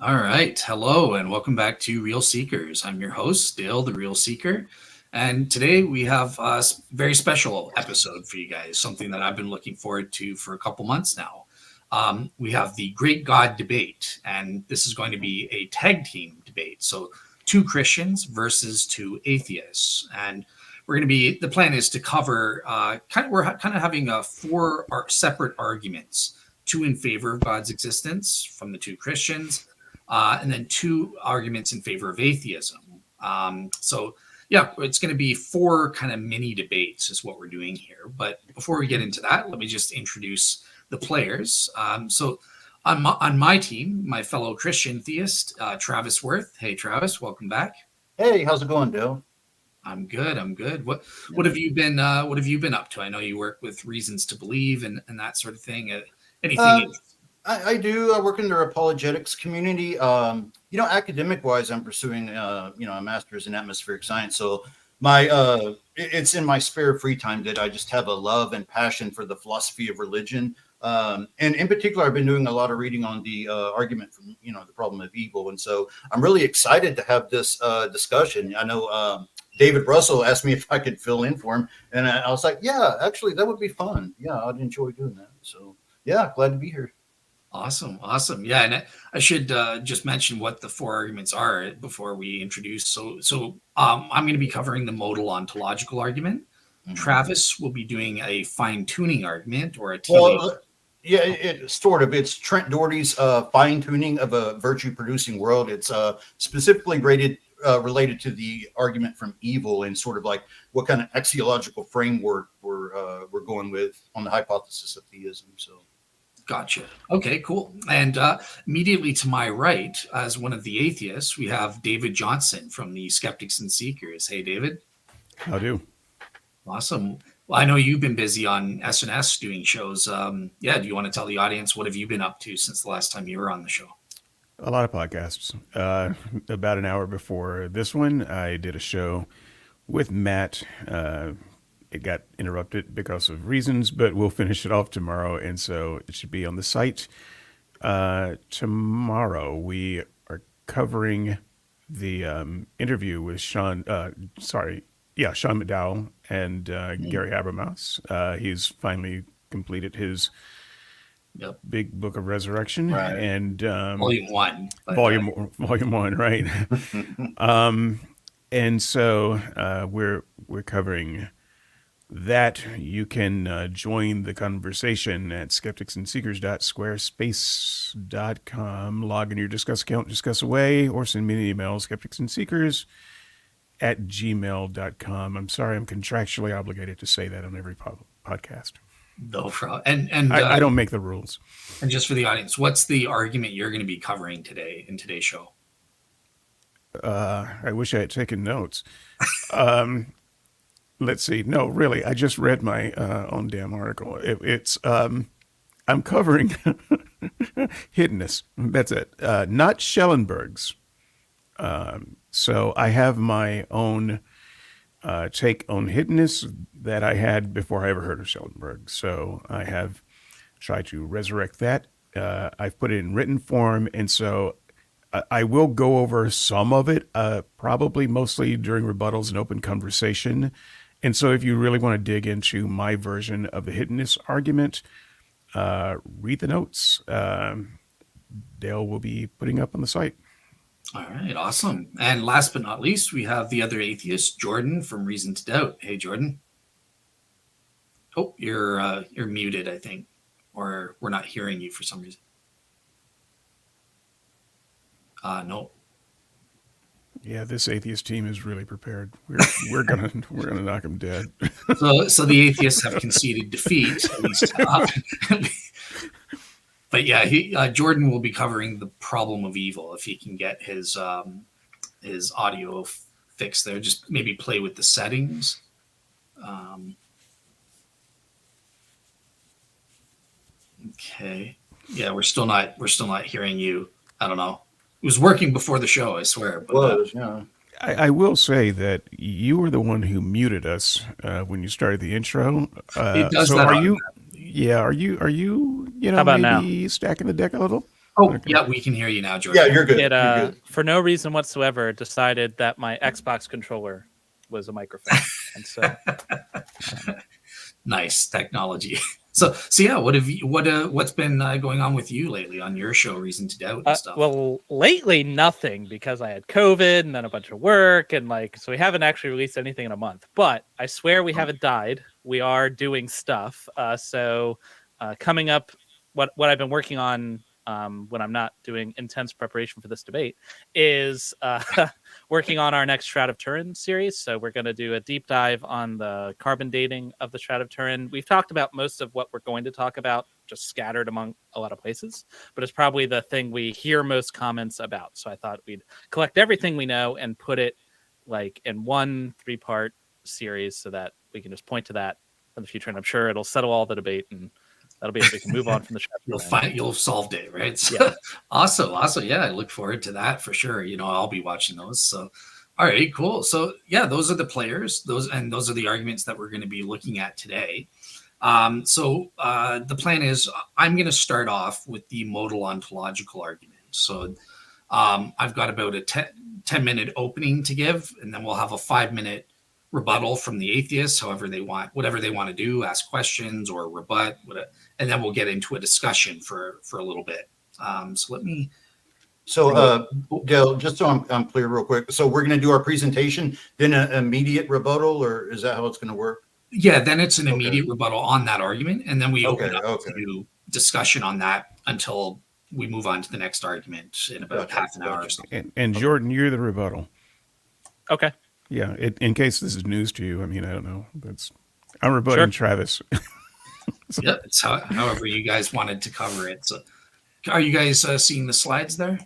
All right. Hello, and welcome back to Real Seekers. I'm your host, Dale, the Real Seeker. And today we have a very special episode for you guys, something that I've been looking forward to for a couple months now. We have the Great God Debate, and this is going to be a tag team debate. So, two Christians versus two atheists. And the plan is to cover, we're kind of having four separate arguments, two in favor of God's existence from the two Christians, and then two arguments in favor of atheism. Yeah, it's going to be four kind of mini debates is what we're doing here. But before we get into that, let me just introduce the players. On my team, my fellow Christian theist, Travis Worth. Hey, Travis, welcome back. Hey, how's it going, Dale? I'm good. I'm good. What have you been up to? I know you work with Reasons to Believe and that sort of thing. Anything? I do. I work in the apologetics community. Academic wise, I'm pursuing a master's in atmospheric science. So it's in my spare free time that I just have a love and passion for the philosophy of religion. And in particular, I've been doing a lot of reading on the argument from the problem of evil, and so I'm really excited to have this discussion. I know David Russell asked me if I could fill in for him, and I was like, yeah, actually, that would be fun. Yeah, I'd enjoy doing that. So yeah, glad to be here. Awesome. Yeah, and I should just mention what the four arguments are before we introduce. I'm going to be covering the modal ontological argument. Mm-hmm. Travis will be doing a fine-tuning argument or a It's Trent Doherty's fine-tuning of a virtue-producing world. It's specifically related to the argument from evil and sort of like what kind of axiological framework we're going with on the hypothesis of theism. So. Gotcha. Okay, cool. And immediately to my right, as one of the atheists, we have David Johnson from the Skeptics and Seekers. Hey, David. How do? Awesome. Well, I know you've been busy on SNS doing shows. Do you want to tell the audience what have you been up to since the last time you were on the show? A lot of podcasts. About an hour before this one, I did a show with Matt. It got interrupted because of reasons, but we'll finish it off tomorrow, and so it should be on the site. Tomorrow, we are covering the interview with Sean McDowell and Gary Habermas. He's finally completed his big book of resurrection, right. And volume one, right? And so we're covering that. You can join the conversation at skepticsandseekers.squarespace.com. Log in your Discuss account, discuss away, or send me an email, skepticsandseekers@gmail.com. I'm sorry, I'm contractually obligated to say that on every podcast. No problem. And I don't make the rules. And just for the audience, what's the argument you're going to be covering today in today's show? I wish I had taken notes. Let's see. No, really, I just read my own damn article. I'm covering Hiddenness. That's it. Not Schellenberg's. So I have my own take on Hiddenness that I had before I ever heard of Schellenberg. So I have tried to resurrect that. I've put it in written form, and so I will go over some of it, probably mostly during rebuttals and open conversation. And so if you really want to dig into my version of the Hiddenness argument, read the notes. Dale will be putting up on the site. All right, awesome. And last but not least, we have the other atheist, Jordan from Reason to Doubt. Hey, Jordan. Oh, you're muted, I think, or we're not hearing you for some reason. No. Yeah, this atheist team is really prepared. We're gonna knock them dead. So the atheists have conceded defeat, at least. But yeah, Jordan will be covering the problem of evil if he can get his audio fixed there. Just maybe play with the settings. Okay. Yeah, we're still not hearing you. I don't know. It was working before the show, I swear. But, I will say that you were the one who muted us when you started the intro. It does so that. Are you? Yeah. Are you? How about maybe now? Stacking the deck a little? Oh, Okay. yeah, we can hear you now, Jordan. Yeah, you're good. It You're good. for no reason whatsoever decided that my Xbox controller was a microphone, and so Nice technology. So yeah, what's been going on with you lately on your show, Reason to Doubt and stuff? well, lately nothing because I had COVID and then a bunch of work and so we haven't actually released anything in a month. But I swear we haven't died. We are doing stuff. So coming up, what I've been working on when I'm not doing intense preparation for this debate is working on our next Shroud of Turin series. So we're going to do a deep dive on the carbon dating of the Shroud of Turin. We've talked about most of what we're going to talk about, just scattered among a lot of places, but it's probably the thing we hear most comments about. So I thought we'd collect everything we know and put it like in one 3-part series so that we can just point to that in the future. And I'm sure it'll settle all the debate, and that'll be if we can move on from the show. You'll have solved it, right? So, Yeah. Awesome. Yeah, I look forward to that for sure. I'll be watching those. So, all right, cool. So yeah, those are the players. Those are the arguments that we're going to be looking at today. The plan is I'm going to start off with the modal ontological argument. So I've got about a 10-minute opening to give, and then we'll have a 5-minute rebuttal from the atheists, whatever they want to do, ask questions or rebut, and then we'll get into a discussion for a little bit. Dale, just so I'm clear real quick. So we're going to do our presentation, then an immediate rebuttal, or is that how it's going to work? Yeah, then it's an immediate rebuttal on that argument, and then we open up to discussion on that until we move on to the next argument in about half an hour or something. And Jordan, you're the rebuttal. Okay. Yeah, in case this is news to you, I mean, I don't know. I'm rebutting Travis. Yeah, it's however you guys wanted to cover it. So, are you guys seeing the slides there?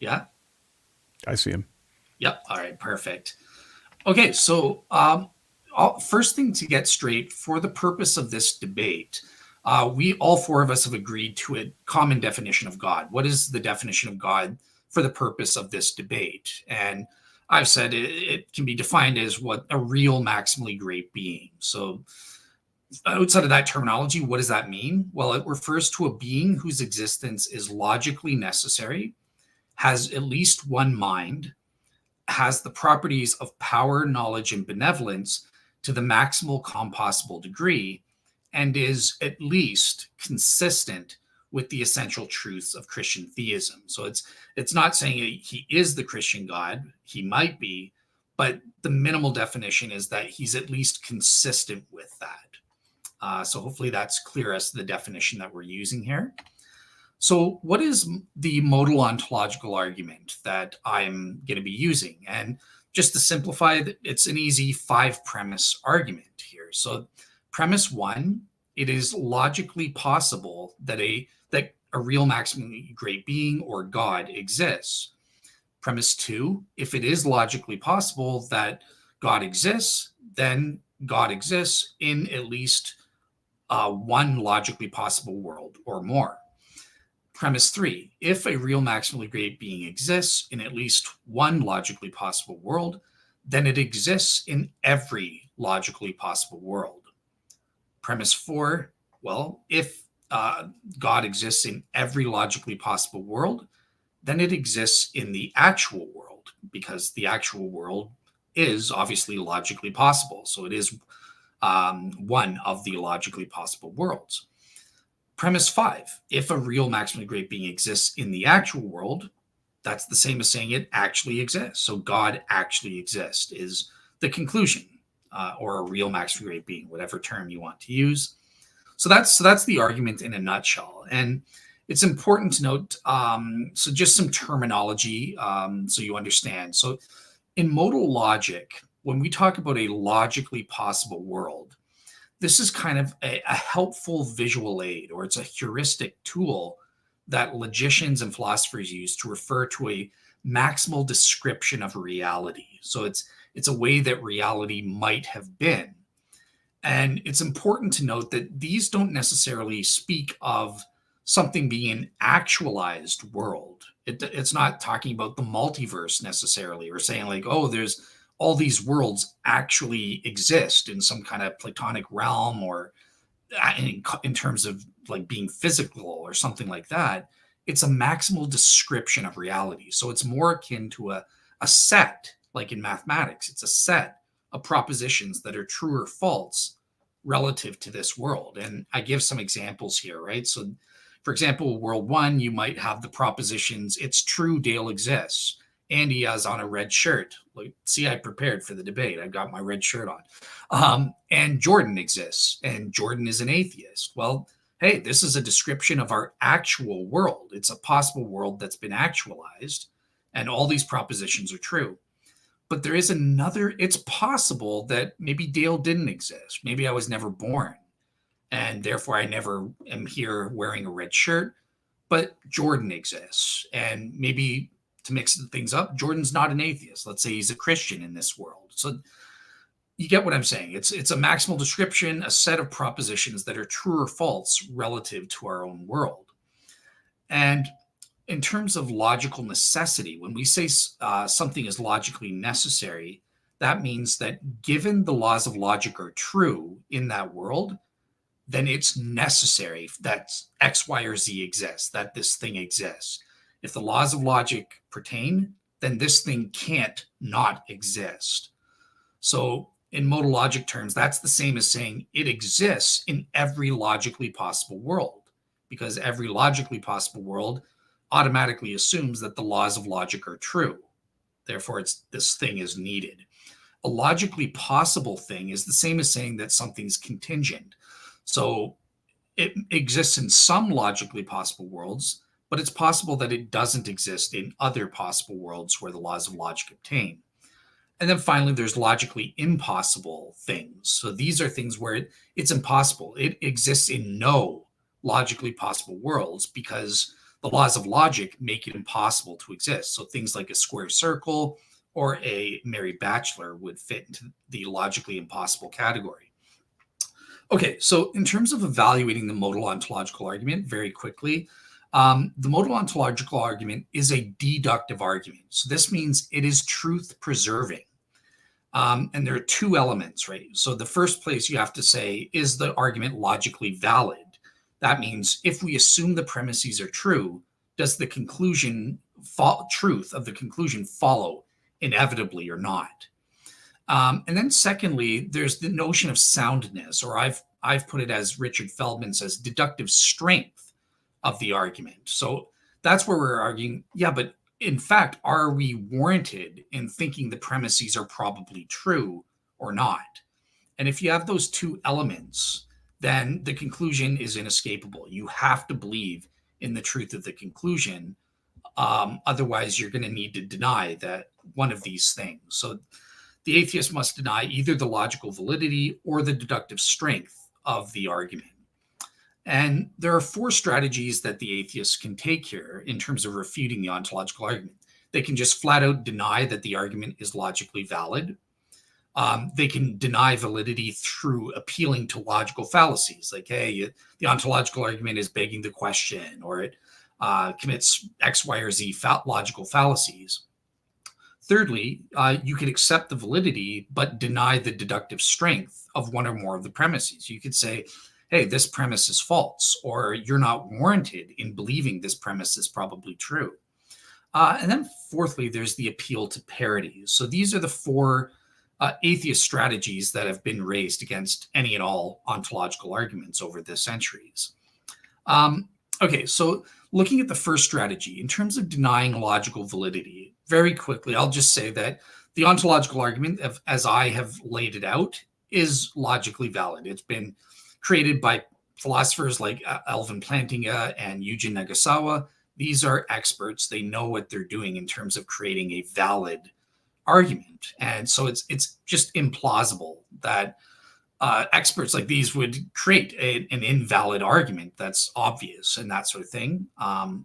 Yeah, I see him. Yep. All right. Perfect. Okay. So, first thing to get straight, for the purpose of this debate, we all four of us have agreed to a common definition of God. What is the definition of God for the purpose of this debate? And I've said it can be defined as what a real maximally great being. So outside of that terminology, what does that mean? Well, it refers to a being whose existence is logically necessary, has at least one mind, has the properties of power, knowledge, and benevolence to the maximal compossible degree, and is at least consistent with the essential truths of Christian theism. So it's not saying he is the Christian God. He might be, but the minimal definition is that he's at least consistent with that. So hopefully that's clear as to the definition that we're using here. So what is the modal ontological argument that I'm going to be using? And just to simplify, it's an easy 5-premise argument here. So premise 1, it is logically possible that a real maximally great being or God exists. Premise 2, if it is logically possible that God exists, then God exists in at least one logically possible world or more. Premise 3, if a real maximally great being exists in at least one logically possible world, then it exists in every logically possible world. Premise 4, well, if God exists in every logically possible world, then it exists in the actual world, because the actual world is obviously logically possible. So it is one of the logically possible worlds. Premise 5, if a real maximally great being exists in the actual world, that's the same as saying it actually exists. So God actually exists is the conclusion, or a real maximally great being, whatever term you want to use. So that's the argument in a nutshell. And it's important to note, so just some terminology so you understand. So in modal logic, when we talk about a logically possible world, this is kind of a helpful visual aid, or it's a heuristic tool that logicians and philosophers use to refer to a maximal description of reality. So it's a way that reality might have been. And it's important to note that these don't necessarily speak of something being an actualized world. It's not talking about the multiverse necessarily, or saying like, oh, there's all these worlds actually exist in some kind of Platonic realm, or in terms of like being physical or something like that. It's a maximal description of reality. So it's more akin to a set, like in mathematics. It's a set of propositions that are true or false relative to this world. And I give some examples here, right? So, for example, world one, you might have the propositions, it's true Dale exists. Andy has on a red shirt. Like, see, I prepared for the debate. I've got my red shirt on. And Jordan exists, and Jordan is an atheist. Well, hey, this is a description of our actual world. It's a possible world that's been actualized, and all these propositions are true. But there is another, it's possible that maybe Dale didn't exist. Maybe I was never born, and therefore I never am here wearing a red shirt, but Jordan exists. And maybe to mix things up, Jordan's not an atheist. Let's say he's a Christian in this world. So you get what I'm saying. It's a maximal description, a set of propositions that are true or false relative to our own world. And in terms of logical necessity, when we say something is logically necessary, that means that given the laws of logic are true in that world, then it's necessary that X, Y, or Z exists, that this thing exists. If the laws of logic pertain, then this thing can't not exist. So in modal logic terms, that's the same as saying it exists in every logically possible world, because every logically possible world automatically assumes that the laws of logic are true. Therefore, this thing is needed. A logically possible thing is the same as saying that something's contingent. So it exists in some logically possible worlds, but it's possible that it doesn't exist in other possible worlds where the laws of logic obtain. And then finally, there's logically impossible things. So these are things where it's impossible. It exists in no logically possible worlds because the laws of logic make it impossible to exist. So things like a square circle or a married bachelor would fit into the logically impossible category. Okay, so in terms of evaluating the modal ontological argument, very quickly, the modal ontological argument is a deductive argument. So this means it is truth preserving. And there are two elements, right? So the first place you have to say, is the argument logically valid? That means if we assume the premises are true, does the truth of the conclusion follow inevitably or not? And then secondly, there's the notion of soundness, or I've put it as Richard Feldman says, deductive strength of the argument. So that's where we're arguing, yeah, but in fact, are we warranted in thinking the premises are probably true or not? And if you have those two elements, then the conclusion is inescapable. You have to believe in the truth of the conclusion. Otherwise, you're going to need to deny that one of these things. So the atheist must deny either the logical validity or the deductive strength of the argument. And there are four strategies that the atheists can take here in terms of refuting the ontological argument. They can just flat out deny that the argument is logically valid. They can deny validity through appealing to logical fallacies, like, hey, the ontological argument is begging the question, or it commits X, Y, or Z logical fallacies. Thirdly, you could accept the validity, but deny the deductive strength of one or more of the premises. You could say, hey, this premise is false, or you're not warranted in believing this premise is probably true. And then fourthly, there's the appeal to parity. So these are the four atheist strategies that have been raised against any and all ontological arguments over the centuries. Okay, so looking at the first strategy, in terms of denying logical validity, very quickly, I'll just say that the ontological argument, as I have laid it out, is logically valid. It's been created by philosophers like Alvin Plantinga and Eugen Nagasawa. These are experts. They know what they're doing in terms of creating a valid argument. And so it's just implausible that experts like these would create an invalid argument that's obvious and that sort of thing.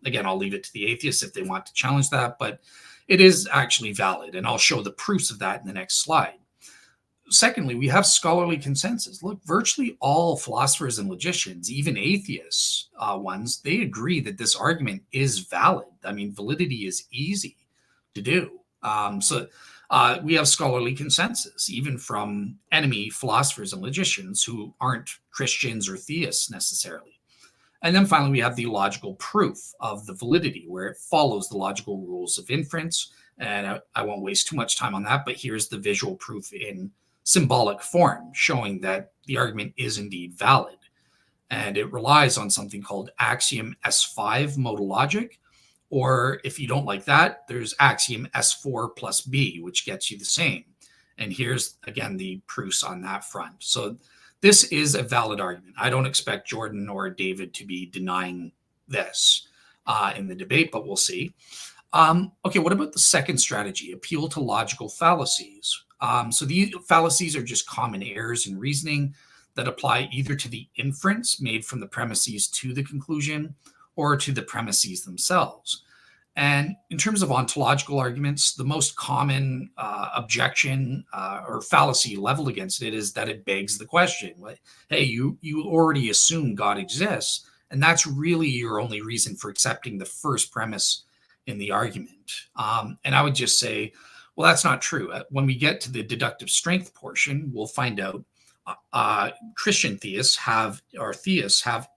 Again, I'll leave it to the atheists if they want to challenge that, but it is actually valid. And I'll show the proofs of that in the next slide. Secondly, we have scholarly consensus. Look, virtually all philosophers and logicians, even atheists ones, they agree that this argument is valid. I mean, validity is easy to do. So we have scholarly consensus, even from enemy philosophers and logicians who aren't Christians or theists necessarily. And then finally, we have the logical proof of the validity, where it follows the logical rules of inference. And I won't waste too much time on that, but here's the visual proof in symbolic form, showing that the argument is indeed valid. And it relies on something called axiom S5 modal logic, or if you don't like that, there's axiom S4 plus B, which gets you the same. And here's, again, the proofs on that front. So this is a valid argument. I don't expect Jordan or David to be denying this in the debate, but we'll see. Okay, what about the second strategy, appeal to logical fallacies? So these fallacies are just common errors in reasoning that apply either to the inference made from the premises to the conclusion or to the premises themselves. And in terms of ontological arguments, the most common objection or fallacy leveled against it is that it begs the question, like, hey, you already assume God exists, and that's really your only reason for accepting the first premise in the argument. And I would just say, well, that's not true. When we get to the deductive strength portion, we'll find out Christian theists have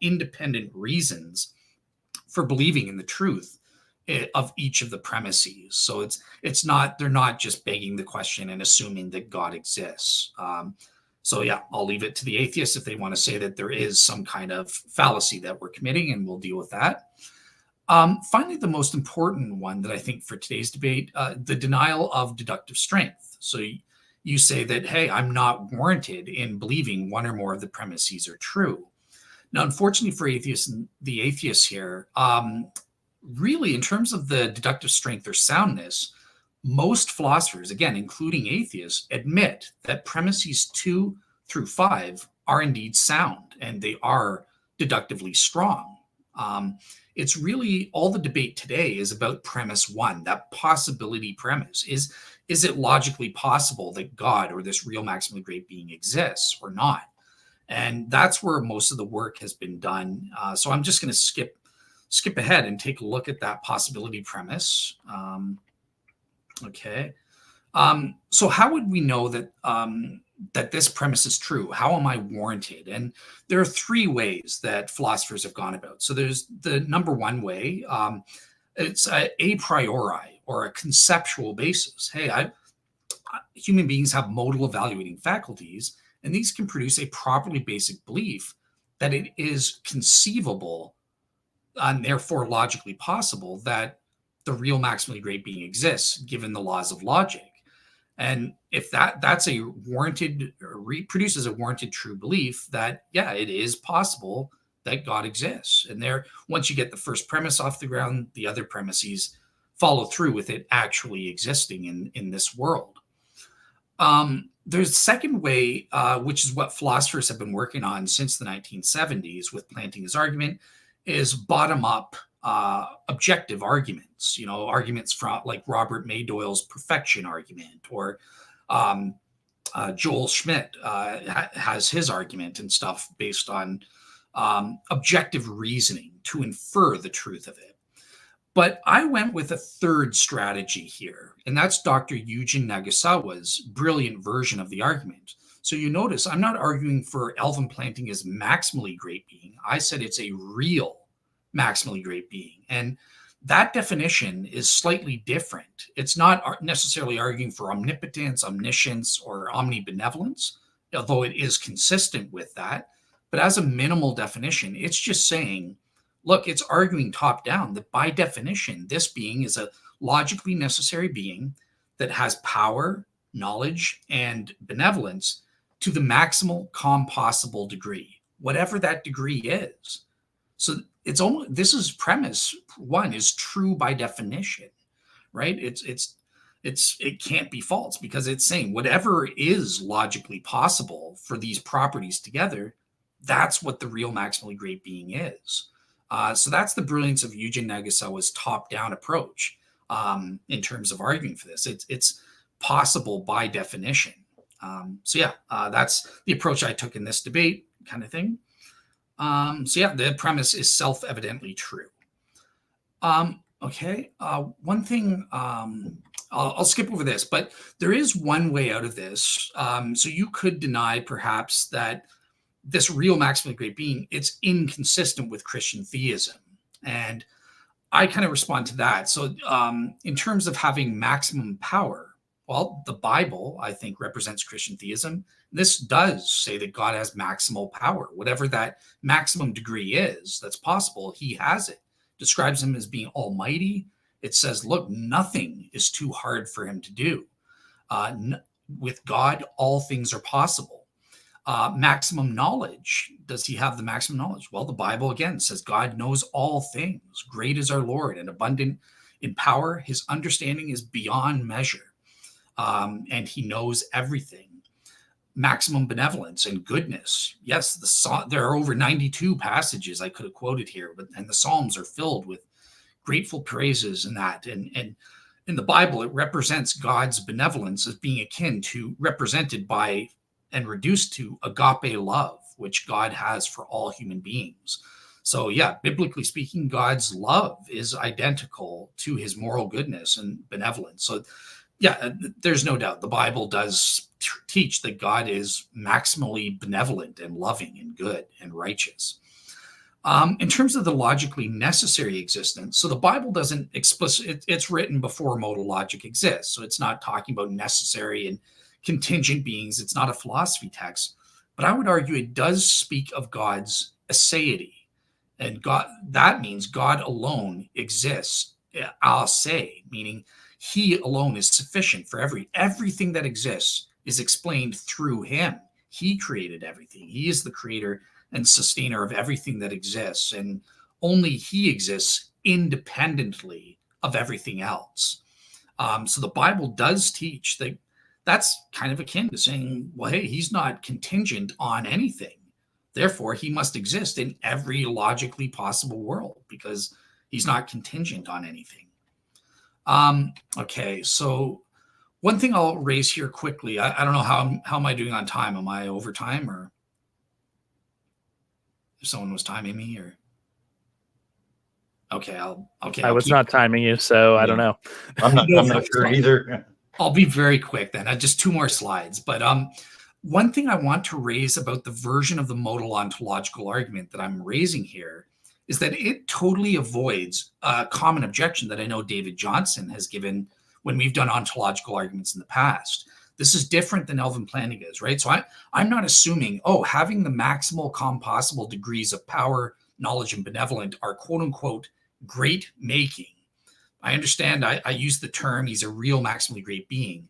independent reasons for believing in the truth of each of the premises. So they're not just begging the question and assuming that God exists. So yeah, I'll leave it to the atheists if they want to say that there is some kind of fallacy that we're committing, and we'll deal with that. Finally, the most important one that I think for today's debate, the denial of deductive strength. So you say that, hey, I'm not warranted in believing one or more of the premises are true. Now, unfortunately for the atheists here, really, in terms of the deductive strength or soundness, most philosophers, again, including atheists, admit that premises 2 through 5 are indeed sound, and they are deductively strong. It's really all the debate today is about premise 1, that possibility premise. Is it logically possible that God or this real maximally great being exists or not? And that's where most of the work has been done. So I'm just going to skip ahead and take a look at that possibility premise. Okay. So how would we know that that this premise is true? How am I warranted? And there are 3 ways that philosophers have gone about. So there's the number 1 way. It's a priori, or a conceptual basis. Hey, human beings have modal evaluating faculties, and these can produce a properly basic belief that it is conceivable and therefore logically possible that the real maximally great being exists, given the laws of logic. And if that's a warranted, produces a warranted true belief that, yeah, it is possible that God exists. And there, once you get the first premise off the ground, the other premises follow through with it actually existing in this world. There's a second way, which is what philosophers have been working on since the 1970s with Plantinga's argument, is bottom-up objective arguments. Arguments from like Robert Madoyle's perfection argument, or Joel Schmidt has his argument and stuff based on objective reasoning to infer the truth of it. But I went with a third strategy here, and that's Dr. Eugen Nagasawa's brilliant version of the argument. So you notice I'm not arguing for Alvin Plantinga's maximally great being. I said it's a real maximally great being. And that definition is slightly different. It's not necessarily arguing for omnipotence, omniscience, or omnibenevolence, although it is consistent with that. But as a minimal definition, it's just saying, look, it's arguing top down that by definition, this being is a logically necessary being that has power, knowledge, and benevolence to the maximal possible degree, whatever that degree is. So this is premise 1 is true by definition, right? It can't be false because it's saying whatever is logically possible for these properties together, that's what the real maximally great being is. So that's the brilliance of Eugen Nagasawa's top-down approach in terms of arguing for this. It's possible by definition. So yeah, that's the approach I took in this debate, kind of thing. So yeah, the premise is self-evidently true. Okay, one thing, I'll skip over this, but there is one way out of this. So you could deny perhaps that this real maximally great being, it's inconsistent with Christian theism. And I kind of respond to that. So in terms of having maximum power, well, the Bible, I think, represents Christian theism. This does say that God has maximal power. Whatever that maximum degree is that's possible, he has it. Describes him as being almighty. It says, look, nothing is too hard for him to do. With God, all things are possible. Maximum knowledge. Does he have the maximum knowledge? Well, the Bible again says God knows all things. Great is our Lord and abundant in power. His understanding is beyond measure. And he knows everything. Maximum benevolence and goodness. Yes, there are over 92 passages I could have quoted here, and the Psalms are filled with grateful praises in that. And in the Bible, it represents God's benevolence as being akin to, represented by and reduced to agape love, which God has for all human beings. So yeah, biblically speaking, God's love is identical to his moral goodness and benevolence. So yeah, there's no doubt the Bible does teach that God is maximally benevolent and loving and good and righteous. In terms of the logically necessary existence, so the Bible doesn't it's written before modal logic exists. So it's not talking about necessary and contingent beings. It's not a philosophy text, but I would argue it does speak of God's aseity. And God, that means God alone exists, ase, meaning he alone is sufficient for everything that exists is explained through him. He created everything. He is the creator and sustainer of everything that exists, and only he exists independently of everything else. So the Bible does teach that that's kind of akin to saying, well, hey, he's not contingent on anything. Therefore, he must exist in every logically possible world because he's not contingent on anything. Okay, so one thing I'll raise here quickly. I don't know how am I doing on time? Am I over time, or if someone was timing me, or okay, I was not timing you, so I don't know. I'm not sure either. I'll be very quick then. Just 2 more slides. But one thing I want to raise about the version of the modal ontological argument that I'm raising here is that it totally avoids a common objection that I know David Johnson has given when we've done ontological arguments in the past. This is different than Elvin Plantinga's, right? So I'm not assuming, having the maximal compossible degrees of power, knowledge, and benevolent are quote unquote great making. I understand I use the term, he's a real maximally great being,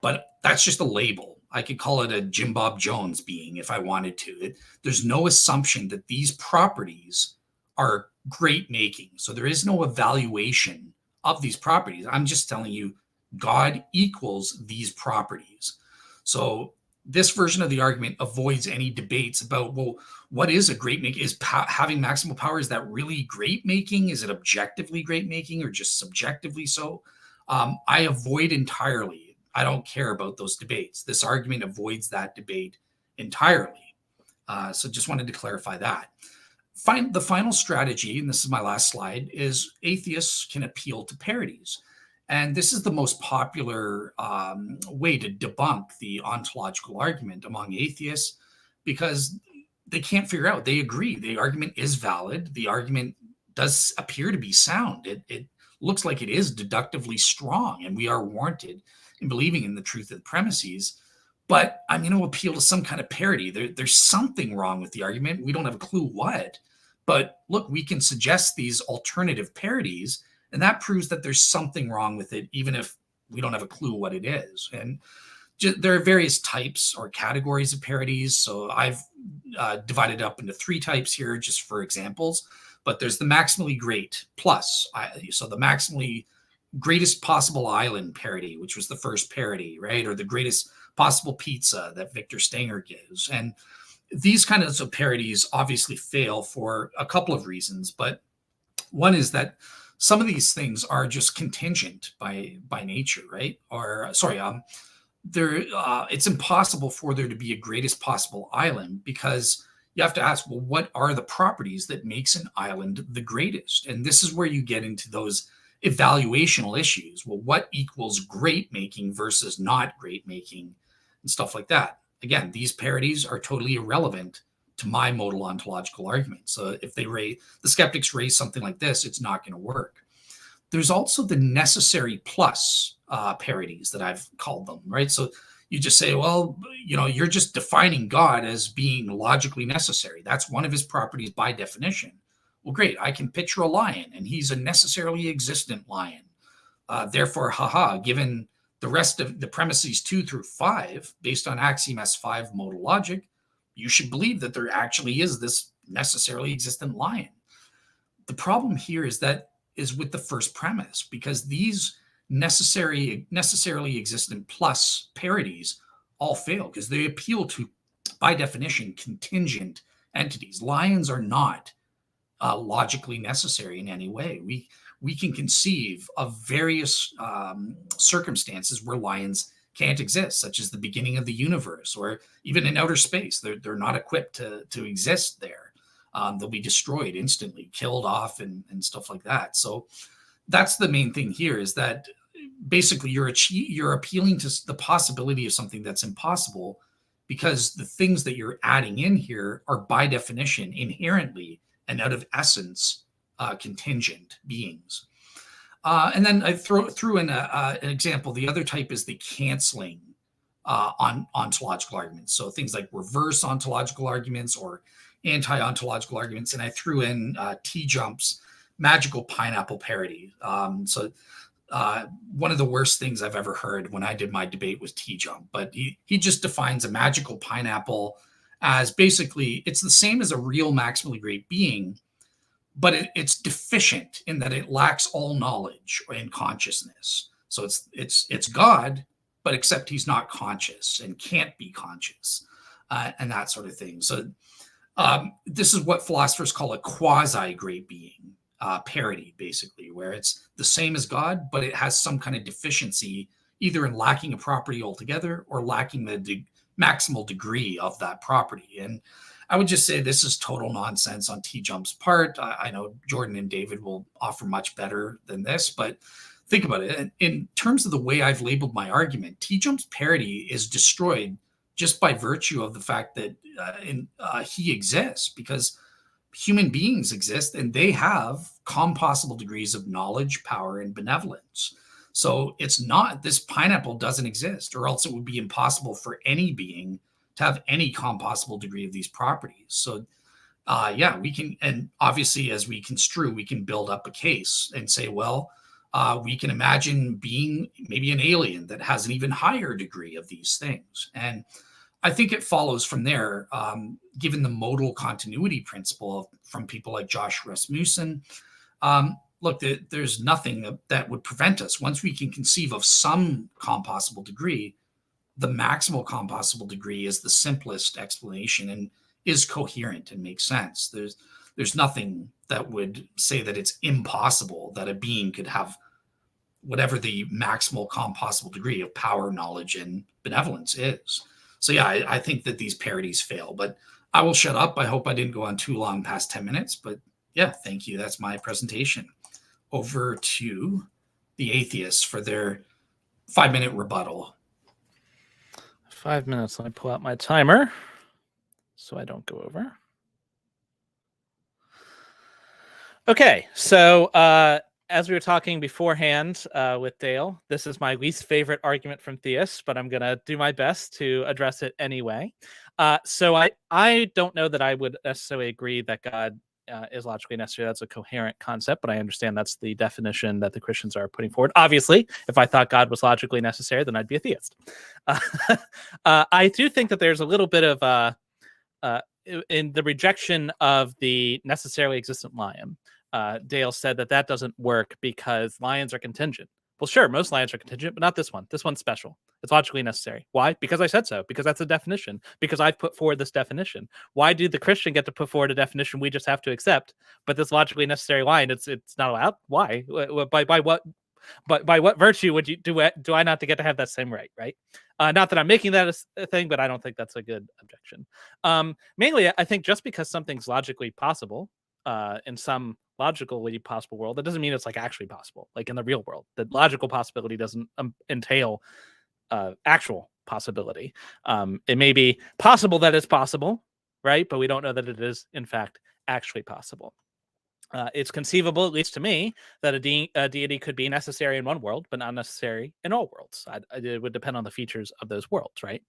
but that's just a label. I could call it a Jim Bob Jones being if I wanted to. There's no assumption that these properties are great making. So there is no evaluation of these properties. I'm just telling you, God equals these properties. So this version of the argument avoids any debates about, well, what is a great making? Is having maximal power, is that really great making? Is it objectively great making or just subjectively so? I avoid entirely. I don't care about those debates. This argument avoids that debate entirely. So just wanted to clarify that. The final strategy, and this is my last slide, is atheists can appeal to parodies. And this is the most popular way to debunk the ontological argument among atheists because they can't figure out. They agree. The argument is valid. The argument does appear to be sound. It looks like it is deductively strong, and we are warranted in believing in the truth of the premises. But I'm going to appeal to some kind of parody. There's something wrong with the argument. We don't have a clue what. But look, we can suggest these alternative parodies, and that proves that there's something wrong with it, even if we don't have a clue what it is. And there are various types or categories of parodies. So I've divided up into 3 types here, just for examples. But there's the maximally great plus. So the maximally greatest possible island parody, which was the first parody, right? Or the greatest possible pizza that Victor Stenger gives. And these kinds of parodies obviously fail for a couple of reasons. But one is that some of these things are just contingent by nature, right? Or it's impossible for there to be a greatest possible island because you have to ask, well, what are the properties that makes an island the greatest? And this is where you get into those evaluational issues. Well, what equals great making versus not great making and stuff like that? Again, these parodies are totally irrelevant to my modal ontological argument. So if the skeptics raise something like this, it's not going to work. There's also the necessary plus parities that I've called them, right? So you just say, well, you're just defining God as being logically necessary. That's one of his properties by definition. Well, great. I can picture a lion, and he's a necessarily existent lion. Therefore, given the rest of the premises 2 through 5, based on axiom S5 modal logic, you should believe that there actually is this necessarily existent lion. The problem here is with the first premise, because these necessarily existent plus parities all fail because they appeal to, by definition, contingent entities. Lions are not logically necessary in any way. We can conceive of various circumstances where lions can't exist, such as the beginning of the universe, or even in outer space. They're not equipped to exist there. They'll be destroyed instantly, killed off, and stuff like that. So that's the main thing here, is that basically you're appealing to the possibility of something that's impossible, because the things that you're adding in here are by definition inherently and out of essence contingent beings. And then I threw in an example. The other type is the canceling on ontological arguments. So things like reverse ontological arguments or anti-ontological arguments. And I threw in T-Jump's magical pineapple parody. So one of the worst things I've ever heard when I did my debate was T-Jump, but he just defines a magical pineapple as basically, it's the same as a real maximally great being, but it's deficient in that it lacks all knowledge and consciousness. So it's God, but except he's not conscious and can't be conscious, and that sort of thing. So this is what philosophers call a quasi-great being parody, basically, where it's the same as God, but it has some kind of deficiency, either in lacking a property altogether or lacking the maximal degree of that property. And I would just say this is total nonsense on T-Jump's part. I know Jordan and David will offer much better than this, but think about it. In terms of the way I've labeled my argument, T-Jump's parody is destroyed just by virtue of the fact that he exists, because human beings exist and they have compossible degrees of knowledge, power, and benevolence. So it's not, this pineapple doesn't exist, or else it would be impossible for any being to have any compossible degree of these properties. So we can, and obviously as we construe, we can build up a case and say, well, we can imagine being maybe an alien that has an even higher degree of these things. And I think it follows from there, given the modal continuity principle from people like Josh Rasmussen. Look, there's nothing that would prevent us. Once we can conceive of some compossible degree, the maximal compossible degree is the simplest explanation and is coherent and makes sense. There's nothing that would say that it's impossible that a being could have whatever the maximal compossible degree of power, knowledge, and benevolence is. So yeah, I think that these parodies fail, but I will shut up. I hope I didn't go on too long past 10 minutes, but yeah, thank you. That's my presentation. Over to the atheists for their 5-minute rebuttal. 5 minutes. Let me pull out my timer so I don't go over. Okay, so as we were talking beforehand with Dale, this is my least favorite argument from theists, but I'm going to do my best to address it anyway. So I don't know that I would necessarily agree that God is logically necessary. That's a coherent concept, but I understand that's the definition that the Christians are putting forward. Obviously, if I thought God was logically necessary, then I'd be a theist. I do think that there's a little bit of in the rejection of the necessarily existent lion. Dale said that doesn't work because lions are contingent. Well, sure, most lions are contingent, but not this one. This one's special. It's logically necessary. Why? Because I said so. Because that's a definition. Because I've put forward this definition. Why do the Christian get to put forward a definition we just have to accept? But this logically necessary lion, it's not allowed. Why? By what? But by what virtue would you do I not to get to have that same right? Right? Not that I'm making that a thing, but I don't think that's a good objection. Mainly, I think just because something's logically possible in some logically possible world, that doesn't mean it's like actually possible. Like in the real world, the logical possibility doesn't entail actual possibility. It may be possible that it's possible, right? But we don't know that it is, in fact, actually possible. It's conceivable, at least to me, that a deity could be necessary in one world, but not necessary in all worlds. It would depend on the features of those worlds, right?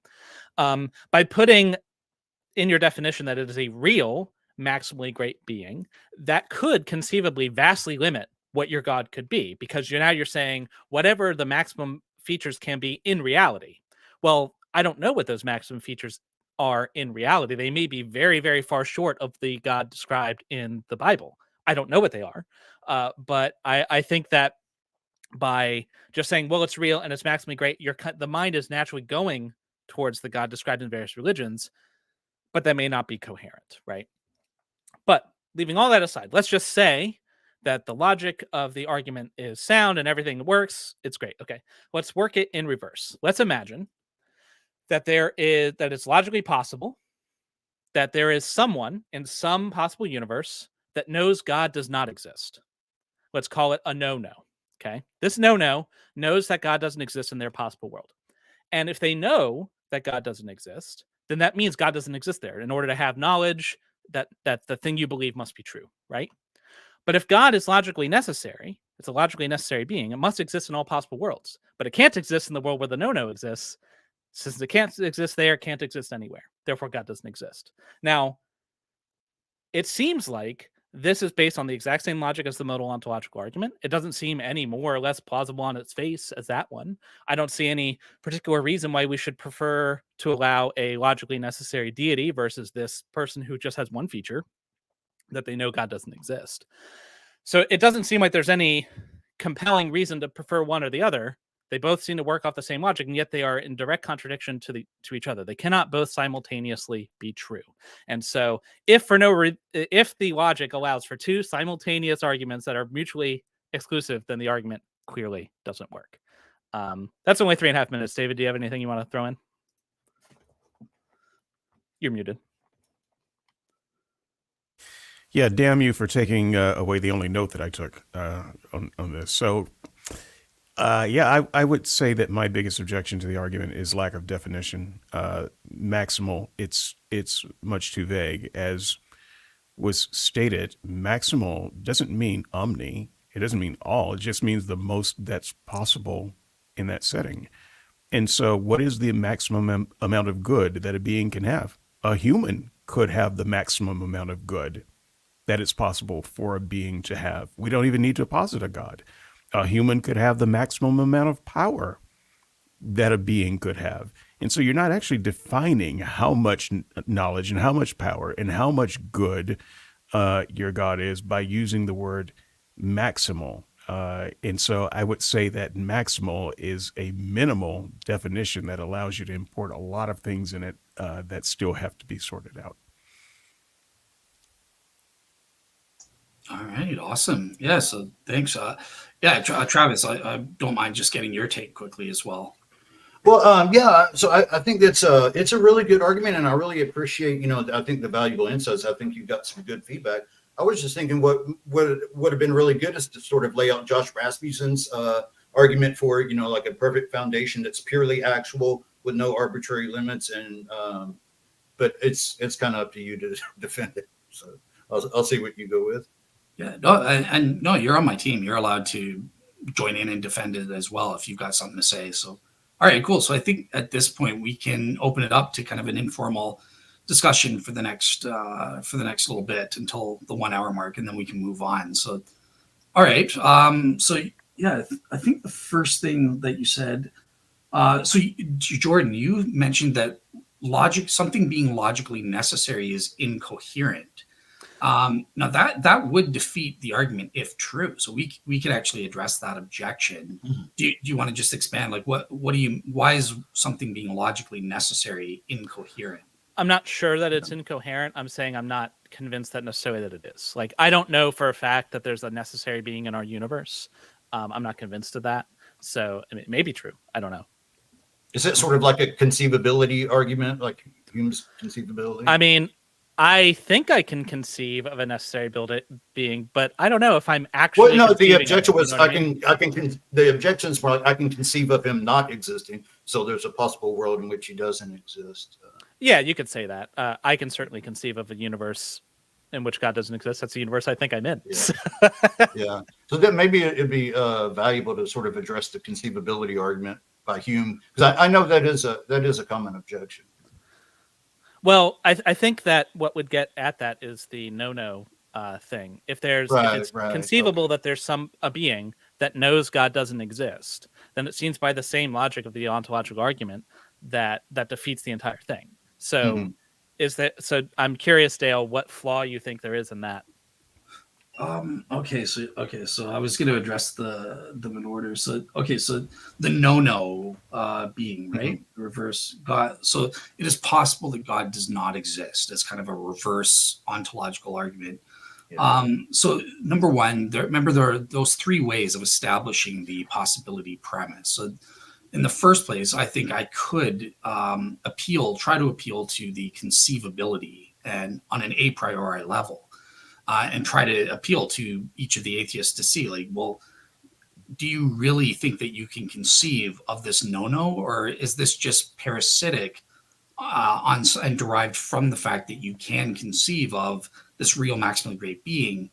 By putting in your definition that it is a real, maximally great being, that could conceivably vastly limit what your God could be, because you're saying whatever the maximum features can be in reality. Well, I don't know what those maximum features are in reality. They may be very, very far short of the God described in the Bible. I don't know what they are, but I think that by just saying, well, it's real and it's maximally great, the mind is naturally going towards the God described in various religions, but that may not be coherent, right? But leaving all that aside, let's just say that the logic of the argument is sound and everything works. It's great. Okay, let's work it in reverse. Let's imagine that it's logically possible that there is someone in some possible universe that knows God does not exist. Let's call it a no-no. Okay, this no-no knows that God doesn't exist in their possible world, and if they know that God doesn't exist, then that means God doesn't exist there. In order to have knowledge that the thing you believe must be true, right? But if God is logically necessary, it's a logically necessary being, it must exist in all possible worlds, but it can't exist in the world where the no-no exists. Since it can't exist there, it can't exist anywhere. Therefore, God doesn't exist. Now, it seems like this is based on the exact same logic as the modal ontological argument. It doesn't seem any more or less plausible on its face as that one. I don't see any particular reason why we should prefer to allow a logically necessary deity versus this person who just has one feature, that they know God doesn't exist. So it doesn't seem like there's any compelling reason to prefer one or the other. They both seem to work off the same logic, and yet they are in direct contradiction to each other. They cannot both simultaneously be true. And so if the logic allows for two simultaneous arguments that are mutually exclusive, then the argument clearly doesn't work. That's only 3.5 minutes. David, do you have anything you want to throw in? You're muted. Yeah, damn you for taking away the only note that I took on this. So, I would say that my biggest objection to the argument is lack of definition. Maximal, it's much too vague. As was stated, maximal doesn't mean omni. It doesn't mean all. It just means the most that's possible in that setting. And so what is the maximum amount of good that a being can have? A human could have the maximum amount of good that it's possible for a being to have. We don't even need to posit a God. A human could have the maximum amount of power that a being could have. And so you're not actually defining how much knowledge and how much power and how much good your God is by using the word maximal. And so I would say that maximal is a minimal definition that allows you to import a lot of things in it that still have to be sorted out. All right, awesome. Yeah, so thanks. Travis, I don't mind just getting your take quickly as well. Well, so I think it's a really good argument, and I really appreciate, I think the valuable insights. I think you got some good feedback. I was just thinking what would have been really good is to sort of lay out Josh Rasmussen's argument for, like a perfect foundation that's purely actual with no arbitrary limits, and but it's kind of up to you to defend it. So I'll see what you go with. Yeah, no, you're on my team. You're allowed to join in and defend it as well if you've got something to say. So, all right, cool. So I think at this point we can open it up to kind of an informal discussion for the next little bit until the 1 hour mark, and then we can move on. So, all right. So yeah, I think the first thing that you said. Jordan, you mentioned that something being logically necessary is incoherent. Now that would defeat the argument if true. So we could actually address that objection. Mm-hmm. Do you want to just expand? Like why is something being logically necessary incoherent? I'm not sure that it's incoherent. I'm saying I'm not convinced that necessarily that it is. Like, I don't know for a fact that there's a necessary being in our universe. I'm not convinced of that. So it may be true. I don't know. Is it sort of like a conceivability argument, like Hume's conceivability? I mean, I think I can conceive of a necessary being, but I don't know if I'm actually. Well, no, the objection was the objection is more like I can conceive of him not existing. So there's a possible world in which he doesn't exist. Yeah, you could say that. I can certainly conceive of a universe in which God doesn't exist. That's the universe I think I'm in. Yeah. Yeah. So then maybe it'd be valuable to sort of address the conceivability argument by Hume, because I know that is a common objection. Well, I think that what would get at that is the no thing. If it's conceivable that there's a being that knows God doesn't exist, then it seems by the same logic of the ontological argument that defeats the entire thing. So so I'm curious, Dale, what flaw you think there is in that? Okay, so I was going to address them in order. So so the no being, right, reverse God. So it is possible that God does not exist. It's kind of a reverse ontological argument. Yeah. So number one, remember there are those three ways of establishing the possibility premise. So in the first place, I think I could try to appeal to the conceivability and on an a priori level. And try to appeal to each of the atheists to see, like, well, do you really think that you can conceive of this no, or is this just parasitic and derived from the fact that you can conceive of this real maximally great being,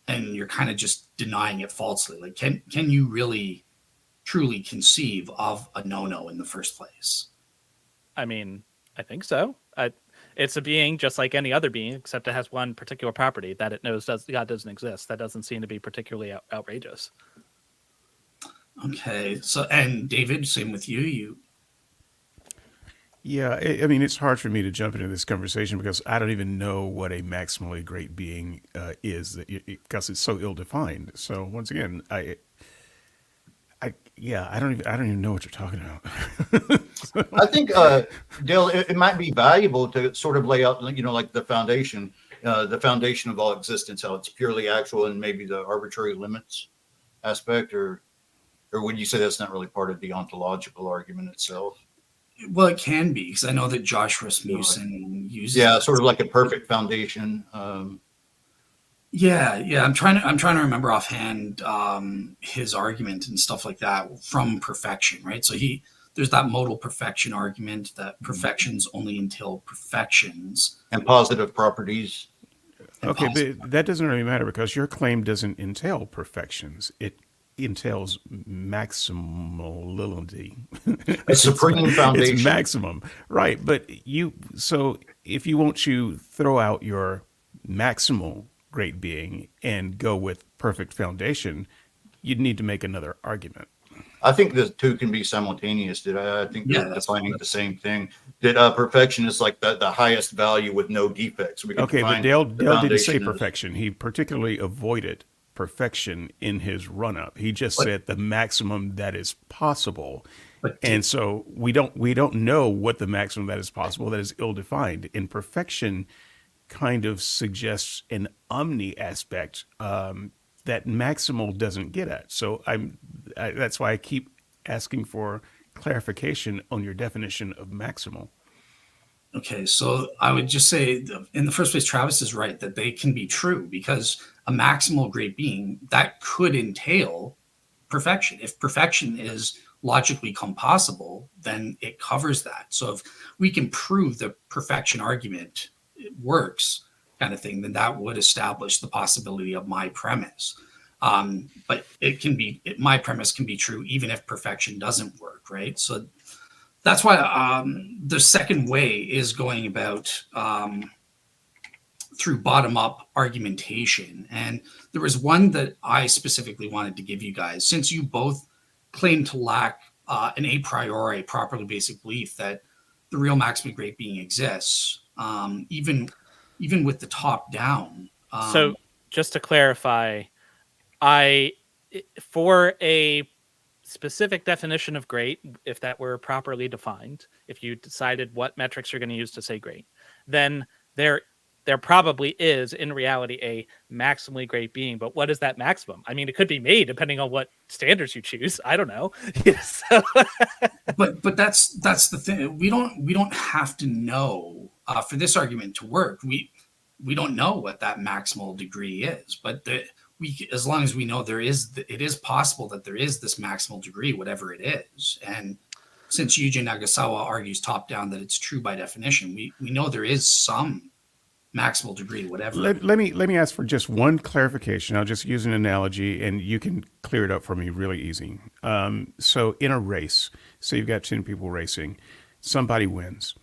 and you're kind of just denying it falsely? Like, can you really truly conceive of a no in the first place? I mean, I think so. It's a being just like any other being, except it has one particular property that it knows God doesn't exist. That doesn't seem to be particularly outrageous. Okay. So, and David, same with you. Yeah, I mean, it's hard for me to jump into this conversation because I don't even know what a maximally great being is, because it's so ill-defined. So once again, I don't even know what you're talking about. I think, Dale, it might be valuable to sort of lay out, like the foundation of all existence, how it's purely actual, and maybe the arbitrary limits aspect, or would you say that's not really part of the ontological argument itself? Well, it can be, because I know that Josh Rasmussen uses sort of like a perfect foundation. Yeah. I'm trying to remember offhand his argument and stuff like that from perfection, right? So there's that modal perfection argument that perfections only entail perfections and positive properties. Okay, but that doesn't really matter because your claim doesn't entail perfections. It entails maximality. A supreme foundation. It's maximum, right? But so if you want to throw out your maximal great being and go with perfect foundation, you'd need to make another argument. I think the two can be simultaneous. I think they're defining the same thing. That perfection is like the highest value with no defects. Okay, but Dale didn't say perfection. He particularly avoided perfection in his run-up. He just said the maximum that is possible. And so we don't know what the maximum that is possible, that is ill-defined. And perfection kind of suggests an omni aspect that maximal doesn't get at. So that's why I keep asking for clarification on your definition of maximal. Okay, so I would just say, in the first place, Travis is right that they can be true, because a maximal great being, that could entail perfection. If perfection is logically compossible, then it covers that. So if we can prove the perfection argument works, kind of thing, then that would establish the possibility of my premise. But my premise can be true even if perfection doesn't work, right? So that's why the second way is going about through bottom-up argumentation. And there was one that I specifically wanted to give you guys, since you both claim to lack an a priori properly basic belief that the real maximally great being exists, even with the top down. So just to clarify, for a specific definition of great, if that were properly defined, if you decided what metrics you're going to use to say great, then there probably is in reality a maximally great being. But what is that maximum? I mean, it could be made depending on what standards you choose. I don't know. But that's the thing. We don't have to know for this argument to work. We don't know what that maximal degree is, but as long as we know it is possible that there is this maximal degree, whatever it is. And since Yuji Nagasawa argues top down that it's true by definition, we know there is some maximal degree, whatever. Let me ask for just one clarification. I'll just use an analogy, and you can clear it up for me really easy. So in a race, so you've got 10 people racing, somebody wins.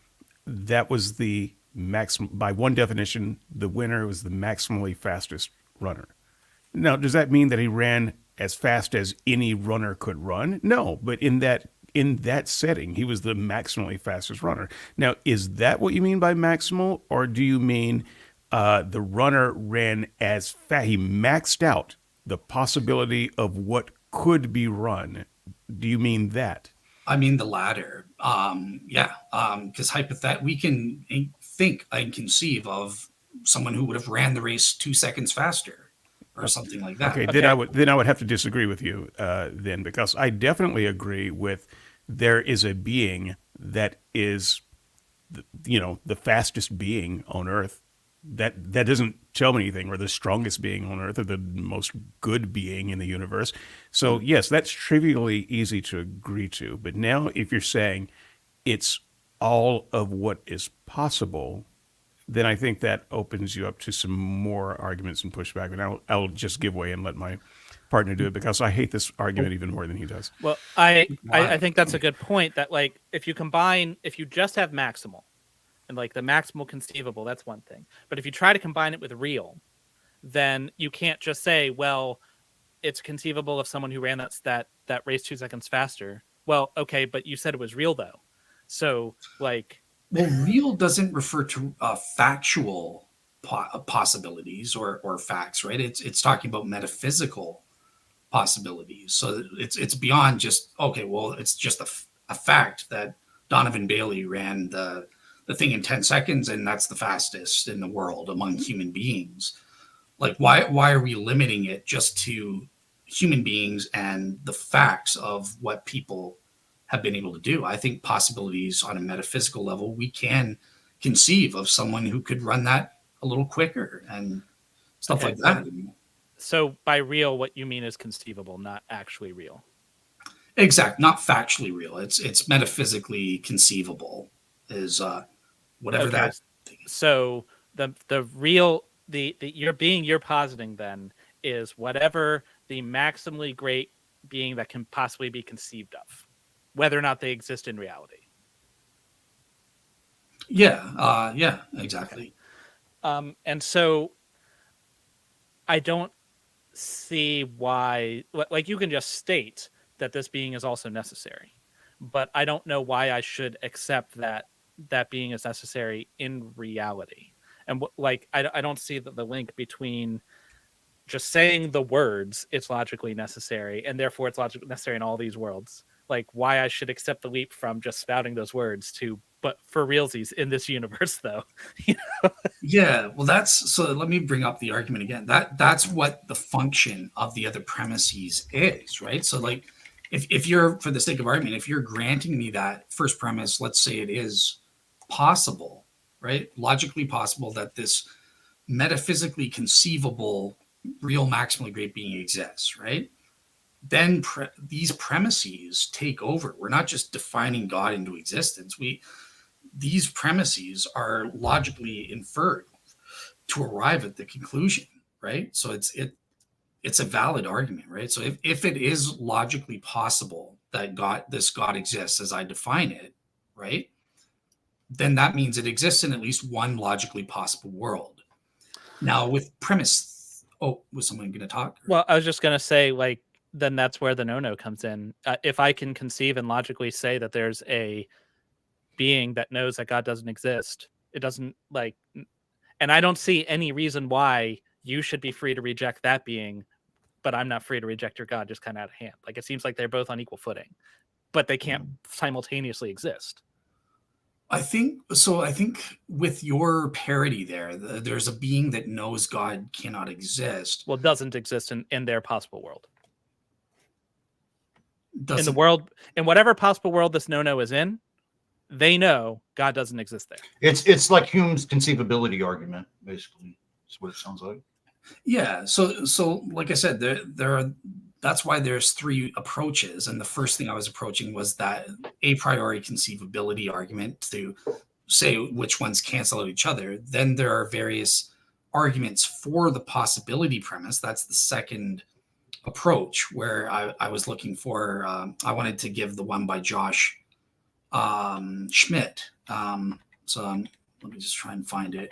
That was the maximum. By one definition, the winner was the maximally fastest runner. Now, does that mean that he ran as fast as any runner could run? No, but in that setting, he was the maximally fastest runner. Now, is that what you mean by maximal, or do you mean the runner ran as fast? He maxed out the possibility of what could be run. Do you mean that? I mean the latter. Because hypothetically, we can think and conceive of someone who would have ran the race 2 seconds faster, or something like that. Okay, then I would have to disagree with you then, because I definitely agree with there is a being that is, the fastest being on Earth. That doesn't tell me anything, or the strongest being on Earth, or the most good being in the universe. So yes, that's trivially easy to agree to. But now, if you're saying it's all of what is possible, then I think that opens you up to some more arguments and pushback. And I'll just give way and let my partner do it, because I hate this argument even more than he does. Well, I think that's a good point, that like if you just have maximal and like the maximal conceivable, that's one thing. But if you try to combine it with real, then you can't just say, well, it's conceivable of someone who ran that race 2 seconds faster. Well, okay, but you said it was real though. So like, well, real doesn't refer to factual possibilities or facts, right? It's talking about metaphysical possibilities. So it's beyond just, okay, well, it's just a fact that Donovan Bailey ran the thing in 10 seconds, and that's the fastest in the world among human beings. Like, why are we limiting it just to human beings and the facts of what people have been able to do? I think possibilities on a metaphysical level, we can conceive of someone who could run that a little quicker and stuff like that. So by real, what you mean is conceivable, not actually real. Exact, not factually real. It's metaphysically conceivable, is whatever that thing is. So the real you're positing then is whatever the maximally great being that can possibly be conceived of, whether or not they exist in reality. Yeah, exactly. Okay. And so I don't see why, like, you can just state that this being is also necessary, but I don't know why I should accept that being is necessary in reality. And I don't see the link between just saying the words, it's logically necessary, and therefore it's logically necessary in all these worlds. Like, why I should accept the leap from just spouting those words to, but for realsies in this universe, though. Yeah, well, so let me bring up the argument again. That's what the function of the other premises is, right? So, like, if you're, for the sake of argument, if you're granting me that first premise, let's say it is possible, right? Logically possible that this metaphysically conceivable real maximally great being exists, right? Then these premises take over. We're not just defining God into existence. These premises are logically inferred to arrive at the conclusion, right? So it's a valid argument, right? So if it is logically possible that this God exists as I define it, right, then that means it exists in at least one logically possible world. Now, with premise, was someone going to talk? Well, I was just going to say, like, then that's where the no-no comes in. If I can conceive and logically say that there's a being that knows that God doesn't exist, it doesn't, like, and I don't see any reason why you should be free to reject that being, but I'm not free to reject your God just kind of out of hand. Like, it seems like they're both on equal footing, but they can't simultaneously exist. I think with your parody there's a being that knows God cannot exist. Well, doesn't exist in their possible world. In the world, in whatever possible world this no-no is in, they know God doesn't exist there. It's like Hume's conceivability argument, basically. That's what it sounds like. Yeah. So like I said, there are that's why there's three approaches. And the first thing I was approaching was that a priori conceivability argument to say which ones cancel out each other. Then there are various arguments for the possibility premise. That's the second approach, where I was looking for, I wanted to give the one by Josh Schmidt. Let me just try and find it.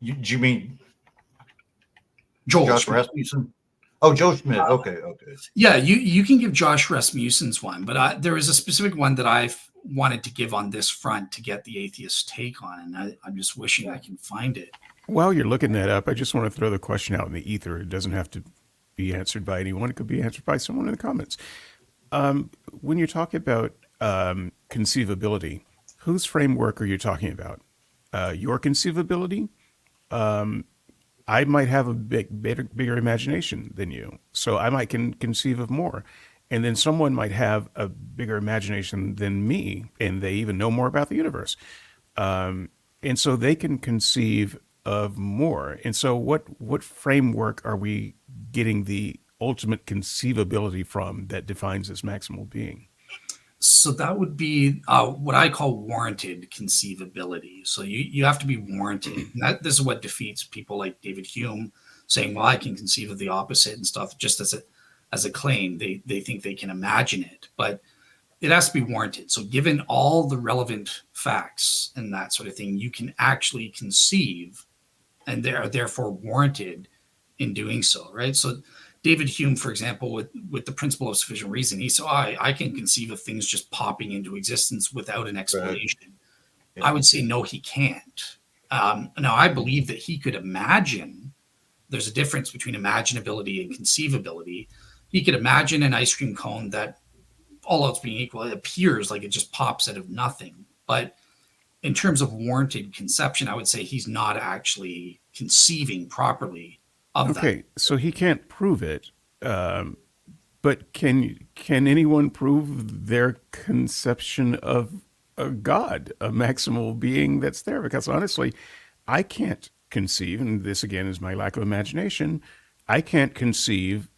Do you mean Joel Josh Schmidt. Rasmussen? Oh, Joe Schmidt. Okay. Yeah, you can give Josh Rasmussen's one, but there is a specific one that I wanted to give on this front to get the atheist take on, and I'm just wishing I can find it. While you're looking that up, I just want to throw the question out in the ether. It doesn't have to be answered by anyone. It could be answered by someone in the comments. When you're talking about conceivability, whose framework are you talking about? Your conceivability? I might have a bigger imagination than you, so I might conceive of more. And then someone might have a bigger imagination than me, and they even know more about the universe. And so they can conceive of more. And so what framework are we getting the ultimate conceivability from that defines this maximal being? So that would be what I call warranted conceivability. So you have to be warranted. And this is what defeats people like David Hume saying, well, I can conceive of the opposite and stuff, just as a claim. They think they can imagine it, but it has to be warranted. So given all the relevant facts and that sort of thing, you can actually conceive, and they are therefore warranted in doing so, right? So David Hume, for example, with the principle of sufficient reason, he said, I can conceive of things just popping into existence without an explanation. Right. Yeah. I would say, no, he can't. Now, I believe that he could imagine. There's a difference between imaginability and conceivability. He could imagine an ice cream cone that, all else being equal, it appears like it just pops out of nothing. But in terms of warranted conception, I would say he's not actually conceiving properly of that. Okay, so he can't prove it, but can anyone prove their conception of a God, a maximal being that's there? Because honestly, I can't conceive, and this again is my lack of imagination, I can't conceive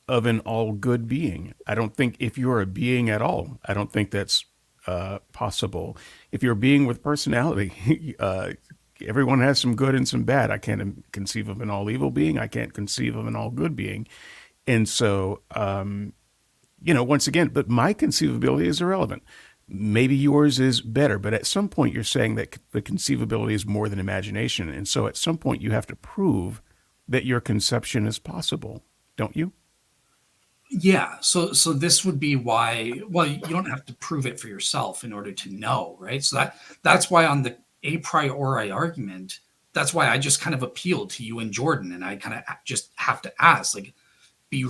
of an all-good being. I don't think, if you're a being at all, I don't think that's possible. If you're a being with personality, everyone has some good and some bad. I can't conceive of an all-evil being. I can't conceive of an all-good being. And so, once again, but my conceivability is irrelevant. Maybe yours is better, but at some point you're saying that the conceivability is more than imagination. And so at some point you have to prove that your conception is possible, don't you? Yeah. So this would be why, well, you don't have to prove it for yourself in order to know, right? So that's why on the a priori argument, that's why I just kind of appealed to you and Jordan, and I kind of just have to ask, like, be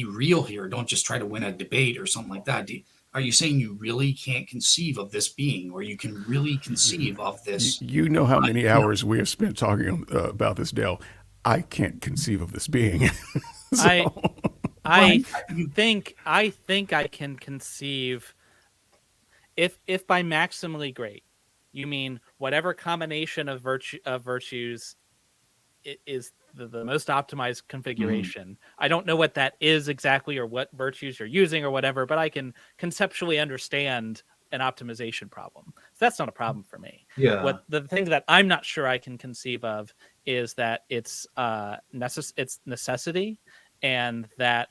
real here. Don't just try to win a debate or something like that. Are you saying you really can't conceive of this being, or you can really conceive of this? You know how many hours we have spent talking about this, Dale. I can't conceive of this being. I think I can conceive, if by maximally great you mean whatever combination of virtues is the most optimized configuration. Mm-hmm. I don't know what that is exactly, or what virtues you're using or whatever, but I can conceptually understand an optimization problem. So that's not a problem for me. Yeah. What the thing that I'm not sure I can conceive of is that it's necessity, and that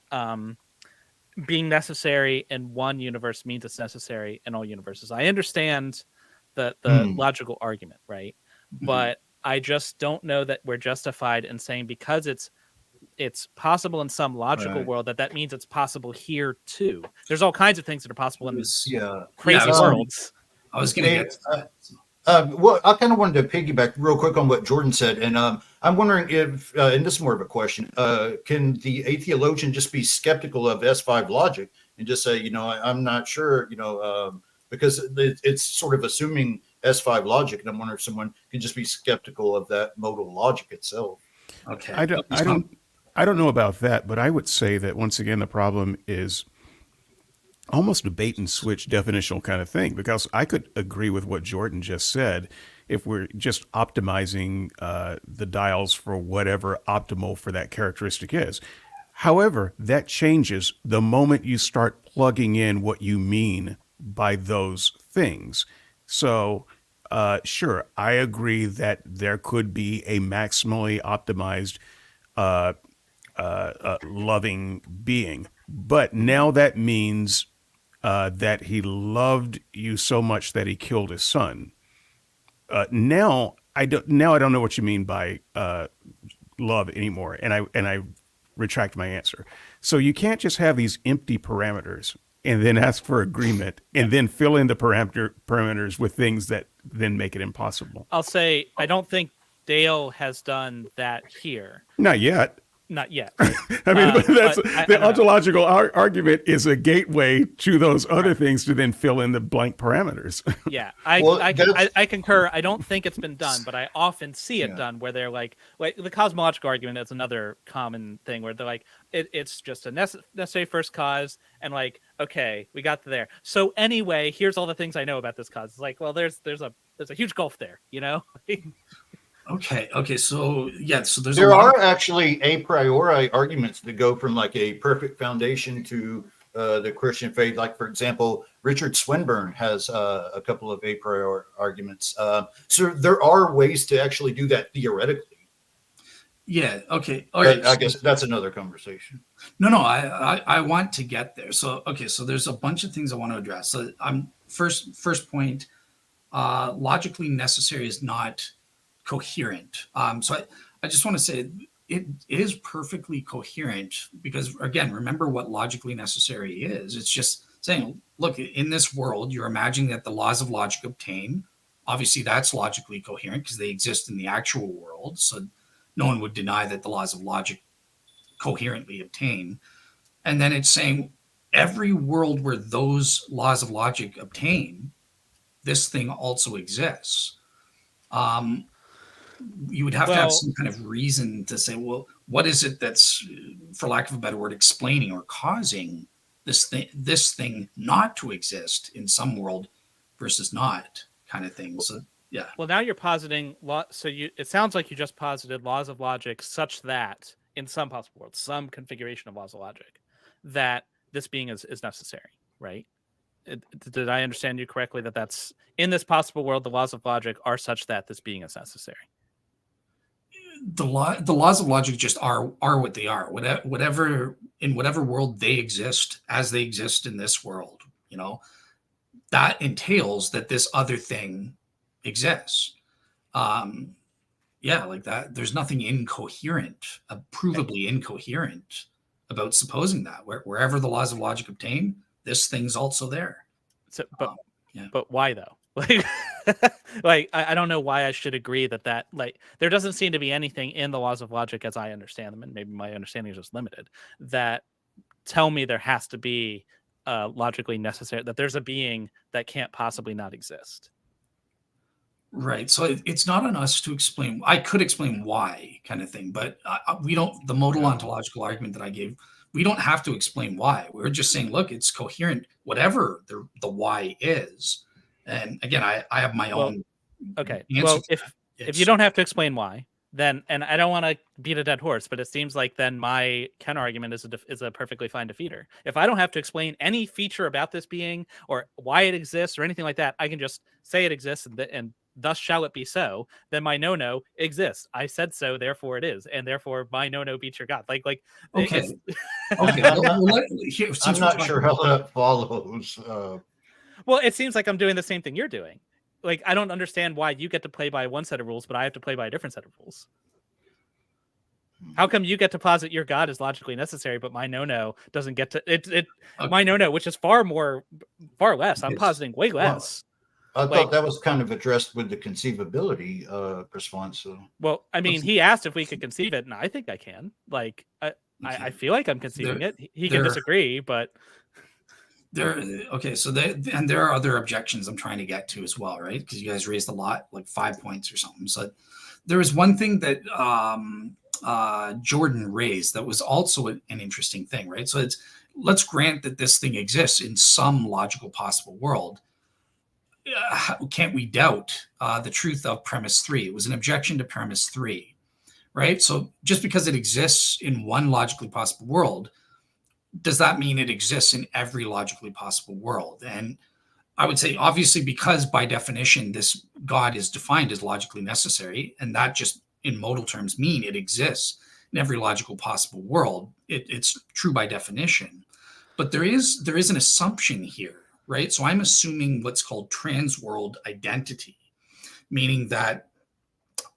being necessary in one universe means it's necessary in all universes. I understand the logical argument, right? Mm-hmm. But I just don't know that we're justified in saying because it's possible in some logical world that means it's possible here too. There's all kinds of things that are possible in these crazy worlds. I was going to get to that. Well, I kind of wanted to piggyback real quick on what Jordan said, and I'm wondering if, and this is more of a question, can the atheologian just be skeptical of S5 logic and just say, I'm not sure, because it's sort of assuming S5 logic, and I'm wondering if someone can just be skeptical of that modal logic itself. Okay, I don't know about that, but I would say that once again the problem is almost a bait and switch definitional kind of thing, because I could agree with what Jordan just said if we're just optimizing the dials for whatever optimal for that characteristic is. However, that changes the moment you start plugging in what you mean by those things. So, sure, I agree that there could be a maximally optimized, loving being. But now that means that he loved you so much that he killed his son. Now I don't know what you mean by love anymore, and I retract my answer. So you can't just have these empty parameters and then ask for agreement and then fill in the parameters with things that then make it impossible. I'll say I don't think Dale has done that here. Not yet. Not yet. I mean, the ontological argument is a gateway to those other things to then fill in the blank parameters. Yeah, I concur. I don't think it's been done, but I often see it done where they're like the cosmological argument is another common thing where they're like, it's just a necessary first cause, and like, okay, we got there. So anyway, here's all the things I know about this cause. It's like, well, there's a huge gulf there, you know? Okay. So there's there are actually a priori arguments that go from like a perfect foundation to the Christian faith. Like, for example, Richard Swinburne has a couple of a priori arguments. So there are ways to actually do that theoretically. Yeah. Okay. All right. I guess that's another conversation. No. I want to get there. So So there's a bunch of things I want to address. So first point. Logically necessary is not coherent. So I just want to say it is perfectly coherent because, again, remember what logically necessary is. It's just saying, look, in this world, you're imagining that the laws of logic obtain. Obviously, that's logically coherent because they exist in the actual world. So no one would deny that the laws of logic coherently obtain. And then it's saying every world where those laws of logic obtain, this thing also exists. You would have to have some kind of reason to say, well, what is it that's, for lack of a better word, explaining or causing this thing not to exist in some world versus not, kind of thing. So yeah. Well, now you're positing it sounds like you just posited laws of logic such that in some possible world, some configuration of laws of logic, that this being is necessary, right? Did I understand you correctly that that's in this possible world, the laws of logic are such that this being is necessary? The laws of logic just are what they are. Whatever in whatever world they exist, as they exist in this world, you know, that entails that this other thing exists. Like that. There's nothing incoherent, provably incoherent about supposing that wherever the laws of logic obtain, this thing's also there. So, but why though? I don't know why I should agree that there doesn't seem to be anything in the laws of logic as I understand them, and maybe my understanding is just limited, that tell me there has to be logically necessary, that there's a being that can't possibly not exist. Right. So it's not on us to explain. I could explain why, kind of thing, but we don't. The modal ontological argument that I gave, we don't have to explain why. We're just saying, look, it's coherent, whatever the why is. And again, I have my own. Okay. Well, if you don't have to explain why, then, and I don't want to beat a dead horse, but it seems like then my counter argument is a perfectly fine defeater. If I don't have to explain any feature about this being or why it exists or anything like that, I can just say it exists and thus shall it be so. Then my no exists. I said so, therefore it is, and therefore my no beats your God. Like okay. I'm not sure how that follows. Well, it seems like I'm doing the same thing you're doing. Like, I don't understand why you get to play by one set of rules, but I have to play by a different set of rules. How come you get to posit your God is logically necessary, but my no doesn't get to it? My no, which is far less. I'm positing way less. I thought that was kind of addressed with the conceivability response. So. Well, I mean, he asked if we could conceive it, and I think I can. Like, I feel like I'm conceiving it. He can disagree, but. There are other objections I'm trying to get to as well, right? Because you guys raised a lot, like 5 points or something. So there was one thing that Jordan raised that was also an interesting thing, right? So let's grant that this thing exists in some logical possible world. Can't we doubt the truth of premise 3? It was an objection to premise 3, right? So just because it exists in one logically possible world, does that mean it exists in every logically possible world? And I would say, obviously, because by definition, this God is defined as logically necessary, and that just in modal terms mean it exists in every logical possible world. It's true by definition. But there is an assumption here, right? So I'm assuming what's called transworld identity, meaning that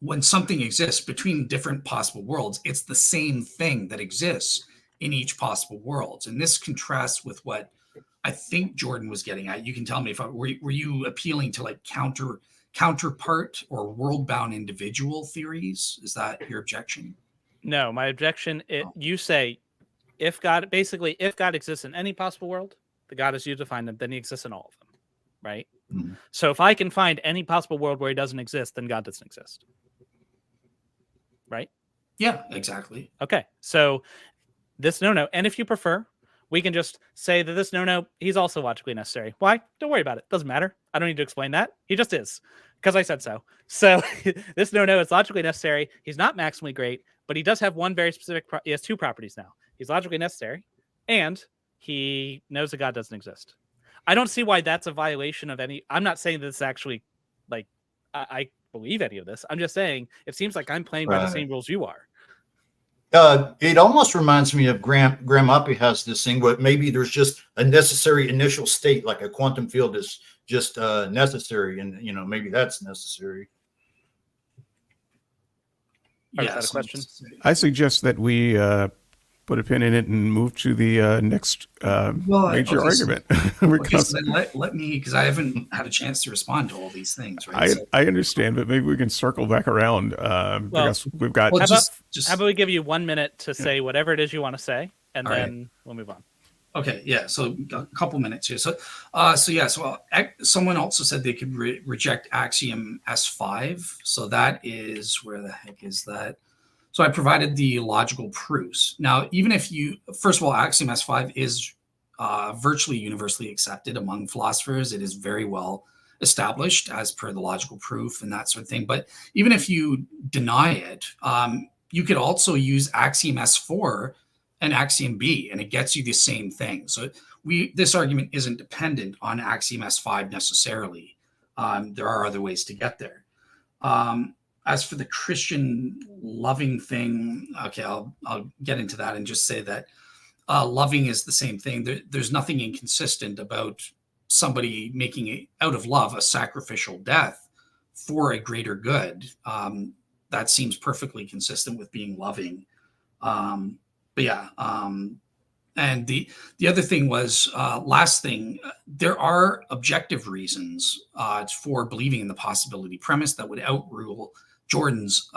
when something exists between different possible worlds, it's the same thing that exists in each possible world. And this contrasts with what I think Jordan was getting at. You can tell me if were you appealing to like counterpart or world-bound individual theories? Is that your objection? No, my objection. You say if God exists in any possible world, the God as you define them, then he exists in all of them, right? Mhm. So if I can find any possible world where he doesn't exist, then God doesn't exist, right? Yeah, exactly. Okay, so this no, and if you prefer, we can just say that this no, he's also logically necessary. Why? Don't worry about it. Doesn't matter. I don't need to explain that. He just is, because I said so. So this no is logically necessary. He's not maximally great, but he does have one very specific. He has two properties now. He's logically necessary, and he knows that God doesn't exist. I don't see why that's a violation of any. I'm not saying that it's actually like I believe any of this. I'm just saying it seems like I'm playing by the same rules you are. It almost reminds me of Graham Uppy has this thing, but maybe there's just a necessary initial state, like a quantum field is just necessary, and maybe that's necessary. Is that a question? I suggest that we put a pin in it and move to the next major argument. So let me, because I haven't had a chance to respond to all these things, right? I understand, but maybe we can circle back around because we've got. Well, how about we give you 1 minute to say whatever it is you want to say, and then we'll move on. Okay, yeah. So a couple minutes here. So someone also said they could reject axiom S5. So that is, where the heck is that? So I provided the logical proofs. Now, even if first of all, axiom S5 is virtually universally accepted among philosophers. It is very well established as per the logical proof and that sort of thing. But even if you deny it, you could also use axiom S4 and axiom B, and it gets you the same thing. So this argument isn't dependent on axiom S5 necessarily. There are other ways to get there. As for the Christian loving thing, okay, I'll get into that and just say that loving is the same thing. There's nothing inconsistent about somebody making out of love a sacrificial death for a greater good. That seems perfectly consistent with being loving. But yeah, and the other thing was, last thing, there are objective reasons for believing in the possibility premise that would outrule Jordan's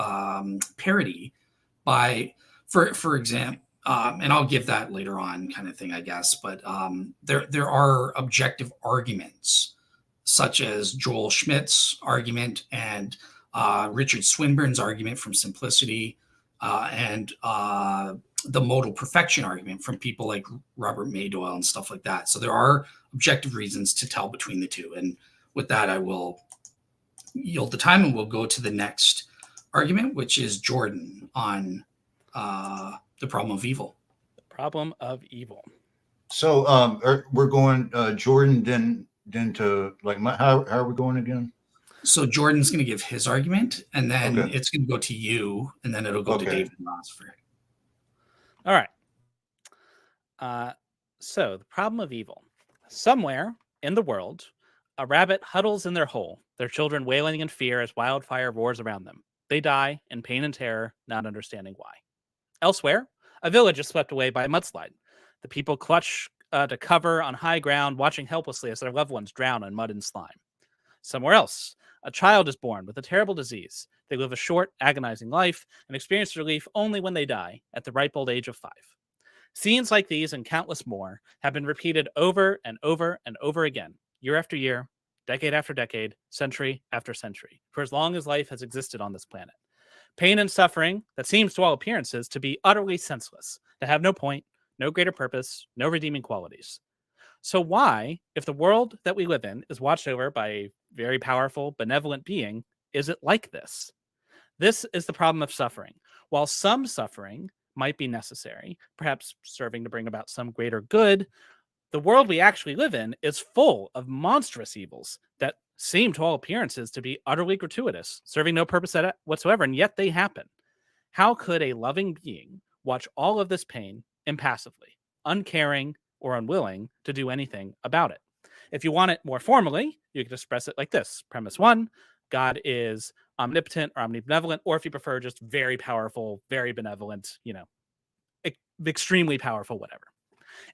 parody by, for example, and I'll give that later on kind of thing, I guess, but there are objective arguments such as Joel Schmidt's argument and Richard Swinburne's argument from Simplicity and the modal perfection argument from people like Robert Madoyle and stuff like that. So there are objective reasons to tell between the two. And with that, I will yield the time and we'll go to the next argument, which is Jordan on the problem of evil. The problem of evil. So we're going Jordan, then to like, how are we going again? So Jordan's going to give his argument, and then it's going to go to you, and then it'll go to David Rosford. All right. So the problem of evil. Somewhere in the world, a rabbit huddles in their hole, their children wailing in fear as wildfire roars around them. They die in pain and terror, not understanding why. Elsewhere, a village is swept away by a mudslide. The people clutch to cover on high ground, watching helplessly as their loved ones drown in mud and slime. Somewhere else, a child is born with a terrible disease. They live a short, agonizing life and experience relief only when they die at the ripe old age of 5. Scenes like these and countless more have been repeated over and over and over again, year after year, decade after decade, century after century, for as long as life has existed on this planet. Pain and suffering that seems to all appearances to be utterly senseless, to have no point, no greater purpose, no redeeming qualities. So why, if the world that we live in is watched over by a very powerful, benevolent being, is it like this? This is the problem of suffering. While some suffering might be necessary, perhaps serving to bring about some greater good, the world we actually live in is full of monstrous evils that seem to all appearances to be utterly gratuitous, serving no purpose whatsoever, and yet they happen. How could a loving being watch all of this pain impassively, uncaring or unwilling to do anything about it? If you want it more formally, you can express it like this. Premise 1, God is omnipotent or omnibenevolent, or if you prefer, just very powerful, very benevolent, extremely powerful, whatever.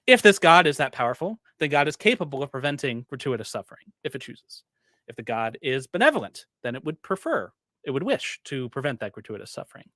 If this God is that powerful, then God is capable of preventing gratuitous suffering if it chooses. If the God is benevolent, then it would wish to prevent that gratuitous suffering.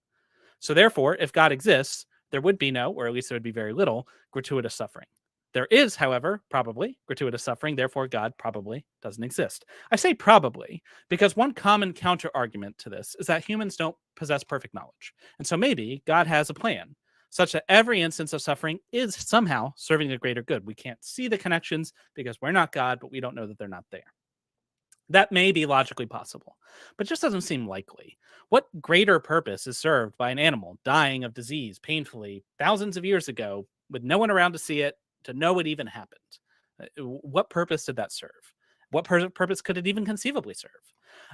So therefore, if God exists, there would be no, or at least there would be very little, gratuitous suffering. There is, however, probably gratuitous suffering, therefore God probably doesn't exist. I say probably because one common counter-argument to this is that humans don't possess perfect knowledge. And so maybe God has a plan such that every instance of suffering is somehow serving a greater good. We can't see the connections because we're not God, but we don't know that they're not there. That may be logically possible, but just doesn't seem likely. What greater purpose is served by an animal dying of disease painfully thousands of years ago with no one around to see it, to know it even happened? What purpose did that serve? What purpose could it even conceivably serve?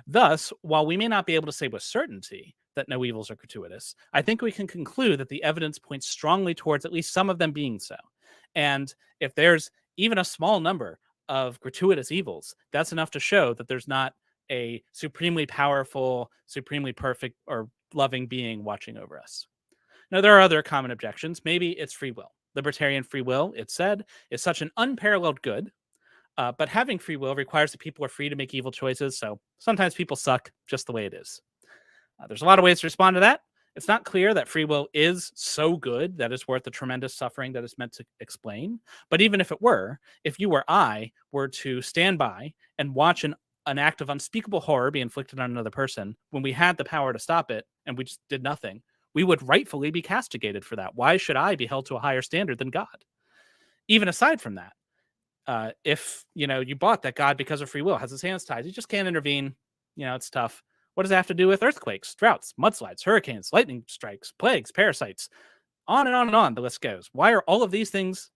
Thus, while we may not be able to say with certainty that no evils are gratuitous, I think we can conclude that the evidence points strongly towards at least some of them being so. And if there's even a small number of gratuitous evils, that's enough to show that there's not a supremely powerful, supremely perfect, or loving being watching over us. Now, there are other common objections. Maybe it's free will. Libertarian free will, it's said, is such an unparalleled good, but having free will requires that people are free to make evil choices, so sometimes people suck just the way it is. There's a lot of ways to respond to that. It's not clear that free will is so good that it's worth the tremendous suffering that it's meant to explain. But even if it were, if you or I were to stand by and watch an act of unspeakable horror be inflicted on another person when we had the power to stop it and we just did nothing, we would rightfully be castigated for that. Why should I be held to a higher standard than God? Even aside from that, if you bought that God, because of free will, has his hands tied, he just can't intervene, it's tough. What does it have to do with earthquakes, droughts, mudslides, hurricanes, lightning strikes, plagues, parasites, on and on and on the list goes? Why are all of these things,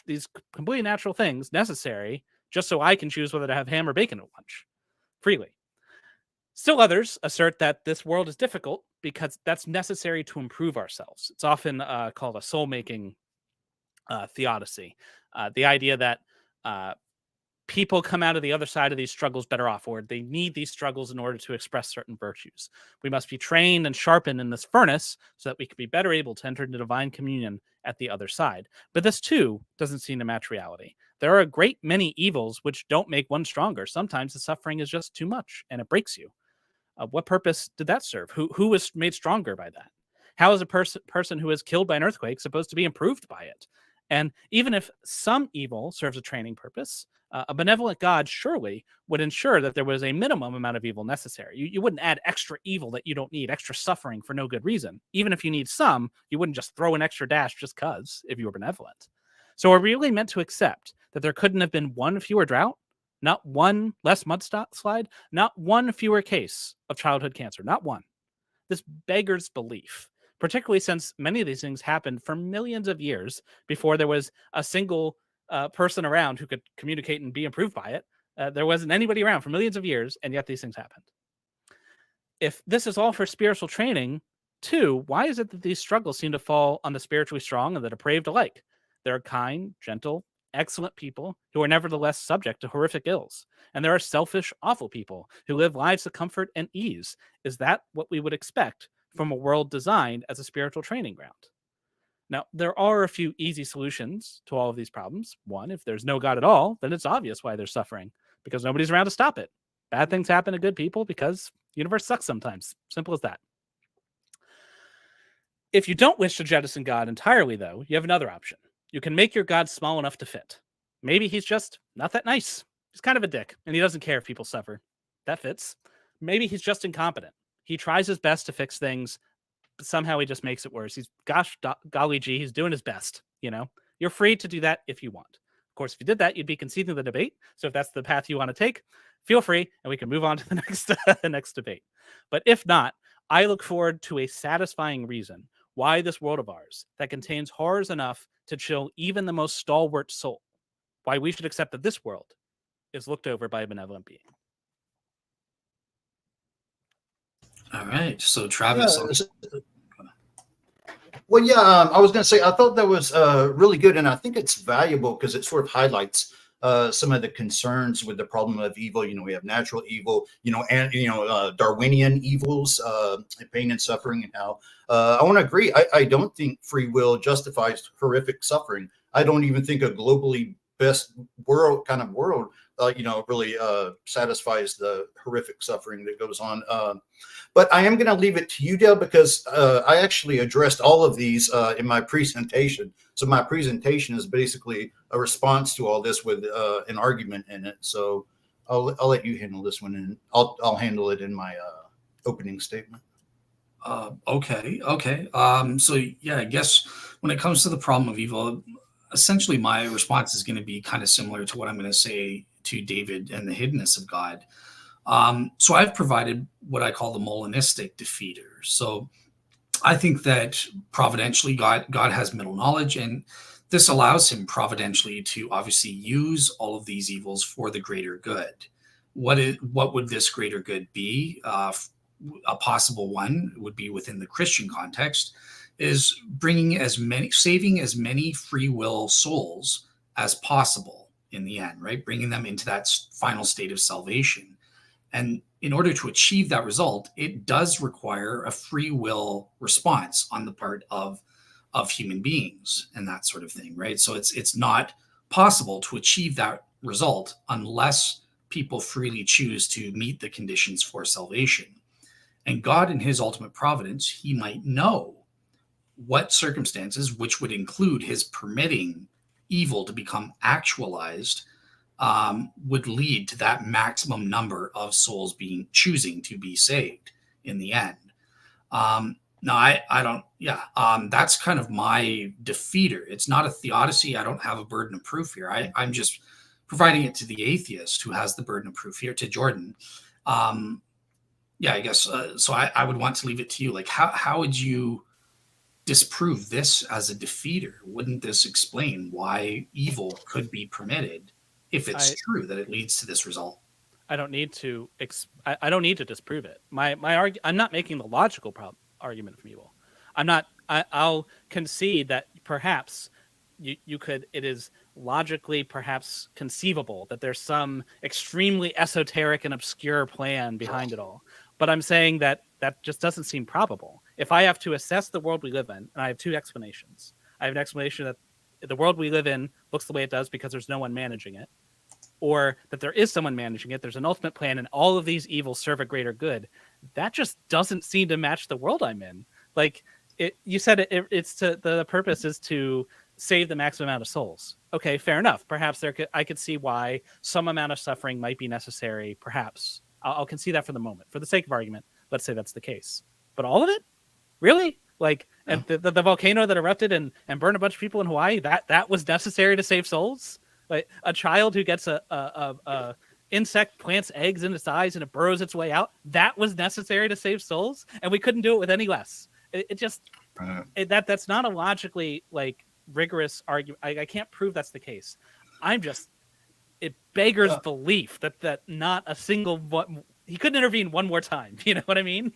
these completely natural things, necessary just so I can choose whether to have ham or bacon at lunch freely? Still others assert that this world is difficult because that's necessary to improve ourselves. It's often called a soul-making theodicy. The idea that people come out of the other side of these struggles better off, or they need these struggles in order to express certain virtues. We must be trained and sharpened in this furnace so that we can be better able to enter into divine communion at the other side. But this too doesn't seem to match reality. There are a great many evils which don't make one stronger. Sometimes the suffering is just too much and it breaks you. What purpose did that serve? Who was made stronger by that? How is a person who is killed by an earthquake supposed to be improved by it? And even if some evil serves a training purpose, a benevolent God surely would ensure that there was a minimum amount of evil necessary. You wouldn't add extra evil that you don't need, extra suffering for no good reason. Even if you need some, you wouldn't just throw an extra dash just because if you were benevolent. So are we really meant to accept that there couldn't have been one fewer drought? Not one less mudslide? Not one fewer case of childhood cancer? Not one. This beggars belief, particularly since many of these things happened for millions of years before there was a single person around who could communicate and be improved by it. There wasn't anybody around for millions of years, and yet these things happened. If this is all for spiritual training, too, why is it that these struggles seem to fall on the spiritually strong and the depraved alike? There are kind, gentle, excellent people who are nevertheless subject to horrific ills. And there are selfish, awful people who live lives of comfort and ease. Is that what we would expect from a world designed as a spiritual training ground? Now, there are a few easy solutions to all of these problems. One, if there's no God at all, then it's obvious why there's suffering, because nobody's around to stop it. Bad things happen to good people because the universe sucks sometimes. Simple as that. If you don't wish to jettison God entirely, though, you have another option. You can make your God small enough to fit. Maybe he's just not that nice. He's kind of a dick, and he doesn't care if people suffer. That fits. Maybe he's just incompetent. He tries his best to fix things, but somehow he just makes it worse. Golly gee, he's doing his best, You're free to do that if you want. Of course, if you did that, you'd be conceding the debate. So if that's the path you want to take, feel free, and we can move on to the next debate. But if not, I look forward to a satisfying reason why this world of ours that contains horrors enough to chill even the most stalwart soul, why we should accept that this world is looked over by a benevolent being. All right. So Yeah, Travis, well, yeah, I was going to say, I thought that was really good. And I think it's valuable because it sort of highlights some of the concerns with the problem of evil. You know, we have natural evil, and, Darwinian evils, pain and suffering, and how I want to agree. I don't think free will justifies horrific suffering. I don't even think a globally best world really satisfies the horrific suffering that goes on. But I am going to leave it to you, Dale, because I actually addressed all of these in my presentation. So my presentation is basically a response to all this with an argument in it. So I'll let you handle this one, and I'll handle it in my opening statement. Okay. So yeah, I guess when it comes to the problem of evil, essentially my response is going to be kind of similar to what I'm going to say to David and the hiddenness of God. So I've provided what I call the Molinistic defeater. So I think that providentially God has middle knowledge, and this allows him providentially to obviously use all of these evils for the greater good. What would this greater good be? A possible one would be within the Christian context, is saving as many free will souls as possible in the end, right? Bringing them into that final state of salvation. And in order to achieve that result, it does require a free will response on the part of human beings and that sort of thing, right? So it's not possible to achieve that result unless people freely choose to meet the conditions for salvation. And God, in his ultimate providence, he might know what circumstances, which would include his permitting evil to become actualized, would lead to that maximum number of souls choosing to be saved in the end. That's kind of my defeater. It's not a theodicy. I don't have a burden of proof here. I'm just providing it to the atheist who has the burden of proof here, to Jordan. I guess so. I would want to leave it to you. Like, how would you disprove this as a defeater? Wouldn't this explain why evil could be permitted if it's true that it leads to this result? I don't need to. I don't need to disprove it. I'm not making the logical argument from evil. I'll concede that perhaps you could. It is logically perhaps conceivable that there's some extremely esoteric and obscure plan behind it all. But I'm saying that just doesn't seem probable. If I have to assess the world we live in, and I have two explanations. I have an explanation that the world we live in looks the way it does because there's no one managing it, or that there is someone managing it. There's an ultimate plan, and all of these evils serve a greater good. That just doesn't seem to match the world I'm in. Like you said, it's to the purpose is to save the maximum amount of souls. Okay, fair enough. Perhaps I could see why some amount of suffering might be necessary. Perhaps I'll concede that for the moment. For the sake of argument, let's say that's the case. But all of it? Really? Like, and the volcano that erupted and burned a bunch of people in Hawaii, that was necessary to save souls? Like a child who gets a insect plants eggs in its eyes and it burrows its way out, that was necessary to save souls? And we couldn't do it with any less. That's not a logically like rigorous argument. I can't prove that's the case. It beggars belief that not a single one, he couldn't intervene one more time. You know what I mean?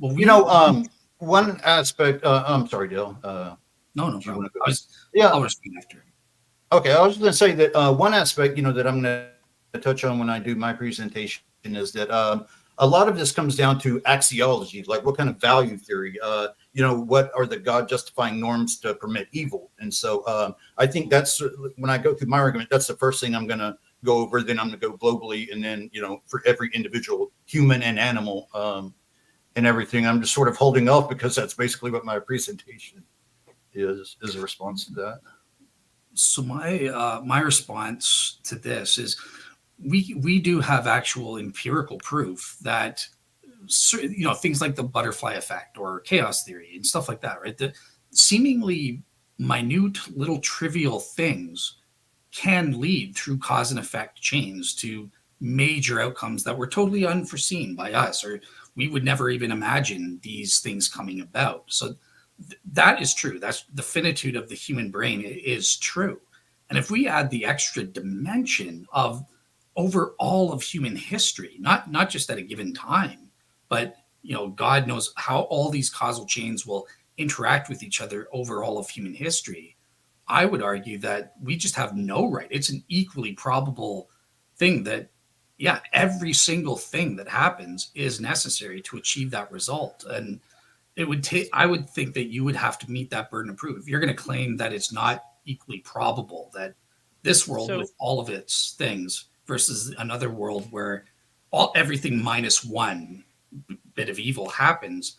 Well, one aspect. I'm sorry, Dale. No. I'll respond after. Okay, I was going to say that one aspect, that I'm going to touch on when I do my presentation is that a lot of this comes down to axiology, like what kind of value theory, what are the God justifying norms to permit evil? And so I think that's when I go through my argument, that's the first thing I'm going to go over. Then I'm going to go globally, and then for every individual human and animal and everything. I'm just sort of holding off because that's basically what my presentation is a response to that. So my response to this is we do have actual empirical proof that things like the butterfly effect or chaos theory and stuff like that, right? The seemingly minute little trivial things can lead through cause and effect chains to major outcomes that were totally unforeseen by us or we would never even imagine these things coming about. So that is true. That's the finitude of the human brain is true. And if we add the extra dimension of over all of human history, not just at a given time, but God knows how all these causal chains will interact with each other over all of human history, I would argue that we just have no right. It's an equally probable thing that, yeah, every single thing that happens is necessary to achieve that result. And it would take, I would think that you would have to meet that burden of proof. If you're going to claim that it's not equally probable that this world with all of its things versus another world where everything minus one bit of evil happens,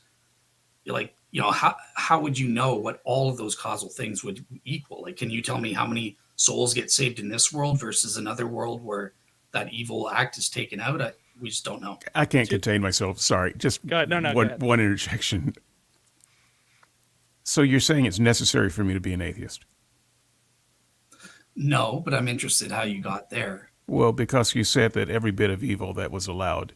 you're like, how would you know what all of those causal things would equal? Like, can you tell me how many souls get saved in this world versus another world where that evil act is taken out? We just don't know. I can't contain myself. Sorry. Just go ahead. No, one interjection. So you're saying it's necessary for me to be an atheist? No, but I'm interested how you got there. Well, because you said that every bit of evil that was allowed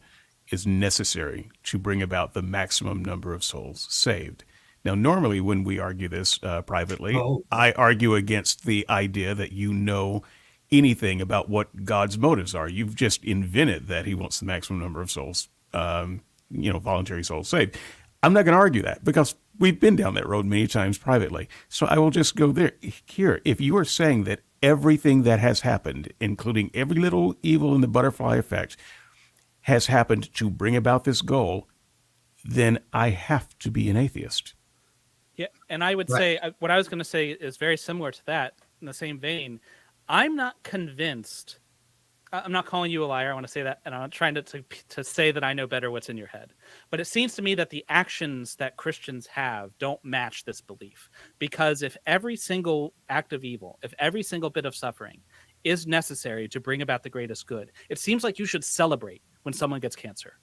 is necessary to bring about the maximum number of souls saved. Now, normally when we argue this privately, I argue against the idea that you know anything about what God's motives are. You've just invented that he wants the maximum number of souls, voluntary souls saved. I'm not going to argue that because we've been down that road many times privately. So I will just go there. Here, if you are saying that everything that has happened, including every little evil in the butterfly effect, has happened to bring about this goal, then I have to be an atheist. Yeah, and I would say what I was going to say is very similar to that in the same vein. I'm not convinced. I'm not calling you a liar. I want to say that, and I'm not trying to say that I know better what's in your head. But it seems to me that the actions that Christians have don't match this belief. Because if every single act of evil, if every single bit of suffering is necessary to bring about the greatest good, it seems like you should celebrate when someone gets cancer.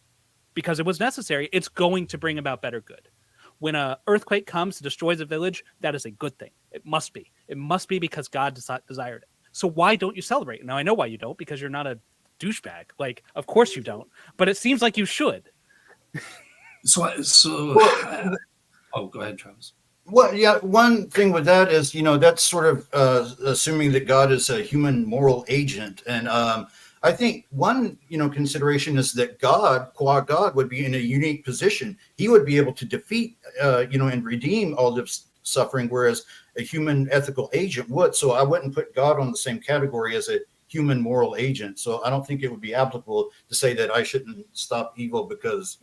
Because it was necessary, it's going to bring about better good. When an earthquake comes and destroys a village, that is a good thing. It must be. It must be because God desired it. So why don't you celebrate? Now, I know why you don't, because you're not a douchebag. Like, of course you don't. But it seems like you should. Go ahead, Travis. Well, yeah, one thing with that is, that's sort of assuming that God is a human moral agent. And I think one, consideration is that God, qua God, would be in a unique position. He would be able to defeat, and redeem all this suffering, whereas a human ethical agent would. So I wouldn't put God on the same category as a human moral agent. So I don't think it would be applicable to say that I shouldn't stop evil because,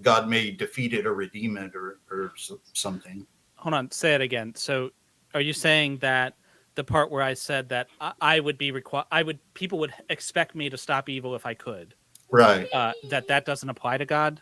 God may defeat it or redeem it or something. Hold on, say it again. So are you saying that the part where I said that I would be people would expect me to stop evil if I could, right? That doesn't apply to God,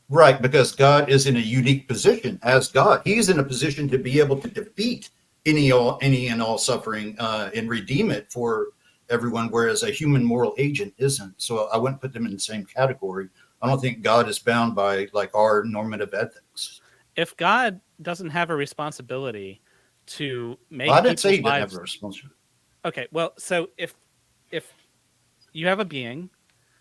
right? Because God is in a unique position as God. He's in a position to be able to defeat any and all suffering and redeem it for everyone, whereas a human moral agent isn't. So I wouldn't put them in the same category. I don't think God is bound by like our normative ethics. If God doesn't have a responsibility to make, I didn't say he didn't have a responsibility. Okay, well, so if you have a being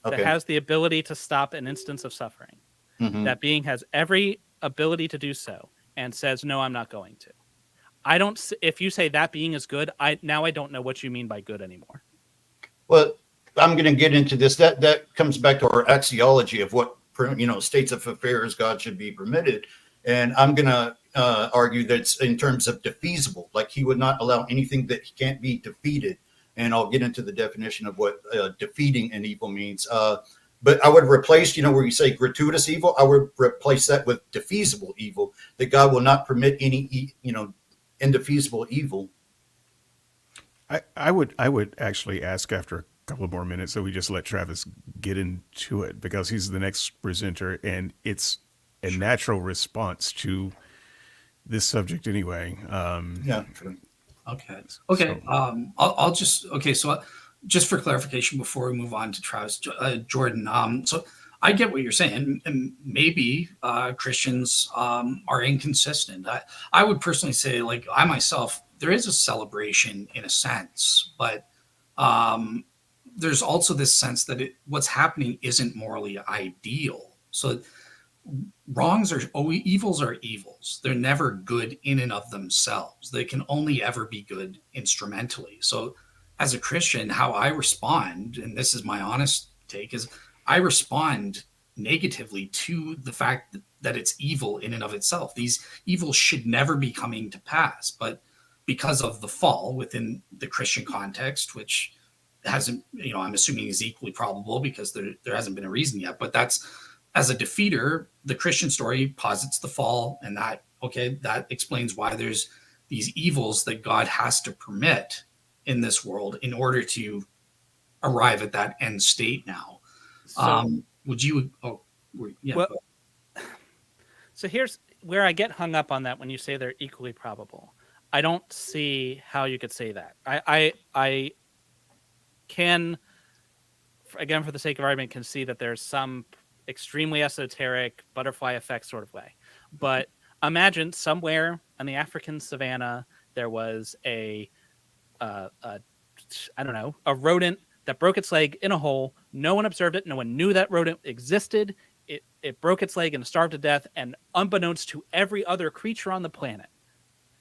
that has the ability to stop an instance of suffering, that being has every ability to do so, and says, "No, I'm not going to." I don't. If you say that being is good, I don't know what you mean by good anymore. Well, I'm going to get into this. That comes back to our axiology of what states of affairs God should be permitted. And I'm going to argue that it's in terms of defeasible, like he would not allow anything that can't be defeated. And I'll get into the definition of what defeating an evil means. But I would replace, where you say gratuitous evil, I would replace that with defeasible evil, that God will not permit any, indefeasible evil. I would actually ask after a couple of more minutes that we just let Travis get into it, because he's the next presenter and it's a natural response to this subject anyway. Yeah. True. Okay. I'll just, so just for clarification before we move on to Travis Jordan. So I get what you're saying, and maybe Christians are inconsistent. I would personally say, like, I myself, there is a celebration in a sense, but there's also this sense that what's happening isn't morally ideal. So evils are evils. They're never good in and of themselves. They can only ever be good instrumentally. So as a Christian, how I respond, and this is my honest take, is I respond negatively to the fact that it's evil in and of itself. These evils should never be coming to pass, but because of the fall within the Christian context, which hasn't, I'm assuming is equally probable because there hasn't been a reason yet, but that's, as a defeater, the Christian story posits the fall, and that explains why there's these evils that God has to permit in this world in order to arrive at that end state now. So, Would you? Yeah. well, so here's where I get hung up on that when you say they're equally probable. I don't see how you could say that. I can, again, for the sake of argument, can see that there's some extremely esoteric butterfly effect sort of way. But imagine somewhere in the African savannah, there was a rodent that broke its leg in a hole. No one observed it. No one knew that rodent existed. It broke its leg and starved to death, and unbeknownst to every other creature on the planet.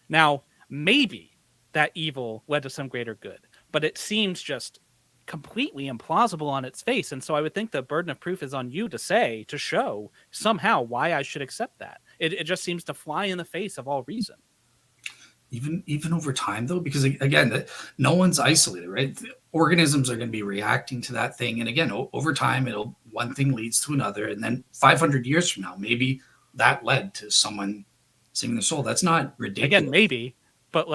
Now, maybe that evil led to some greater good, but it seems just completely implausible on its face. And so I would think the burden of proof is on you to show somehow why I should accept that. It just seems to fly in the face of all reason. Even over time, though, because again, no one's isolated, right? Organisms are going to be reacting to that thing, and again, over time, one thing leads to another, and then 500 years from now, maybe that led to someone saving their soul. That's not ridiculous. Again, maybe, but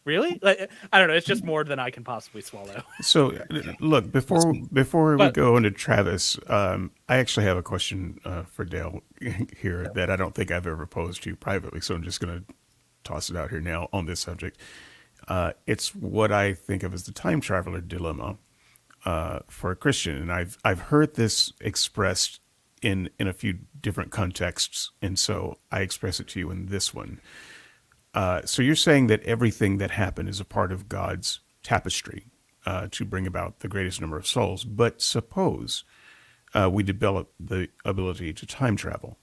really, I don't know. It's just more than I can possibly swallow. So, look, before we go into Travis, I actually have a question for Dale here that I don't think I've ever posed to you privately, so I'm just going to toss it out here now on this subject. It's what I think of as the time traveler dilemma for a Christian, and I've heard this expressed in a few different contexts, and so I express it to you in this one. So you're saying that everything that happened is a part of God's tapestry to bring about the greatest number of souls, but suppose we develop the ability to time travel,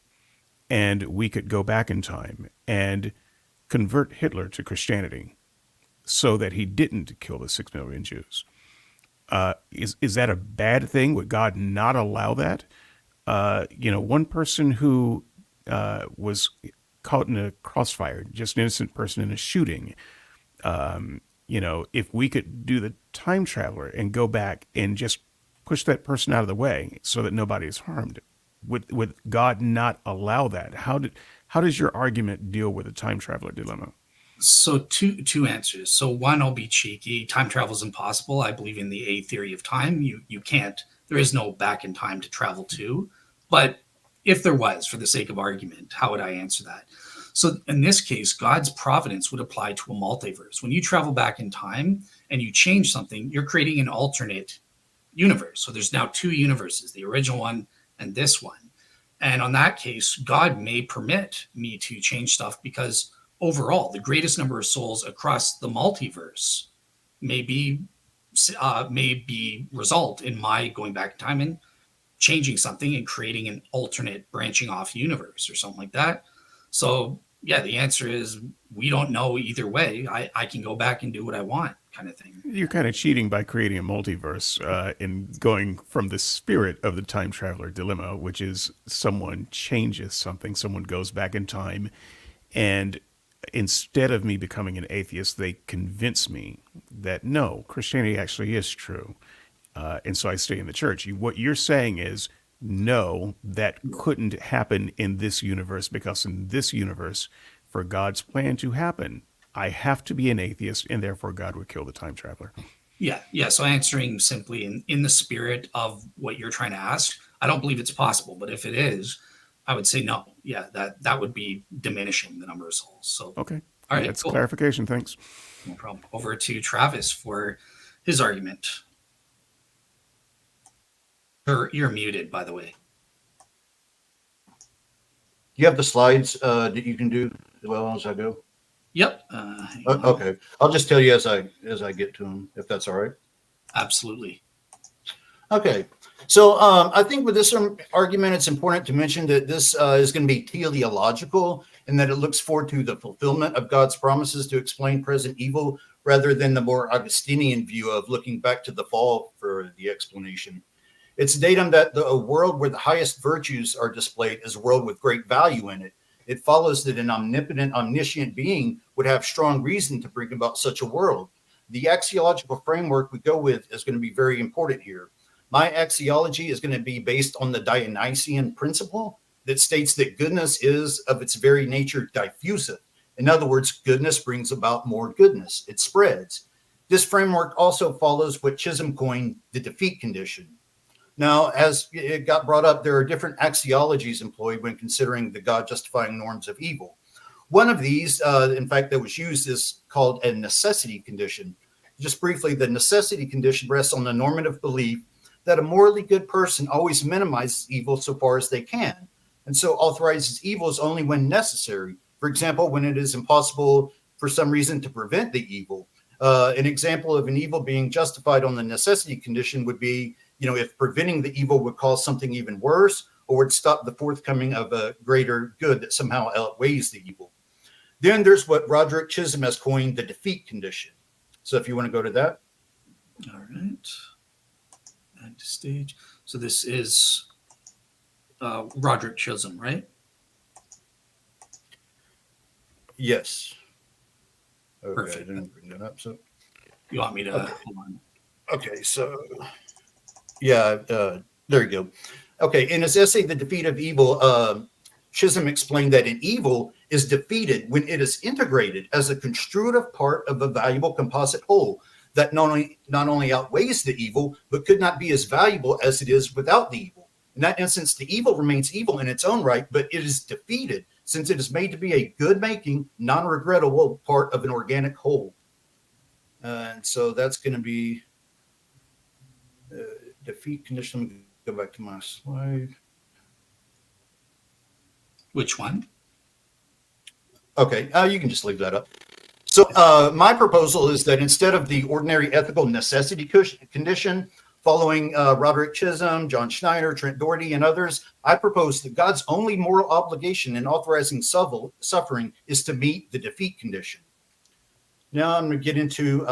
and we could go back in time and convert Hitler to Christianity so that he didn't kill the 6 million Jews. Is that a bad thing? Would God not allow that? One person who was caught in a crossfire, just an innocent person in a shooting, if we could do the time traveler and go back and just push that person out of the way so that nobody is harmed, would God not allow that? How does your argument deal with the time traveler dilemma? So two answers. So one, I'll be cheeky. Time travel is impossible. I believe in the A theory of time. You can't. There is no back in time to travel to. But if there was, for the sake of argument, how would I answer that? So in this case, God's providence would apply to a multiverse. When you travel back in time and you change something, you're creating an alternate universe. So there's now two universes, the original one and this one. And on that case, God may permit me to change stuff because overall, the greatest number of souls across the multiverse may result in my going back in time and changing something and creating an alternate branching off universe or something like that. So yeah, the answer is we don't know either way. I can go back and do what I want, kind of thing. You're kind of cheating by creating a multiverse in going from the spirit of the time traveler dilemma, which is someone changes something, someone goes back in time, and instead of me becoming an atheist, they convince me that no, Christianity actually is true. And so I stay in the church. What you're saying is, no, that couldn't happen in this universe, because in this universe, for God's plan to happen, I have to be an atheist, and therefore God would kill the time traveler. Yeah. So answering simply in the spirit of what you're trying to ask, I don't believe it's possible, but if it is, I would say no. Yeah, that would be diminishing the number of souls. So okay. All right, that's cool. Clarification. Thanks. No problem. Over to Travis for his argument. You're muted, by the way. You have the slides that you can do as well as I go? Yep. Okay. I'll just tell you as I get to them, if that's all right. Absolutely. Okay. So I think with this argument, it's important to mention that this is going to be teleological and that it looks forward to the fulfillment of God's promises to explain present evil rather than the more Augustinian view of looking back to the fall for the explanation. It's a datum that a world where the highest virtues are displayed is a world with great value in it. It follows that an omnipotent, omniscient being would have strong reason to bring about such a world. The axiological framework we go with is going to be very important here. My axiology is going to be based on the Dionysian principle that states that goodness is of its very nature diffusive. In other words, goodness brings about more goodness. It spreads. This framework also follows what Chisholm coined the defeat condition. Now, as it got brought up, there are different axiologies employed when considering the God-justifying norms of evil. One of these, in fact, that was used is called a necessity condition. Just briefly, the necessity condition rests on the normative belief that a morally good person always minimizes evil so far as they can, and so authorizes evils only when necessary. For example, when it is impossible for some reason to prevent the evil. An example of an evil being justified on the necessity condition would be, if preventing the evil would cause something even worse or would stop the forthcoming of a greater good that somehow outweighs the evil. Then there's what Roderick Chisholm has coined the defeat condition. So if you want to go to that. All right. Add to stage. So this is Roderick Chisholm, right? Yes. Okay, Perfect. I didn't bring that up. So You want me to hold on? okay, so yeah, there you go. Okay, in his essay, The Defeat of Evil, Chisholm explained that an evil is defeated when it is integrated as a constitutive part of a valuable composite whole that not only outweighs the evil, but could not be as valuable as it is without the evil. In that instance, the evil remains evil in its own right, but it is defeated since it is made to be a good-making, non-regrettable part of an organic whole. And so that's going to be defeat condition. Let me go back to my slide. Which one? Okay, you can just leave that up. So my proposal is that instead of the ordinary ethical necessity condition following Roderick Chisholm, John Schneider, Trent Doherty, and others, I propose that God's only moral obligation in authorizing suffering is to meet the defeat condition. Now I'm going to get into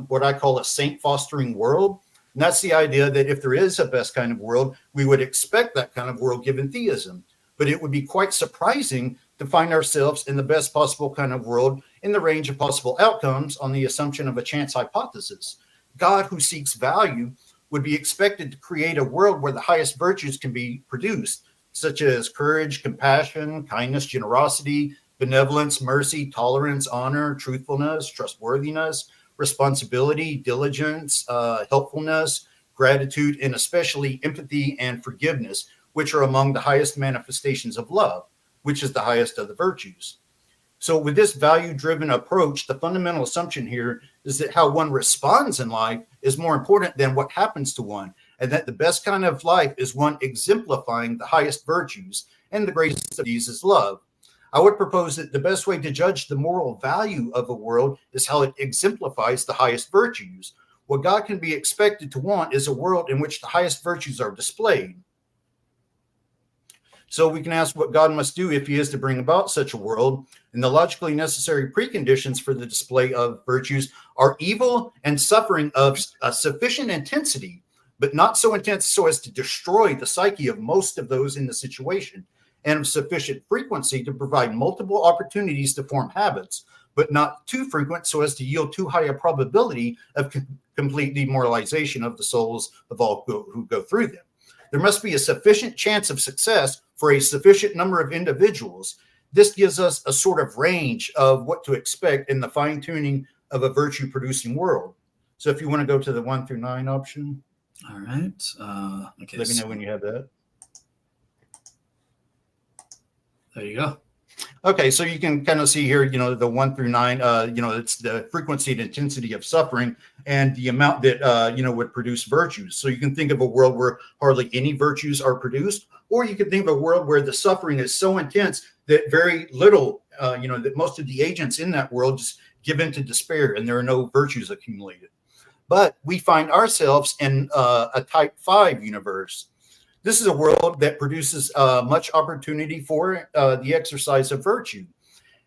what I call a saint fostering world. And that's the idea that if there is a best kind of world, we would expect that kind of world given theism. But it would be quite surprising to find ourselves in the best possible kind of world in the range of possible outcomes on the assumption of a chance hypothesis. God, who seeks value, would be expected to create a world where the highest virtues can be produced, such as courage, compassion, kindness, generosity, benevolence, mercy, tolerance, honor, truthfulness, trustworthiness, responsibility, diligence, helpfulness, gratitude, and especially empathy and forgiveness, which are among the highest manifestations of love, which is the highest of the virtues. So with this value-driven approach, the fundamental assumption here is that how one responds in life is more important than what happens to one, and that the best kind of life is one exemplifying the highest virtues, and the greatest of these is love. I would propose that the best way to judge the moral value of a world is how it exemplifies the highest virtues. What God can be expected to want is a world in which the highest virtues are displayed. So we can ask what God must do if he is to bring about such a world. And the logically necessary preconditions for the display of virtues are evil and suffering of a sufficient intensity, but not so intense so as to destroy the psyche of most of those in the situation, and of sufficient frequency to provide multiple opportunities to form habits, but not too frequent so as to yield too high a probability of complete demoralization of the souls of all who go through them. There must be a sufficient chance of success for a sufficient number of individuals. This gives us a sort of range of what to expect in the fine-tuning of a virtue-producing world. So if you want to go to the 1 through 9 option. All right. Okay. Let me know when you have that. There you go. Okay, so you can kind of see here, the 1 through 9, it's the frequency and intensity of suffering and the amount that, would produce virtues. So you can think of a world where hardly any virtues are produced, or you can think of a world where the suffering is so intense that very little, that most of the agents in that world just give in to despair and there are no virtues accumulated. but we find ourselves in a type 5 universe. This is a world that produces much opportunity for the exercise of virtue.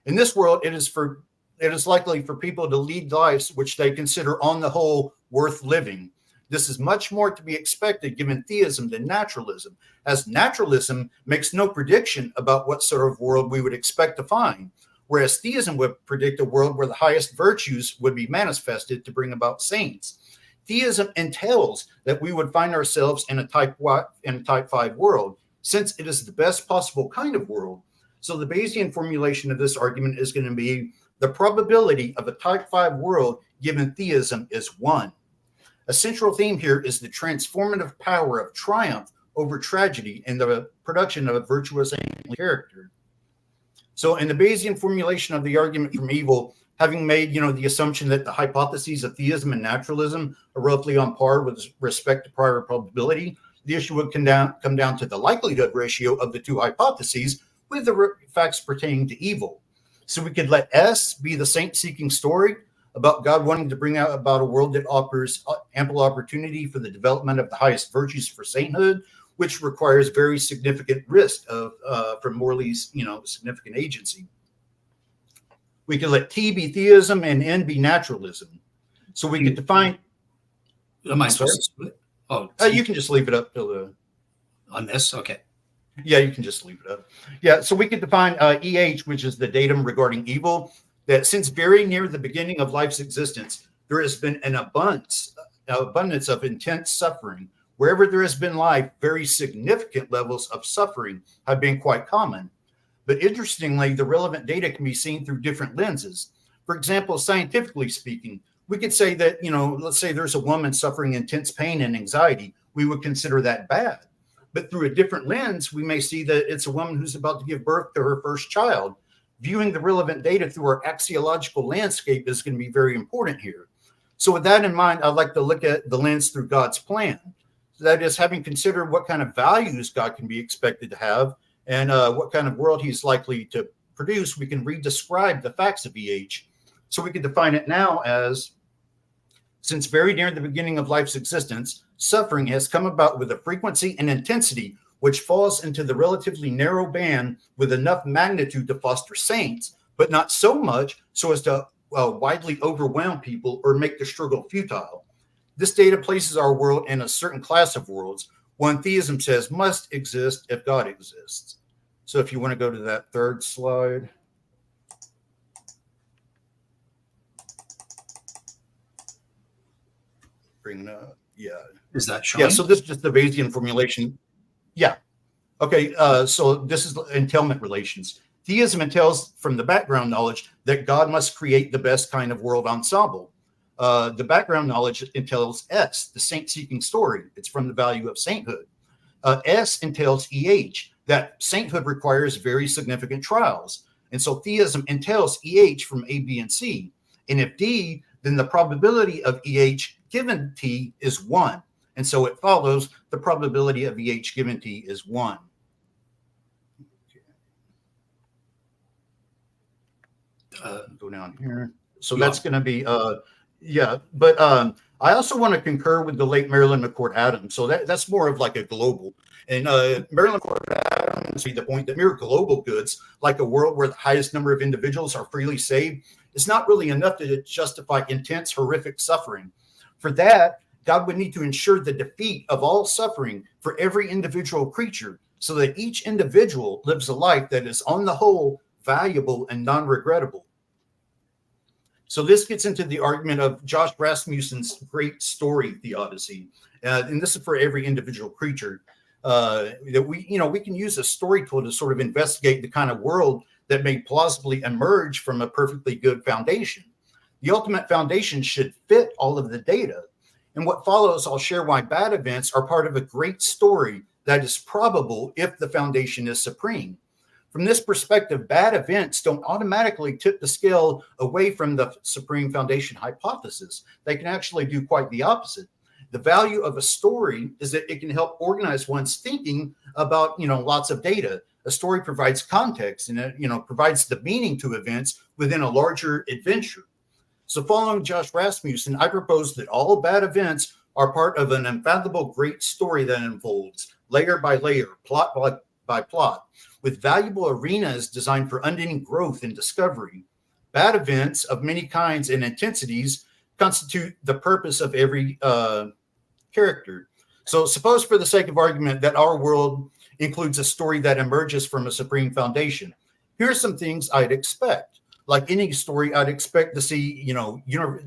In this world, it is likely for people to lead lives which they consider on the whole worth living. This is much more to be expected given theism than naturalism, as naturalism makes no prediction about what sort of world we would expect to find, whereas theism would predict a world where the highest virtues would be manifested to bring about saints. Theism entails that we would find ourselves in a type 5 world, since it is the best possible kind of world. So the Bayesian formulation of this argument is going to be the probability of a type 5 world given theism is 1. A central theme here is the transformative power of triumph over tragedy in the production of a virtuous saintly character. So in the Bayesian formulation of the argument from evil, having made, the assumption that the hypotheses of theism and naturalism are roughly on par with respect to prior probability, the issue would come down to the likelihood ratio of the two hypotheses with the facts pertaining to evil. So we could let S be the saint-seeking story about God wanting to bring about a world that offers ample opportunity for the development of the highest virtues for sainthood, which requires very significant risk from morally, significant agency. We could let T be theism and N be naturalism. So we could define. Am I supposed to split? Oh, you can just leave it up till the. On this, okay. Yeah, you can just leave it up. Yeah, so we could define EH, which is the datum regarding evil, that since very near the beginning of life's existence, there has been an abundance of intense suffering. Wherever there has been life, very significant levels of suffering have been quite common. But interestingly, the relevant data can be seen through different lenses. For example, scientifically speaking, we could say that, let's say there's a woman suffering intense pain and anxiety. We would consider that bad. But through a different lens, we may see that it's a woman who's about to give birth to her first child. Viewing the relevant data through our axiological landscape is going to be very important here. So with that in mind, I'd like to look at the lens through God's plan. So that is, having considered what kind of values God can be expected to have and what kind of world he's likely to produce, we can redescribe the facts of EH. So we can define it now as, since very near the beginning of life's existence, suffering has come about with a frequency and intensity which falls into the relatively narrow band with enough magnitude to foster saints, but not so much so as to widely overwhelm people or make the struggle futile. This data places our world in a certain class of worlds, one theism says must exist if God exists. So if you want to go to that third slide. Bring it up. Yeah. Is that showing? Yeah, so this is just the Bayesian formulation. Yeah. Okay, so this is entailment relations. Theism entails from the background knowledge that God must create the best kind of world ensemble. The background knowledge entails S, the saint-seeking story. It's from the value of sainthood. S entails EH, that sainthood requires very significant trials. And so theism entails EH from A, B, and C. And if D, then the probability of EH given T is 1. And so it follows the probability of EH given T is 1. Go down here. So that's going to be, but I also want to concur with the late Marilyn McCord Adams. So that's more of like a global. And Marilyn McCord Adams made the point that mere global goods, like a world where the highest number of individuals are freely saved, is not really enough to justify intense, horrific suffering. For that, God would need to ensure the defeat of all suffering for every individual creature so that each individual lives a life that is, on the whole, valuable and non-regrettable. So this gets into the argument of Josh Rasmussen's great story theodicy. And this is for every individual creature. That we can use a story tool to sort of investigate the kind of world that may plausibly emerge from a perfectly good foundation. The ultimate foundation should fit all of the data. And what follows, I'll share why bad events are part of a great story that is probable if the foundation is supreme. From this perspective, bad events don't automatically tip the scale away from the supreme foundation hypothesis. They can actually do quite the opposite. The value of a story is that it can help organize one's thinking about, lots of data. A story provides context and it, provides the meaning to events within a larger adventure. So following Josh Rasmussen, I propose that all bad events are part of an unfathomable great story that unfolds layer by layer, plot by plot, with valuable arenas designed for unending growth and discovery. Bad events of many kinds and intensities constitute the purpose of every character. So suppose for the sake of argument that our world includes a story that emerges from a supreme foundation. Here's some things I'd expect. Like any story, I'd expect to see,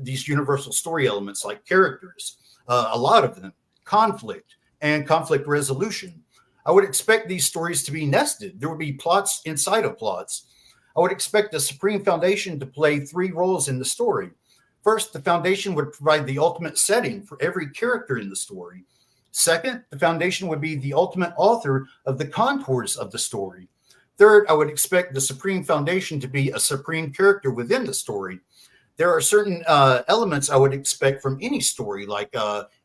these universal story elements like characters, a lot of them, conflict and conflict resolution. I would expect these stories to be nested. There would be plots inside of plots. I would expect the supreme foundation to play three roles in the story. First, the foundation would provide the ultimate setting for every character in the story. Second, the foundation would be the ultimate author of the contours of the story. Third, I would expect the supreme foundation to be a supreme character within the story. There are certain elements I would expect from any story, like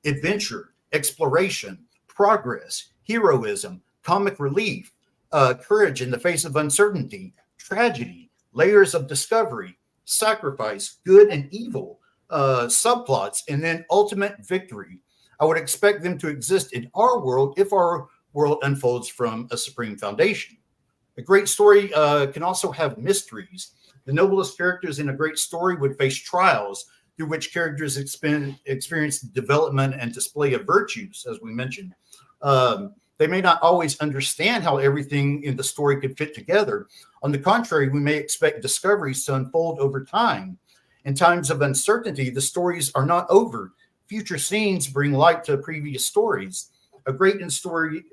adventure, exploration, progress, heroism, comic relief, courage in the face of uncertainty, tragedy, layers of discovery, sacrifice, good and evil, subplots, and then ultimate victory. I would expect them to exist in our world if our world unfolds from a supreme foundation. A great story can also have mysteries. The noblest characters in a great story would face trials through which characters experience development and display of virtues, as we mentioned. They may not always understand how everything in the story could fit together. On the contrary, we may expect discoveries to unfold over time. In times of uncertainty, the stories are not over. Future scenes bring light to previous stories. A great story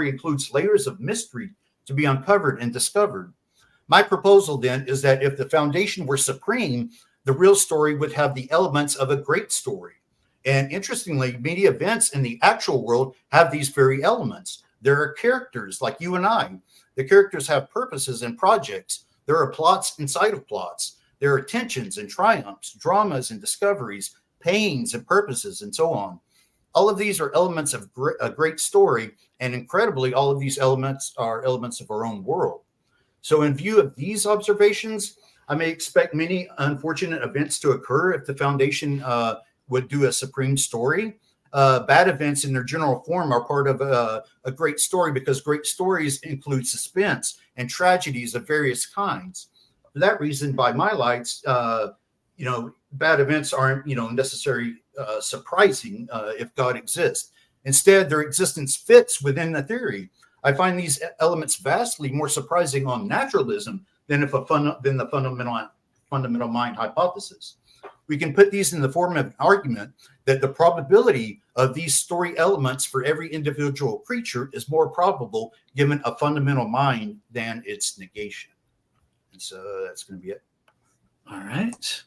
includes layers of mystery to be uncovered and discovered. My proposal then is that if the foundation were supreme, the real story would have the elements of a great story. And interestingly, many events in the actual world have these very elements. There are characters like you and I. The characters have purposes and projects. There are plots inside of plots. There are tensions and triumphs, dramas and discoveries, pains and purposes, and so on. All of these are elements of a great story, and incredibly, all of these elements are elements of our own world. So in view of these observations, I may expect many unfortunate events to occur if the foundation would do a supreme story. Bad events in their general form are part of a great story because great stories include suspense and tragedies of various kinds. For that reason, by my lights, bad events aren't, necessarily surprising if God exists. Instead, their existence fits within the theory. I find these elements vastly more surprising on naturalism than the fundamental mind hypothesis. We can put these in the form of an argument that the probability of these story elements for every individual creature is more probable given a fundamental mind than its negation. And so that's going to be it. All right.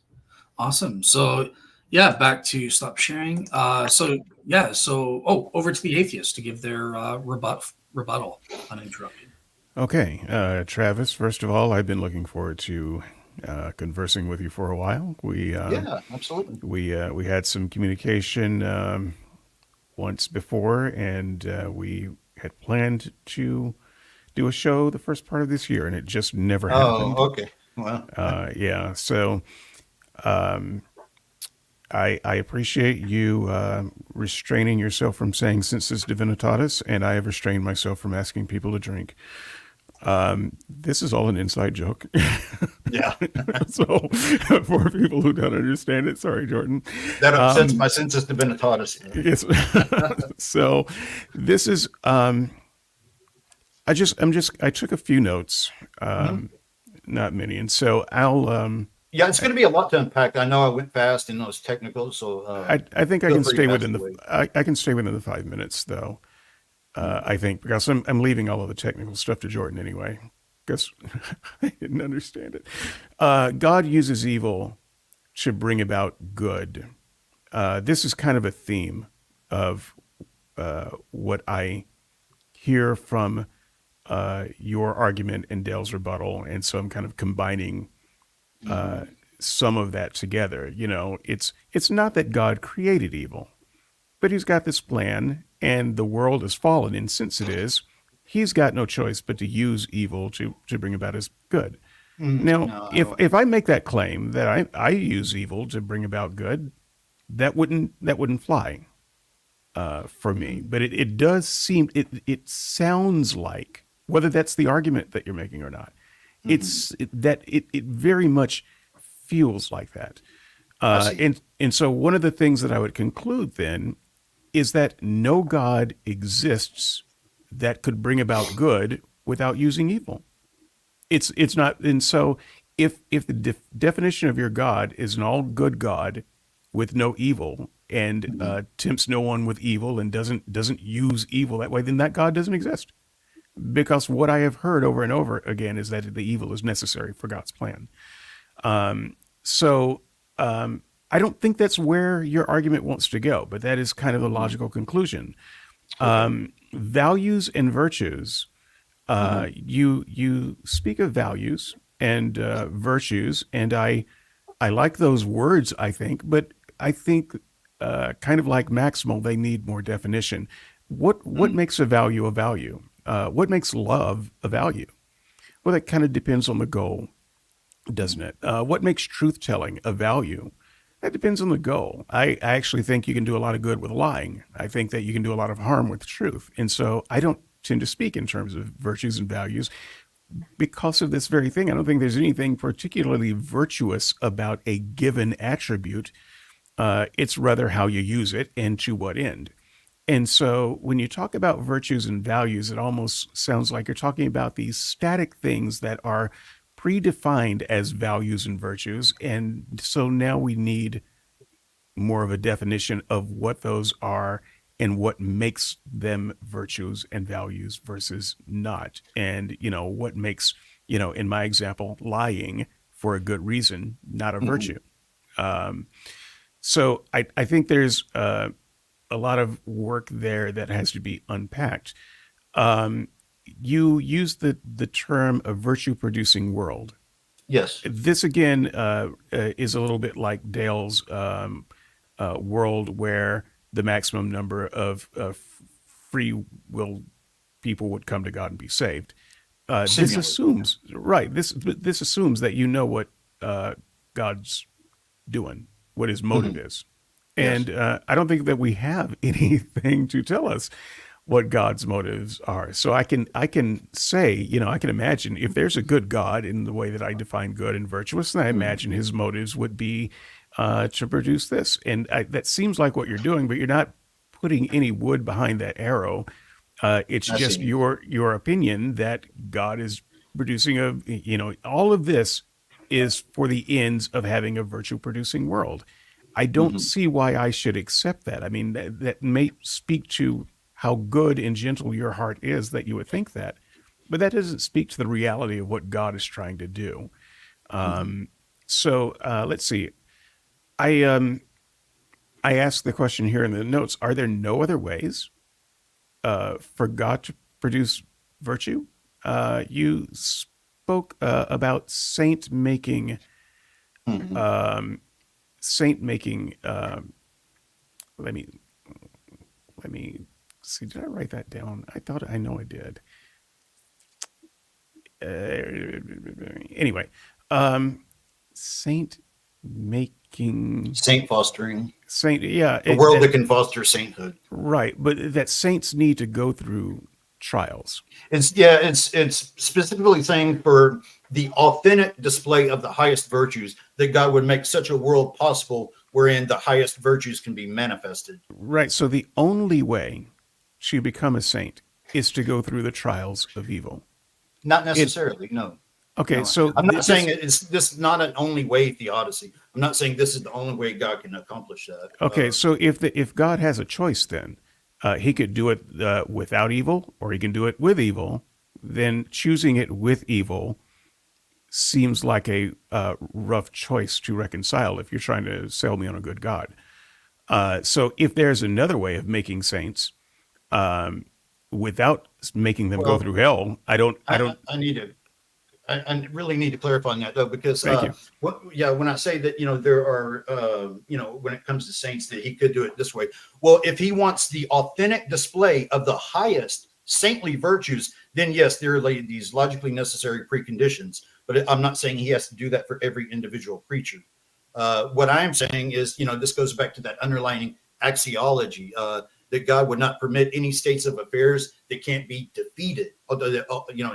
Awesome. So, yeah, back to stop sharing. Over to the atheists to give their rebuttal uninterrupted. Okay. Travis, first of all, I've been looking forward to conversing with you for a while. Yeah, absolutely. We had some communication once before, and we had planned to do a show the first part of this year, and it just never happened. Oh, okay. Well, yeah. So I appreciate you restraining yourself from saying "sensus divinitatis," and I have restrained myself from asking people to drink. This is all an inside joke. yeah. So for people who don't understand it, sorry, Jordan. That upsets my sensus divinitatis. Yes. So this is I took a few notes, not many, and so I'll Yeah, it's going to be a lot to unpack. I know I went fast in those technicals, so I think I feel can free stay to within pass the away. I can stay within the 5 minutes though. I think because I'm leaving all of the technical stuff to Jordan anyway. Guess I didn't understand it. God uses evil to bring about good. This is kind of a theme of what I hear from your argument and Dale's rebuttal, and so I'm kind of combining some of that together. It's not that God created evil, but he's got this plan, and the world is fallen, and since it is, he's got no choice but to use evil to bring about his good. Now, No, if I make that claim that I use evil to bring about good, that wouldn't fly for me. But it does seem it sounds like, whether that's the argument that you're making or not, it very much feels like that. I see. And so one of the things that I would conclude then is that no God exists that could bring about good without using evil. It's not, and so if the definition of your God is an all good God with no evil and tempts no one with evil and doesn't use evil that way, then that God doesn't exist. Because what I have heard over and over again is that the evil is necessary for God's plan. So I don't think that's where your argument wants to go, but that is kind of the logical conclusion. Values and virtues. You speak of values and virtues, and I like those words, I think, but I think kind of like Maximal, they need more definition. What makes a value a value? What makes love a value? Well, that kind of depends on the goal, doesn't it? What makes truth-telling a value? That depends on the goal. I actually think you can do a lot of good with lying. I think that you can do a lot of harm with truth. And so I don't tend to speak in terms of virtues and values because of this very thing. I don't think there's anything particularly virtuous about a given attribute. It's rather how you use it and to what end. And so when you talk about virtues and values, it almost sounds like you're talking about these static things that are predefined as values and virtues. And so now we need more of a definition of what those are and what makes them virtues and values versus not. And, what makes, in my example, lying for a good reason, not a virtue. So I think there's a lot of work there that has to be unpacked. You use the term a virtue-producing world. Yes. This, again, is a little bit like Dale's world where the maximum number of free will people would come to God and be saved. This assumes, right, this assumes that you know what God's doing, what his motive is. And I don't think that we have anything to tell us what God's motives are. So I can say, I can imagine if there's a good God in the way that I define good and virtuous, then I imagine his motives would be to produce this. And that seems like what you're doing, but you're not putting any wood behind that arrow. It's just your opinion that God is producing all of this is for the ends of having a virtue producing world. I don't see why I should accept that. I mean, that may speak to how good and gentle your heart is that you would think that, but that doesn't speak to the reality of what God is trying to do. So let's see. I asked the question here in the notes: are there no other ways for God to produce virtue? You spoke about saint making. Saint making. Let me see. Did I write that down? I know I did. Anyway, saint making. Saint fostering. Saint, yeah. A world that can foster sainthood. Right, but that saints need to go through trials. It's specifically saying for the authentic display of the highest virtues that God would make such a world possible wherein the highest virtues can be manifested. Right. So the only way to become a saint is to go through the trials of evil. Not necessarily, no. Okay, No, so I'm not saying this is not an only way theodicy. I'm not saying this is the only way God can accomplish that. Okay, so if God has a choice, then he could do it without evil, or he can do it with evil. Then choosing it with evil seems like a rough choice to reconcile if you're trying to sell me on a good God. So if there's another way of making saints without making them go through hell, I really need to clarify on that though, because when I say that there are when it comes to saints that he could do it this way. Well, if he wants the authentic display of the highest saintly virtues, then yes, there are these logically necessary preconditions. but I'm not saying he has to do that for every individual creature. What I am saying is, this goes back to that underlying axiology that God would not permit any states of affairs that can't be defeated.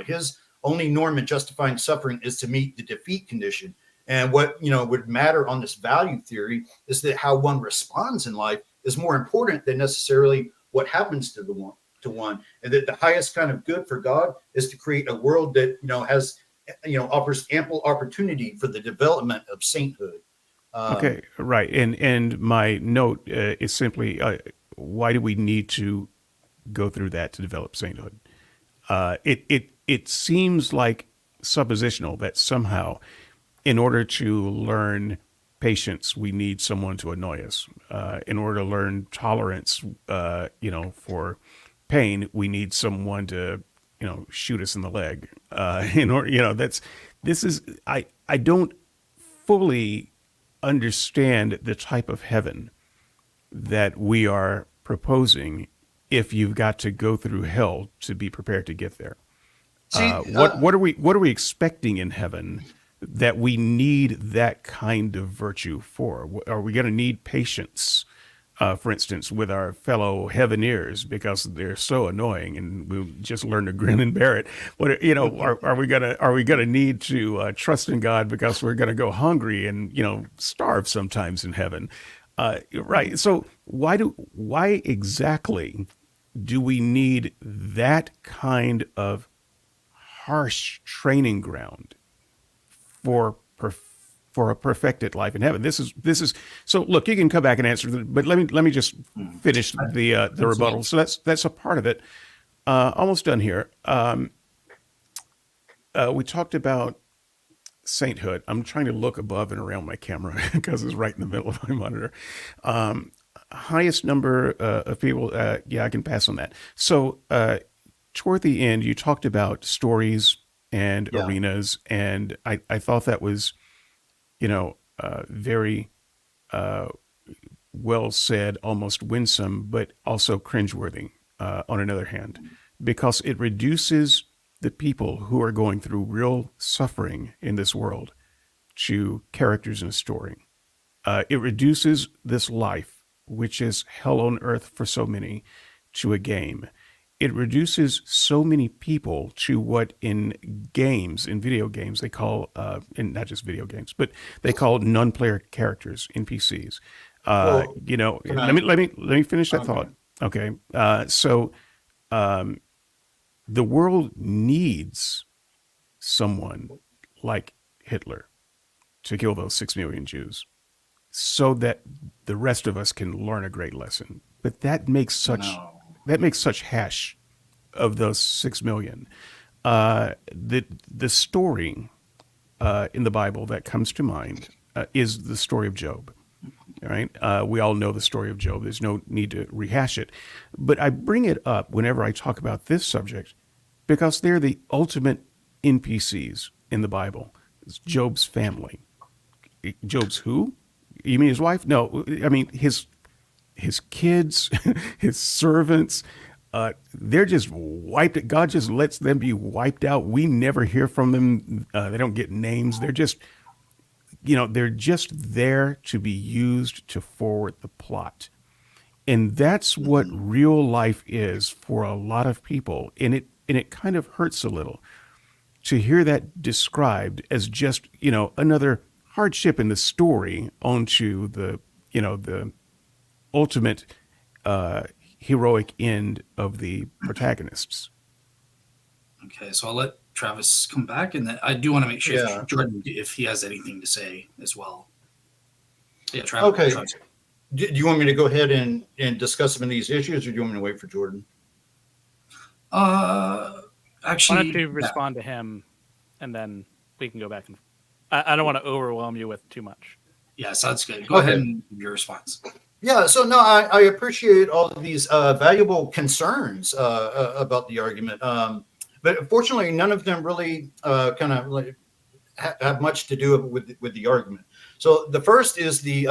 His only norm in justifying suffering is to meet the defeat condition. And what would matter on this value theory is that how one responds in life is more important than necessarily what happens to one, and that the highest kind of good for God is to create a world that has offers ample opportunity for the development of sainthood. Okay, right. And my note is simply, why do we need to go through that to develop sainthood? It seems like suppositional that somehow, in order to learn patience, we need someone to annoy us. In order to learn tolerance, for pain, we need someone to, shoot us in the leg. I don't fully understand the type of heaven that we are proposing if you've got to go through hell to be prepared to get there. What are we expecting in heaven that we need that kind of virtue for? Are we going to need patience, for instance, with our fellow heaveneers because they're so annoying and we just learn to grin and bear it? Are we gonna need to trust in God because we're gonna go hungry and starve sometimes in heaven? Right. So why exactly do we need that kind of harsh training ground for a perfected life in heaven? This is so. Look, you can come back and answer, but let me just finish the rebuttal. So that's a part of it. Almost done here. We talked about sainthood. I'm trying to look above and around my camera because it's right in the middle of my monitor. Highest number of people. Yeah, I can pass on that. So toward the end, you talked about stories and arenas, and I thought that was, very well said, almost winsome, but also cringeworthy on another hand, because it reduces the people who are going through real suffering in this world to characters in a story. It reduces this life, which is hell on earth for so many, to a game. It reduces so many people to what in video games, they call, and not just video games, but they call non-player characters, NPCs. Let me finish that thought. Okay. So the world needs someone like Hitler to kill those 6 million Jews so that the rest of us can learn a great lesson. But that makes such hash of those 6 million. The story in the Bible that comes to mind is the story of Job. All right, we all know the story of Job. There's no need to rehash it, but I bring it up whenever I talk about this subject because they're the ultimate NPCs in the Bible. It's Job's family. Job's who? You mean his wife? No, I mean his kids, his servants. They're just wiped. God just lets them be wiped out. We never hear from them. They don't get names. They're just, they're just there to be used to forward the plot. And that's what real life is for a lot of people. And it kind of hurts a little to hear that described as just, another hardship in the story onto the ultimate heroic end of the protagonists. Okay, so I'll let Travis come back, and then I do want to make sure if Jordan, if he has anything to say as well. Yeah, Travis. Okay. Travis. Do you want me to go ahead and discuss some of these issues, or do you want me to wait for Jordan? Actually, Why don't you respond to him, and then we can go back and. I don't want to overwhelm you with too much. Yeah, sounds good. Go ahead and give your response. Yeah, so no, I appreciate all of these valuable concerns about the argument, but unfortunately, none of them really kind of have much to do with the argument. So the first is the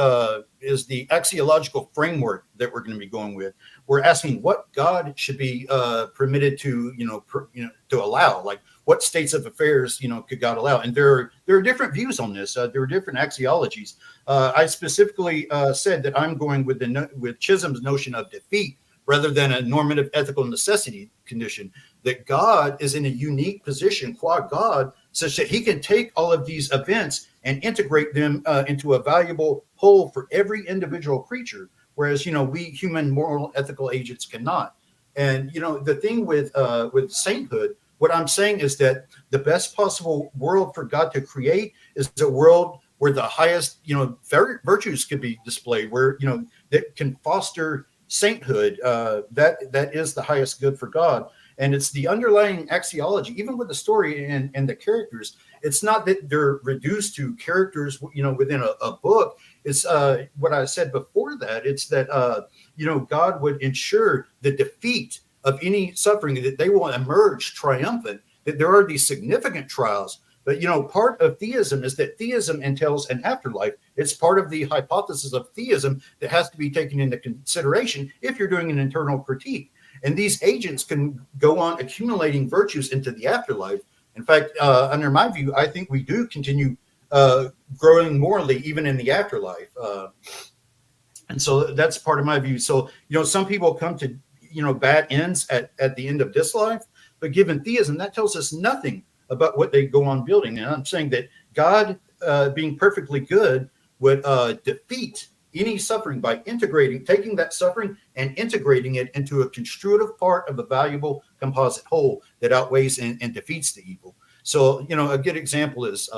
axiological framework that we're going to be going with. We're asking what God should be permitted to to allow, like what states of affairs could God allow, and there are different views on this. There are different axiologies. I specifically said that I'm going with Chisholm's notion of defeat rather than a normative ethical necessity condition, that God is in a unique position, qua God, such that he can take all of these events and integrate them into a valuable whole for every individual creature, whereas, we human moral ethical agents cannot. And, the thing with sainthood, what I'm saying is that the best possible world for God to create is a world where the highest, virtues could be displayed, where, that can foster sainthood. That is the highest good for God. And it's the underlying axiology, even with the story and the characters. It's not that they're reduced to characters, within a book. It's what I said before that. It's that, God would ensure the defeat of any suffering, that they will emerge triumphant, that there are these significant trials. But, part of theism is that theism entails an afterlife. It's part of the hypothesis of theism that has to be taken into consideration if you're doing an internal critique. And these agents can go on accumulating virtues into the afterlife. In fact, under my view, I think we do continue growing morally even in the afterlife. And so that's part of my view. So, some people come to, bad ends at the end of this life. But given theism, that tells us nothing about what they go on building. And I'm saying that God, being perfectly good, would defeat any suffering by taking that suffering and integrating it into a constitutive part of a valuable composite whole that outweighs and defeats the evil. So, a good example is,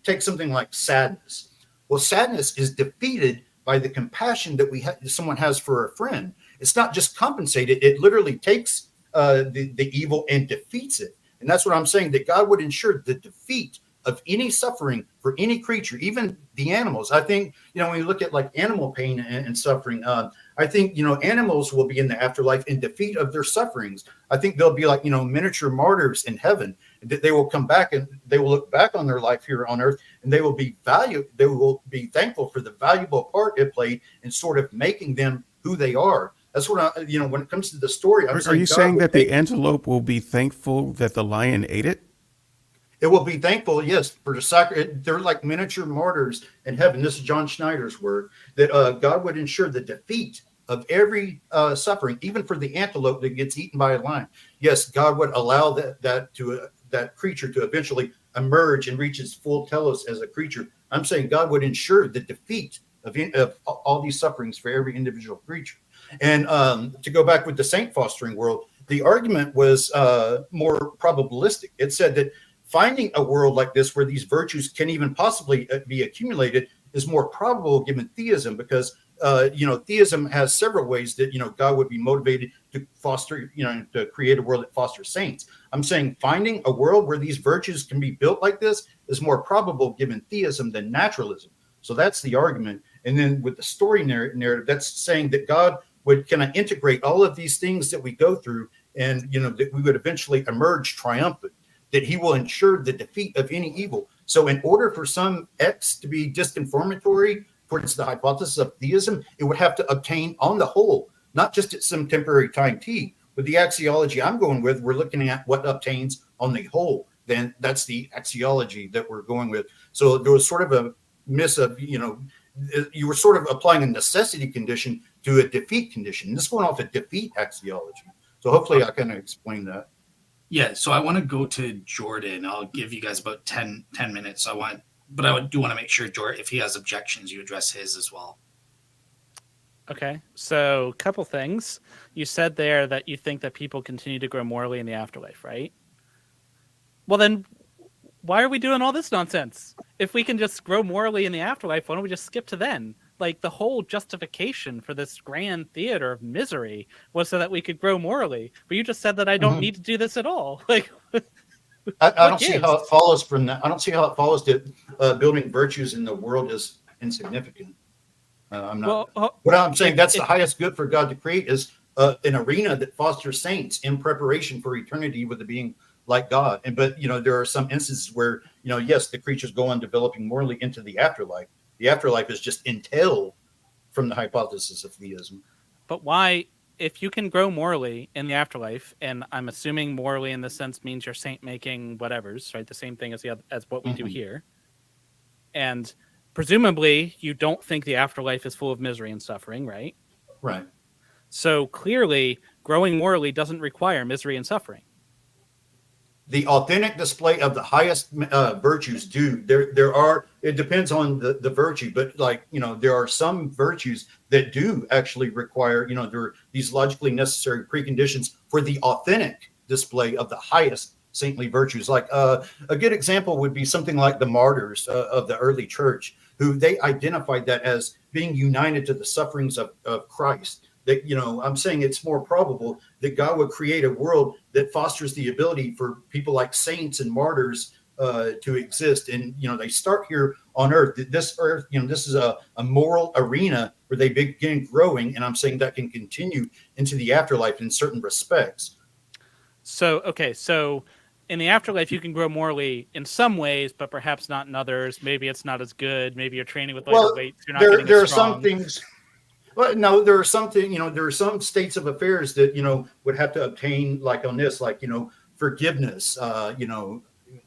take something like sadness. Well, sadness is defeated by the compassion that someone has for a friend. It's not just compensated. It literally takes the evil and defeats it. And that's what I'm saying, that God would ensure the defeat of any suffering for any creature, even the animals. I think, when you look at like animal pain and suffering, I think, animals will be in the afterlife in defeat of their sufferings. I think they'll be like, miniature martyrs in heaven, that they will come back and they will look back on their life here on earth, and they will be thankful for the valuable part it played in sort of making them who they are. That's what when it comes to the story. Are you saying that the antelope will be thankful that the lion ate it? It will be thankful, yes, for the sacrifice. They're like miniature martyrs in heaven. This is John Schneider's word, that God would ensure the defeat of every suffering, even for the antelope that gets eaten by a lion. Yes, God would allow that creature to eventually emerge and reach its full telos as a creature. I'm saying God would ensure the defeat of all these sufferings for every individual creature. And to go back with the saint fostering world, the argument was more probabilistic. It said that finding a world like this where these virtues can even possibly be accumulated is more probable given theism, because theism has several ways that God would be motivated to foster, to create a world that fosters saints. I'm saying finding a world where these virtues can be built like this is more probable given theism than naturalism. So that's the argument. And then with the story narrative, that's saying that God would kind of integrate all of these things that we go through, and that we would eventually emerge triumphant, that he will ensure the defeat of any evil. So in order for some X to be disconfirmatory towards the hypothesis of theism, it would have to obtain on the whole, not just at some temporary time t. With the axiology I'm going with, we're looking at what obtains on the whole. Then that's the axiology that we're going with. So there was sort of a miss of, you were sort of applying a necessity condition to a defeat condition. This went off a defeat axiology. So hopefully I kind of explained that. Yeah, so I want to go to Jordan. I'll give you guys about 10 minutes. Do want to make sure, Jordan, if he has objections, you address his as well. Okay, so a couple things. You said there that you think that people continue to grow morally in the afterlife, right? Well, then why are we doing all this nonsense? If we can just grow morally in the afterlife, why don't we just skip to then? Like, the whole justification for this grand theater of misery was so that we could grow morally. But you just said that I don't need to do this at all. Like, I don't see how it follows from that. I don't see how it follows that building virtues in the world is insignificant. I'm not. What I'm saying, that's the highest good for God to create is an arena that fosters saints in preparation for eternity with the being like God. But there are some instances where yes, the creatures go on developing morally into the afterlife. The afterlife is just entailed from the hypothesis of theism. But why, if you can grow morally in the afterlife, and I'm assuming morally in the sense means you're saint making whatevers, right? The same thing as what we do here. And presumably you don't think the afterlife is full of misery and suffering, right? Right. So clearly growing morally doesn't require misery and suffering. The authentic display of the highest virtues do. It depends on the virtue, but there are some virtues that do actually require, there are these logically necessary preconditions for the authentic display of the highest saintly virtues. Like a good example would be something like the martyrs of the early church, who they identified that as being united to the sufferings of Christ. That, I'm saying it's more probable that God would create a world that fosters the ability for people like saints and martyrs to exist. And, they start here on earth. This earth, this is a moral arena where they begin growing. And I'm saying that can continue into the afterlife in certain respects. So in the afterlife, you can grow morally in some ways, but perhaps not in others. Maybe it's not as good. Maybe you're training with lighter weights. You're not getting there as are strong. some things. Well, no, there are something, there are some states of affairs that, would have to obtain, like on this, like, forgiveness,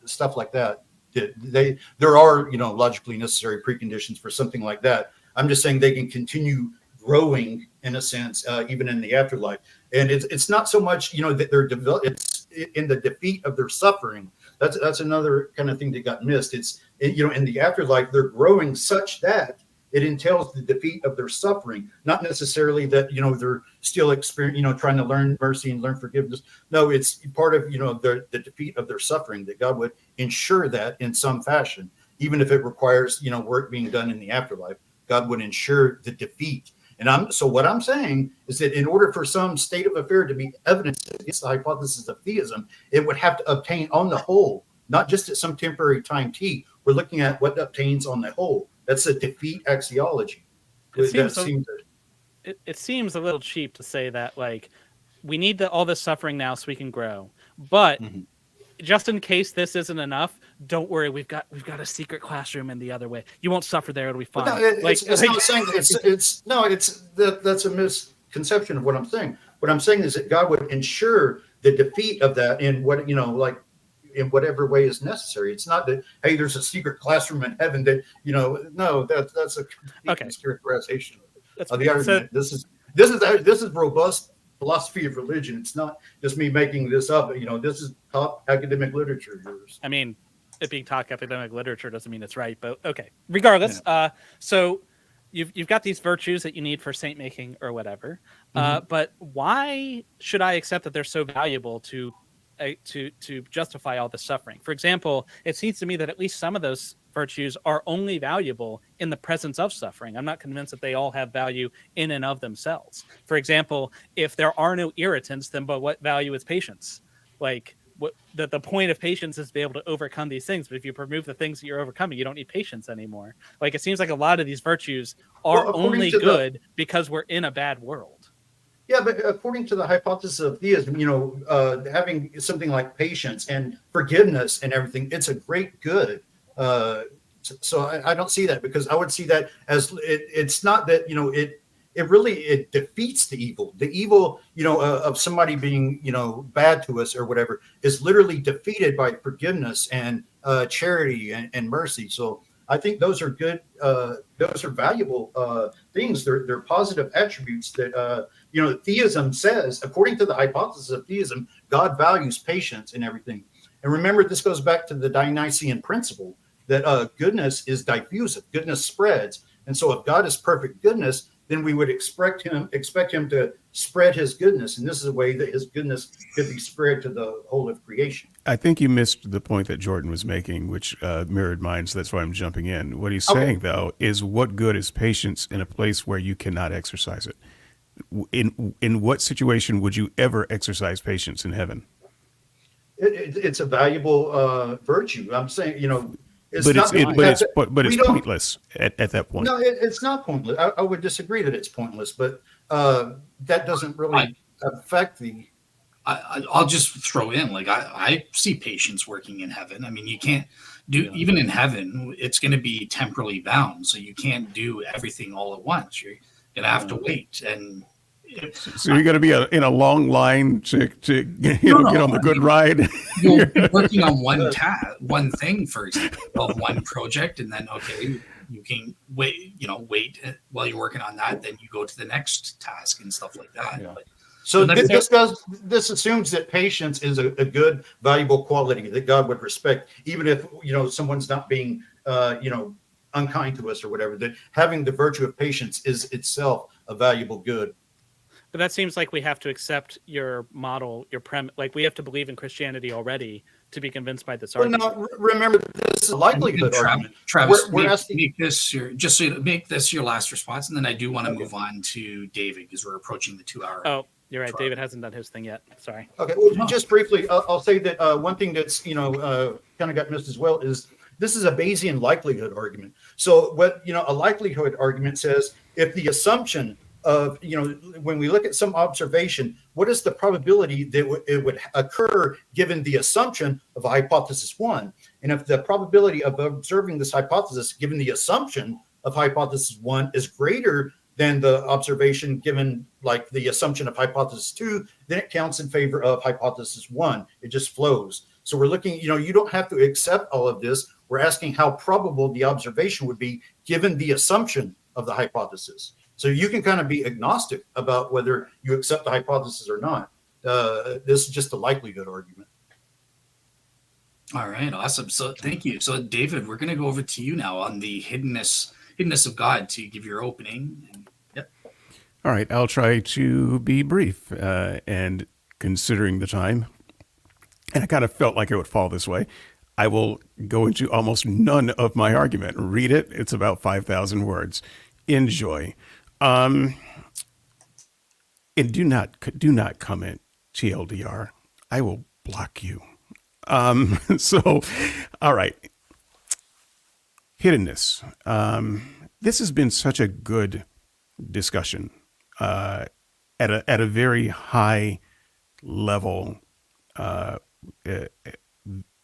stuff like that. There are, logically necessary preconditions for something like that. I'm just saying they can continue growing in a sense, even in the afterlife. And it's not so much, that they're it's in the defeat of their suffering. That's another kind of thing that got missed. In the afterlife, they're growing such that it entails the defeat of their suffering, not necessarily that, they're still trying to learn mercy and learn forgiveness. No, it's part of, the defeat of their suffering, that God would ensure that in some fashion, even if it requires, work being done in the afterlife. God would ensure the defeat. And so what I'm saying is that in order for some state of affair to be evidence against the hypothesis of theism, it would have to obtain on the whole, not just at some temporary time t. We're looking at what obtains on the whole. That's a defeat axiology. It seems a little cheap to say that, like, we need all this suffering now so we can grow. But just in case this isn't enough, don't worry. We've got a secret classroom in the other way. You won't suffer there. It'll be fine. It's not saying that's a misconception of what I'm saying. What I'm saying is that God would ensure the defeat of that in what, in whatever way is necessary. It's not that, hey, there's a secret classroom in heaven that, no, that's a mischaracterization of the argument. This is robust philosophy of religion. It's not just me making this up. This is top academic literature. I mean, it being top academic literature doesn't mean it's right, but okay. Regardless, so you've got these virtues that you need for saint making or whatever. But why should I accept that they're so valuable to justify all the suffering? For example, it seems to me that at least some of those virtues are only valuable in the presence of suffering. I'm not convinced that they all have value in and of themselves. For example, if there are no irritants, then but what value is patience? Like, the point of patience is to be able to overcome these things. But if you remove the things that you're overcoming, you don't need patience anymore. Like, it seems like a lot of these virtues are only good because we're in a bad world. Yeah, but according to the hypothesis of theism, having something like patience and forgiveness and everything, it's a great good. So I don't see that, because I would see that as it's not that, it defeats the evil. The evil, of somebody being, bad to us or whatever is literally defeated by forgiveness and charity and mercy. So I think those are good. Those are valuable things. They're positive attributes that, theism says, according to the hypothesis of theism, God values patience and everything. And remember, this goes back to the Dionysian principle that goodness is diffusive. Goodness spreads. And so if God is perfect goodness, then we would expect him to spread his goodness. And this is a way that his goodness could be spread to the whole of creation. I think you missed the point that Jordan was making, which mirrored mine, so that's why I'm jumping in. What he's saying, though, is what good is patience in a place where you cannot exercise it? In what situation would you ever exercise patience in heaven? It's a valuable virtue. I'm saying, it's pointless at that point. No, it's not pointless. I would disagree that it's pointless, but that doesn't really affect the. I'll just throw in, like, I see patience working in heaven. I mean, you can't do, even in heaven, it's going to be temporally bound. So you can't do everything all at once. You're going to have to wait. And So you're going to be in a long line to get on the good ride. You'll be working on one thing, for example, of one project, and then, okay, you can wait while you're working on that, then you go to the next task and stuff like that. Yeah. But, so this assumes that patience is a good, valuable quality that God would respect, even if someone's not being unkind to us or whatever. That having the virtue of patience is itself a valuable good. But that seems like we have to accept your model, your premise. Like we have to believe in Christianity already to be convinced by this argument. Well, no, remember, this is a likelihood argument. Travis, make this your last response, and then I do want to move on to David because we're approaching the 2 hour. Oh, you're right. David hasn't done his thing yet. Sorry. Okay, well, just briefly, I'll say that one thing that's kind of got missed as well is this is a Bayesian likelihood argument. So what a likelihood argument says, if the assumption of when we look at some observation, what is the probability that it would occur given the assumption of hypothesis 1? And if the probability of observing this hypothesis given the assumption of hypothesis 1 is greater than the observation given like the assumption of hypothesis 2, then it counts in favor of hypothesis 1. It just flows. So we're looking, you don't have to accept all of this. We're asking how probable the observation would be given the assumption of the hypothesis. So you can kind of be agnostic about whether you accept the hypothesis or not. This is just a likelihood argument. All right, awesome. So thank you. So David, we're going to go over to you now on the hiddenness of God to give your opening. Yep. All right, I'll try to be brief. And considering the time, and I kind of felt like it would fall this way, I will go into almost none of my argument. Read it. It's about 5,000 words. Enjoy. And do not comment TLDR. I will block you. So, all right. Hiddenness. This has been such a good discussion at a very high level.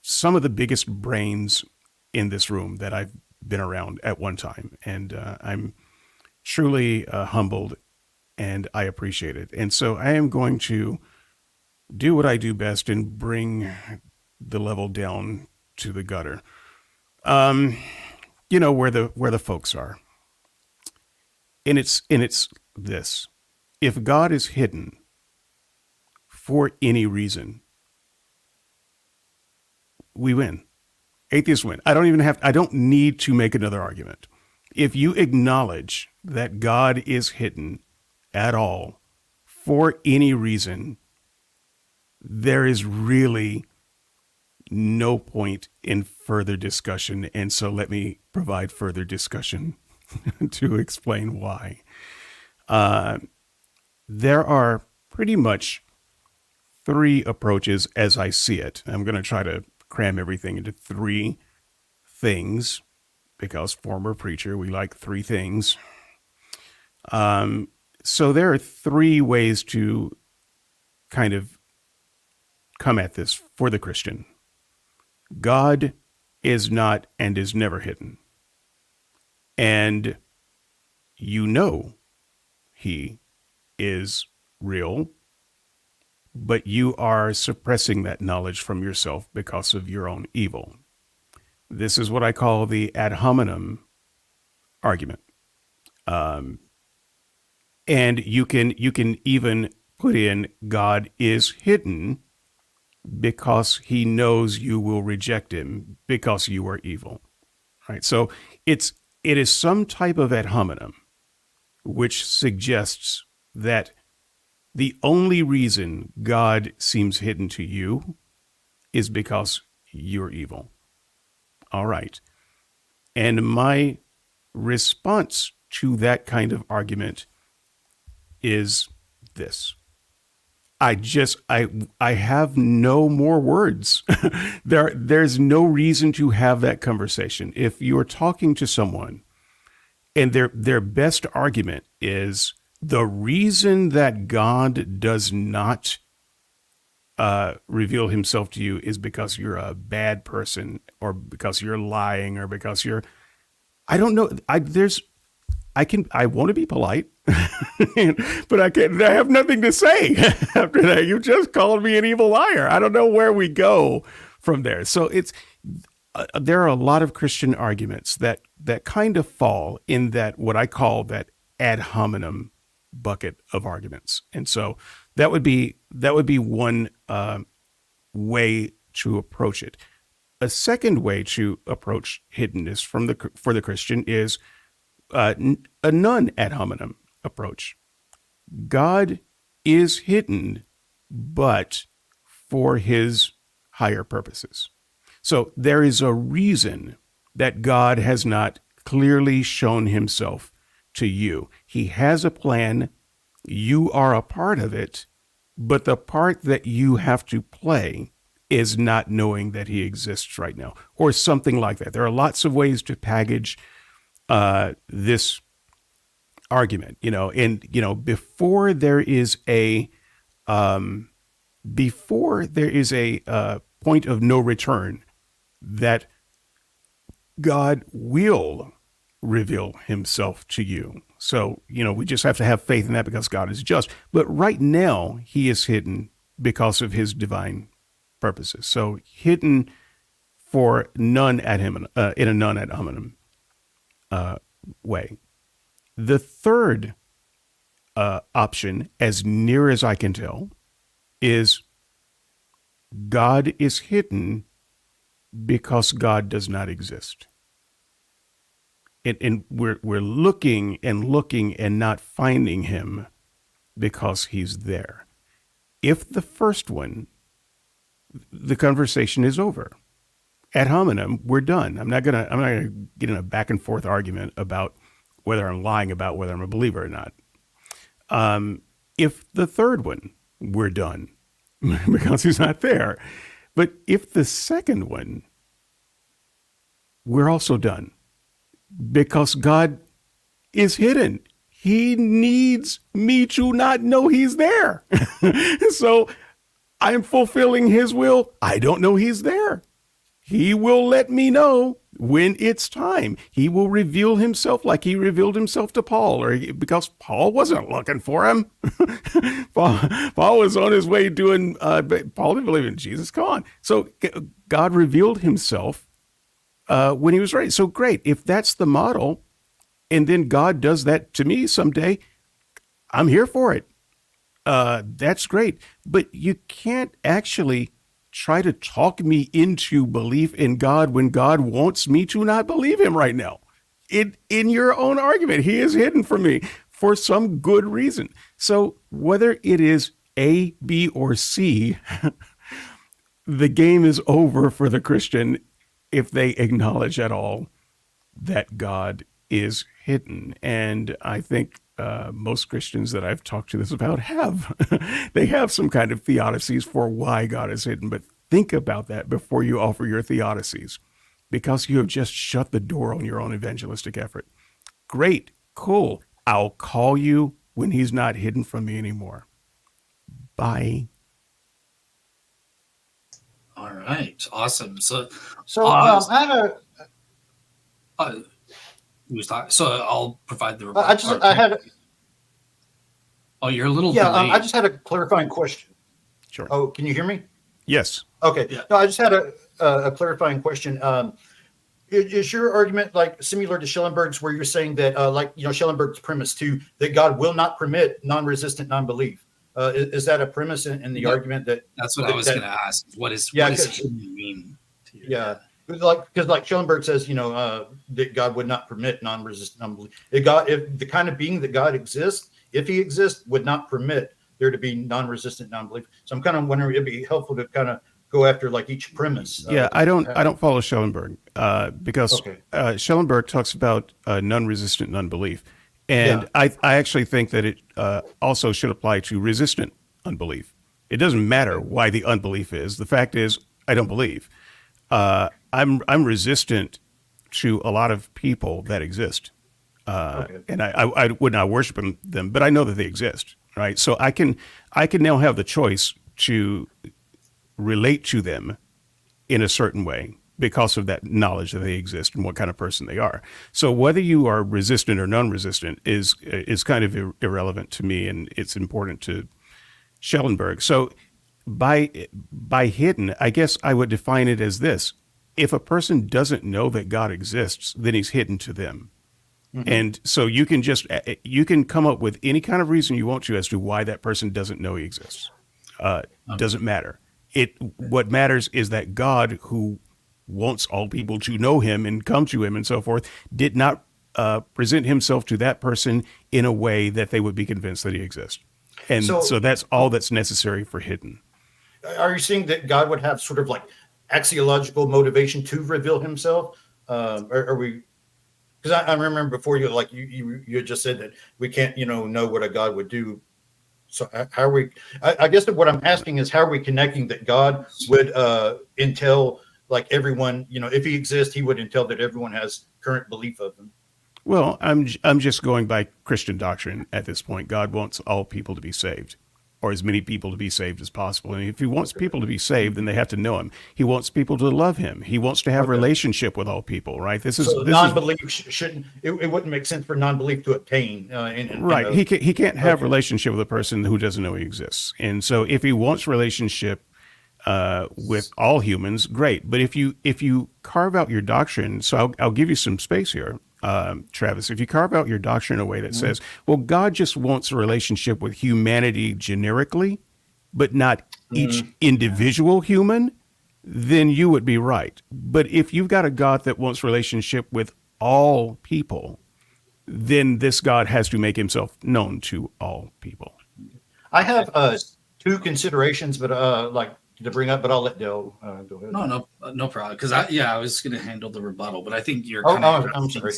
Some of the biggest brains in this room that I've been around at one time, and I'm truly humbled, and I appreciate it. And so I am going to do what I do best and bring the level down to the gutter. Where the folks are. And it's this. If God is hidden for any reason, we win. Atheists win. I don't need to make another argument. If you acknowledge that God is hidden at all for any reason, there is really no point in further discussion. And so let me provide further discussion to explain why. There are pretty much 3 approaches as I see it. I'm going to try to cram everything into 3 things because former preacher, we like 3 things. So there are 3 ways to kind of come at this for the Christian. God is not and is never hidden. And he is real, but you are suppressing that knowledge from yourself because of your own evil. This is what I call the ad hominem argument. And you can even put in God is hidden because he knows you will reject him because you are evil. Right? So it is some type of ad hominem which suggests that the only reason God seems hidden to you is because you're evil. All right. And my response to that kind of argument is this. I have no more words. There's no reason to have that conversation. If you're talking to someone and their best argument is the reason that God does not reveal himself to you is because you're a bad person or because you're lying or because you're, I don't know. I want to be polite, but I have nothing to say after that. You just called me an evil liar. I don't know where we go from there. So there are a lot of Christian arguments that kind of fall in that, what I call that ad hominem bucket of arguments. And so that would be one way to approach it. A second way to approach hiddenness for the Christian is a non ad hominem approach. God is hidden, but for his higher purposes. So there is a reason that God has not clearly shown himself to you. He has a plan. You are a part of it, but the part that you have to play is not knowing that he exists right now, or something like that. There are lots of ways to package this argument, and before there is a point of no return, that God will reveal himself to you. So, we just have to have faith in that because God is just. But right now, he is hidden because of his divine purposes. So hidden for none ad hominem, in a non ad hominem way. The third option, as near as I can tell, is God is hidden because God does not exist. And we're looking and not finding him because he's there. If the first one, the conversation is over. Ad hominem, we're done. I'm not gonna get in a back and forth argument about whether I'm lying about whether I'm a believer or not. If the third one, we're done because he's not there. But if the second one, we're also done because God is hidden. He needs me to not know he's there. So I'm fulfilling his will. I don't know he's there. He will let me know when it's time. He will reveal himself like he revealed himself to Paul, because Paul wasn't looking for him. Paul was on his way doing, Paul didn't believe in Jesus. Come on. So God revealed himself when he was ready. So great. If that's the model, and then God does that to me someday, I'm here for it. That's great. But you can't actually try to talk me into belief in God when God wants me to not believe him right now. In your own argument, he is hidden from me for some good reason. So whether it is A, B, or C, the game is over for the Christian if they acknowledge at all that God is hidden. And I think most Christians that I've talked to this about they have some kind of theodicies for why God is hidden. But think about that before you offer your theodicies, because you have just shut the door on your own evangelistic effort. Great, cool. I'll call you when he's not hidden from me anymore. Bye. All right, awesome. So I had a. who's talking? So I'll provide the. Oh, you're a little delayed. I just had a clarifying question. Sure. Oh, can you hear me? Yes. Okay. Yeah. No, I just had a clarifying question. Is your argument like similar to Schellenberg's, where you're saying that, Schellenberg's premise too, that God will not permit non-resistant non-belief? Is that a premise in the argument that? That's what I was going to ask. What does hidden mean to you? Yeah. Because Schellenberg says, that God would not permit non-resistant non-belief. If the kind of being that God exists, if he exists, would not permit there to be non-resistant non-belief. So I'm kind of wondering, it'd be helpful to kind of go after like each premise. I don't follow Schellenberg because Schellenberg talks about non-resistant non-belief. And I actually think that it also should apply to resistant unbelief. It doesn't matter why the unbelief is. The fact is, I don't believe. I'm resistant to a lot of people that exist. And I would not worship them, but I know that they exist, right? So I can now have the choice to relate to them in a certain way because of that knowledge that they exist and what kind of person they are. So whether you are resistant or non-resistant is kind of irrelevant to me, and it's important to Schellenberg. So by hidden, I guess I would define it as this: if a person doesn't know that God exists, then he's hidden to them. Mm-hmm. And so you can come up with any kind of reason you want to as to why that person doesn't know he exists. Doesn't matter. What matters is that God, who wants all people to know him and come to him and so forth, did not present himself to that person in a way that they would be convinced that he exists. And so that's all that's necessary for hidden. Are you saying that God would have sort of like axiological motivation to reveal himself? Are we? Because I remember before you had just said that we can't know what a God would do. So how are we? I guess that what I'm asking is, how are we connecting that God would entail like everyone, if he exists, he would entail that everyone has current belief of him. Well, I'm just going by Christian doctrine at this point. God wants all people to be saved, or as many people to be saved as possible. And if he wants people to be saved, then they have to know him. He wants people to love him. He wants to have a relationship with all people, right? This non-belief shouldn't. It wouldn't make sense for non-belief to obtain. Right. He can't have relationship with a person who doesn't know he exists. And so if he wants relationship with all humans, great. But if you carve out your doctrine, so I'll give you some space here, Travis. If you carve out your doctrine in a way that says, well, God just wants a relationship with humanity generically, but not each individual human, then you would be right. But if you've got a God that wants relationship with all people, then this God has to make himself known to all people. I have two considerations, but to bring up, but I'll let Dale go ahead. No problem. Because I was going to handle the rebuttal, but I think you're. I'm sorry.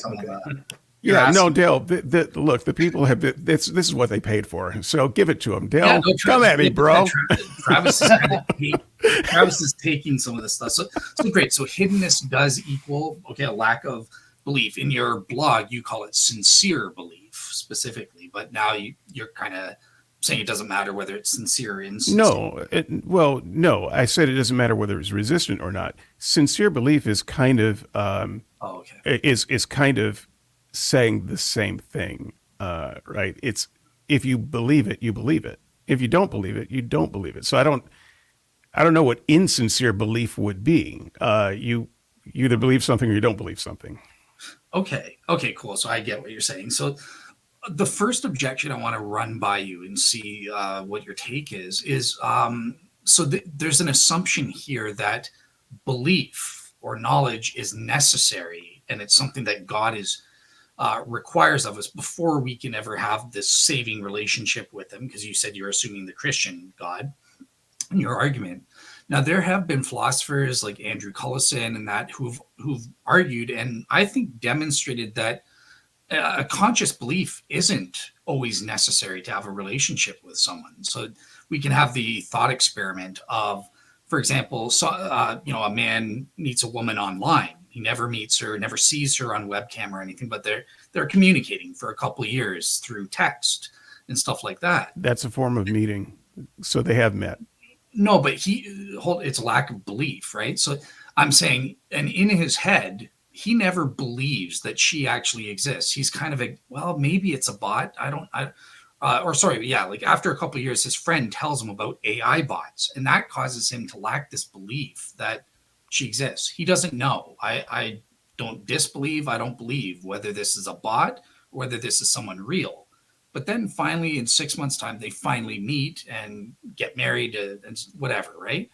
Yeah, no, Dale. Look, the people have this is what they paid for. So give it to them, Dale. Yeah, come at me, bro. Travis is taking some of this stuff. So great. So hiddenness does equal a lack of belief. In your blog, you call it sincere belief specifically, but now you're kind of saying it doesn't matter whether it's sincere or insincere. No. I said it doesn't matter whether it's resistant or not. Sincere belief is kind of is kind of saying the same thing, right? It's if you believe it, you believe it. If you don't believe it, you don't believe it. So I don't know what insincere belief would be. You either believe something or you don't believe something. Okay, cool. So I get what you're saying. So the first objection I want to run by you and see what your take is there's an assumption here that belief or knowledge is necessary, and it's something that God requires of us before we can ever have this saving relationship with him, because you said you're assuming the Christian God in your argument. Now, there have been philosophers like Andrew Cullison and that who've argued, and I think demonstrated that a conscious belief isn't always necessary to have a relationship with someone. So we can have the thought experiment of, for example, a man meets a woman online. He never meets her, never sees her on webcam or anything, but they're communicating for a couple of years through text and stuff like that. That's a form of meeting. So they have met. No, but it's a lack of belief, right? So I'm saying, and in his head, he never believes that she actually exists. He's kind of maybe it's a bot. Like after a couple of years, his friend tells him about AI bots, and that causes him to lack this belief that she exists. He doesn't know. I don't disbelieve. I don't believe whether this is a bot or whether this is someone real. But then finally, in 6 months' time, they finally meet and get married and whatever, right?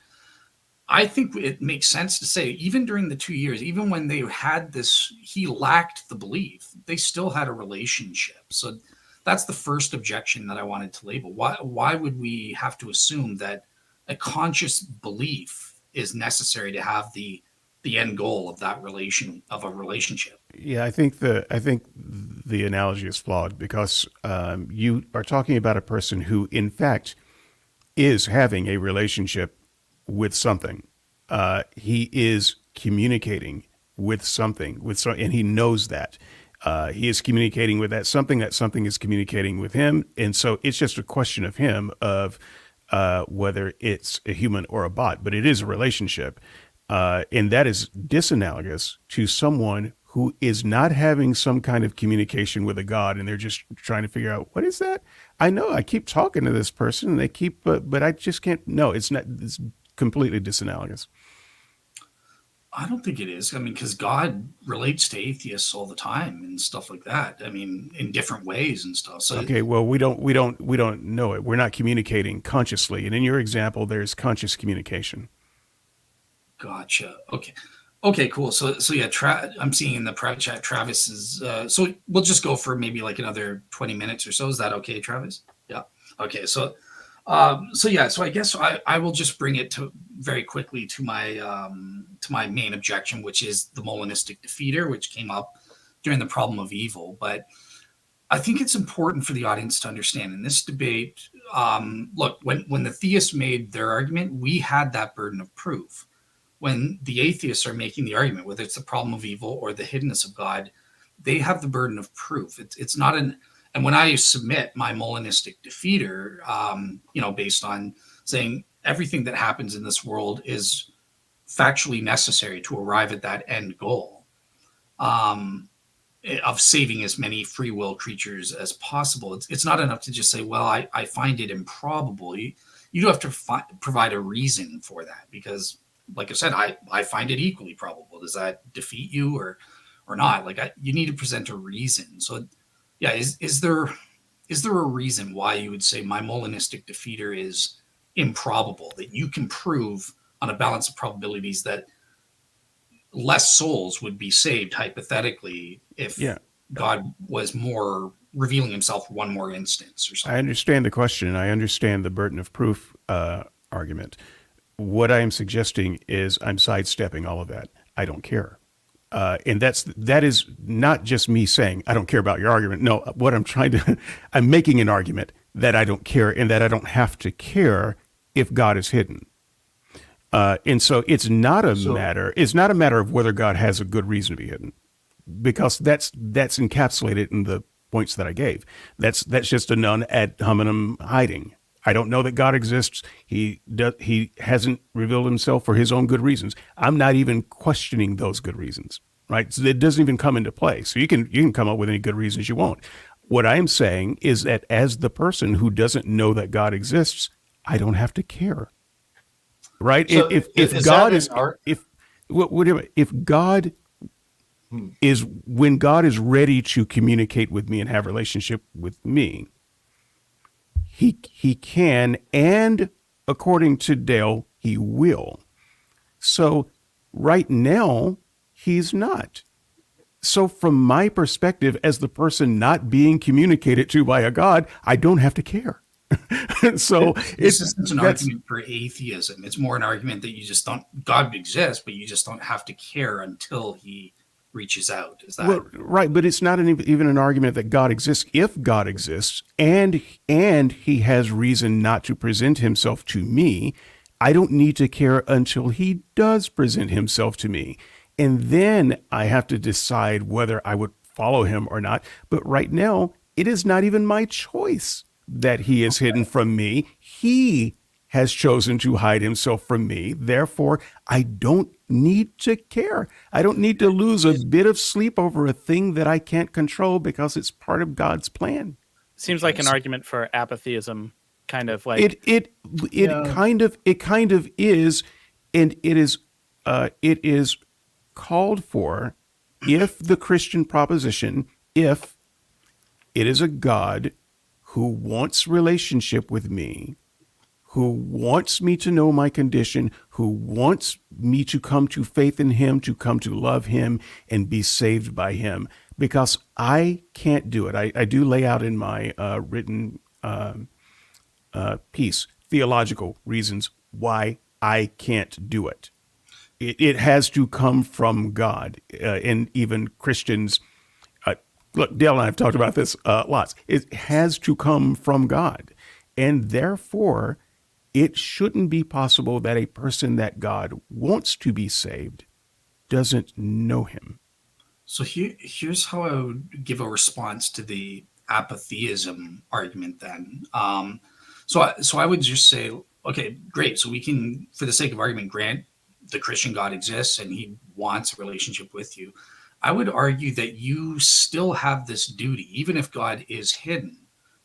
I think it makes sense to say, even during the 2 years, even when they had this, he lacked the belief, they still had a relationship. So that's the first objection that I wanted to label. Why would we have to assume that a conscious belief is necessary to have the end goal of a relationship? Yeah, I think the analogy is flawed, because you are talking about a person who, in fact, is having a relationship with something. He is communicating with something, and he knows that. He is communicating with that something is communicating with him. And so it's just a question of him of whether it's a human or a bot, but it is a relationship. And that is disanalogous to someone who is not having some kind of communication with a God, and they're just trying to figure out, what is that? I know I keep talking to this person and they keep, but I just can't. No, it's not. It's completely disanalogous. I don't think it is. I mean, because God relates to atheists all the time and stuff like that. I mean, in different ways and stuff. So Okay, well, we don't know it. We're not communicating consciously. And in your example, there's conscious communication. gotcha. Okay. Okay, cool. So yeah, I'm seeing in the private chat, Travis is. So we'll just go for maybe like another 20 minutes or so. Is that okay, Travis? Yeah. Okay. So yeah. So I guess I will just bring it to very quickly to my main objection, which is the Molinistic defeater, which came up during the problem of evil. But I think it's important for the audience to understand in this debate. Look, when the theists made their argument, we had that burden of proof. When the atheists are making the argument, whether it's the problem of evil or the hiddenness of God, they have the burden of proof. It's not an, and when I submit my Molinistic defeater, based on saying everything that happens in this world is factually necessary to arrive at that end goal, of saving as many free will creatures as possible. It's not enough to just say, well, I find it improbable. You do have to provide a reason for that, because like I said, I find it equally probable. Does that defeat you or not? Like you need to present a reason. So yeah, is there a reason why you would say my Molinistic defeater is improbable, that you can prove on a balance of probabilities that less souls would be saved hypothetically if God was more revealing himself one more instance or something? I understand the question. I understand the burden of proof argument. What I am suggesting is I'm sidestepping all of that. I don't care. And that is not just me saying, I don't care about your argument. No, what I'm making an argument that I don't care and that I don't have to care if God is hidden. And so it's not a matter of whether God has a good reason to be hidden, because that's encapsulated in the points that I gave. That's just a non ad hominem hiding. I don't know that God exists. He hasn't revealed himself for his own good reasons. I'm not even questioning those good reasons, right? So it doesn't even come into play. So you can come up with any good reasons you want. What I'm saying is that as the person who doesn't know that God exists, I don't have to care, right? So if God is when God is ready to communicate with me and have a relationship with me, He can, and according to Dale, he will. So right now, he's not. So from my perspective, as the person not being communicated to by a God, I don't have to care. So this isn't an argument for atheism. It's more an argument that you just don't, God exists, but you just don't have to care until he reaches out. Is that right? But it's not even an argument that God exists. If God exists and he has reason not to present himself to me, I don't need to care until he does present himself to me. And then I have to decide whether I would follow him or not. But right now, it is not even my choice that he is hidden from me. He has chosen to hide himself from me. Therefore, I don't need to care. I don't need to lose a bit of sleep over a thing that I can't control because it's part of God's plan. Seems like an argument for apatheism, kind of like it kind of is, and it is called for if the Christian proposition, if it is a God who wants relationship with me, who wants me to know my condition, who wants me to come to faith in him, to come to love him and be saved by him, because I can't do it. I do lay out in my written piece theological reasons why I can't do it. It has to come from God, and even Christians. Look, Dale and I have talked about this lots. It has to come from God, and therefore, it shouldn't be possible that a person that God wants to be saved doesn't know him. So here's how I would give a response to the apatheism argument then. So I would just say, okay, great. So we can, for the sake of argument, grant the Christian God exists and he wants a relationship with you. I would argue that you still have this duty, even if God is hidden.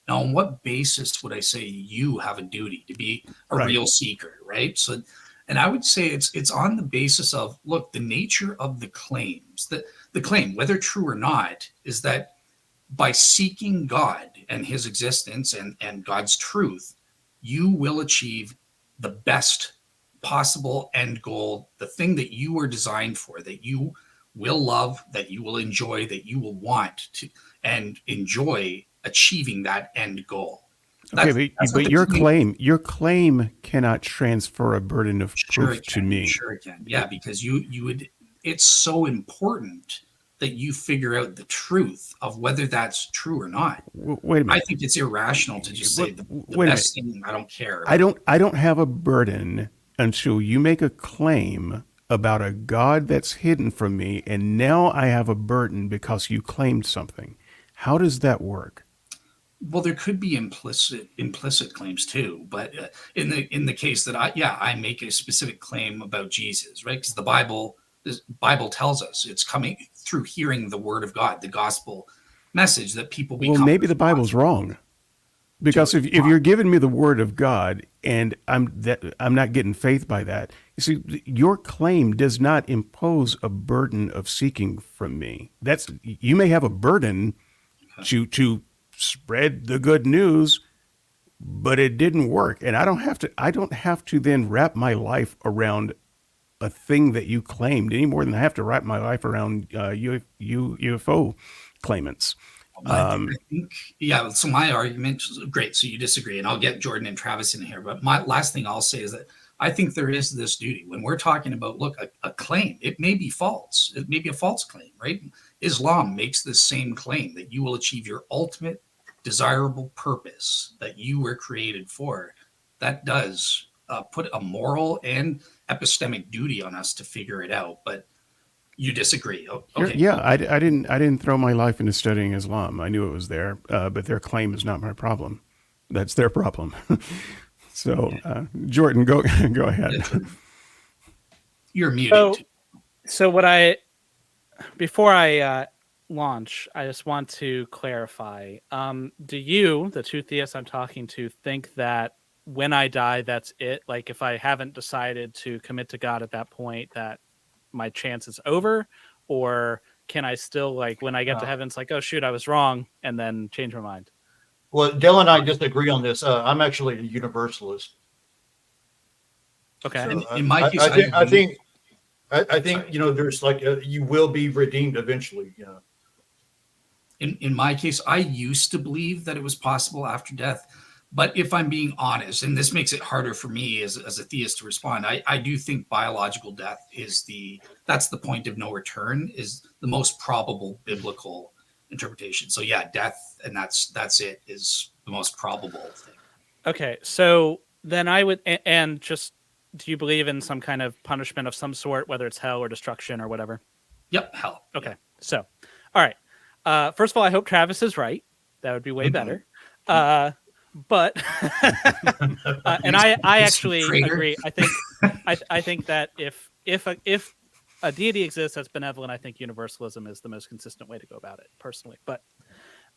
Now, on what basis would I say you have a duty to be a Right. real seeker, right? So, and I would say it's on the basis of, look, the nature of the claims, that the claim, whether true or not, is that by seeking God and his existence and God's truth, you will achieve the best possible end goal, the thing that you were designed for, that you will love, that you will enjoy, that you will want to and enjoy achieving that end goal. Okay, but your claim cannot transfer a burden of proof to me. Sure it can. Yeah, because you would, it's so important that you figure out the truth of whether that's true or not. Wait a minute. I think it's irrational to just say the Wait a best thing, I don't care. I don't have a burden until you make a claim about a God that's hidden from me, and now I have a burden because you claimed something. How does that work? Well, there could be implicit claims too, but in the case that I make a specific claim about Jesus, right? Because the Bible tells us it's coming through hearing the word of God, the gospel message, that people become. Well, maybe the Bible's wrong, because if you're giving me the word of God and I'm not getting faith by that, you see, your claim does not impose a burden of seeking from me. You may have a burden to spread the good news, but it didn't work, and I don't have to then wrap my life around a thing that you claimed any more than I have to wrap my life around UFO claimants. I think, yeah. So my argument, great. So you disagree, and I'll get Jordan and Travis in here. But my last thing I'll say is that I think there is this duty when we're talking about, look, a claim. It may be false. It may be a false claim, right? Islam makes the same claim that you will achieve your ultimate desirable purpose that you were created for. That does put a moral and epistemic duty on us to figure it out. But you disagree. Okay. Yeah, I didn't throw my life into studying Islam. I knew it was there, but their claim is not my problem. That's their problem. So, Jordan, go ahead. You're muted. So before I launch, I just want to clarify. Do you, the two theists I'm talking to, think that when I die, that's it? Like, if I haven't decided to commit to God at that point, that my chance is over? Or can I still, like, when I get to heaven, it's like, oh shoot, I was wrong, and then change my mind? Well, Dale and I disagree on this. I'm actually a universalist. Okay. So, in my case, I think there's like you will be redeemed eventually. Yeah. In my case, I used to believe that it was possible after death. But if I'm being honest, and this makes it harder for me as a theist to respond, I do think biological death that's the point of no return, is the most probable biblical interpretation. So yeah, death, and that's it, is the most probable thing. Okay, so then I would, and just, do you believe in some kind of punishment of some sort, whether it's hell or destruction or whatever? Yep, hell. Okay, so, all right. First of all, I hope Travis is right. That would be way better. But and I actually agree. I think that if a deity exists that's benevolent, I think universalism is the most consistent way to go about it, personally. But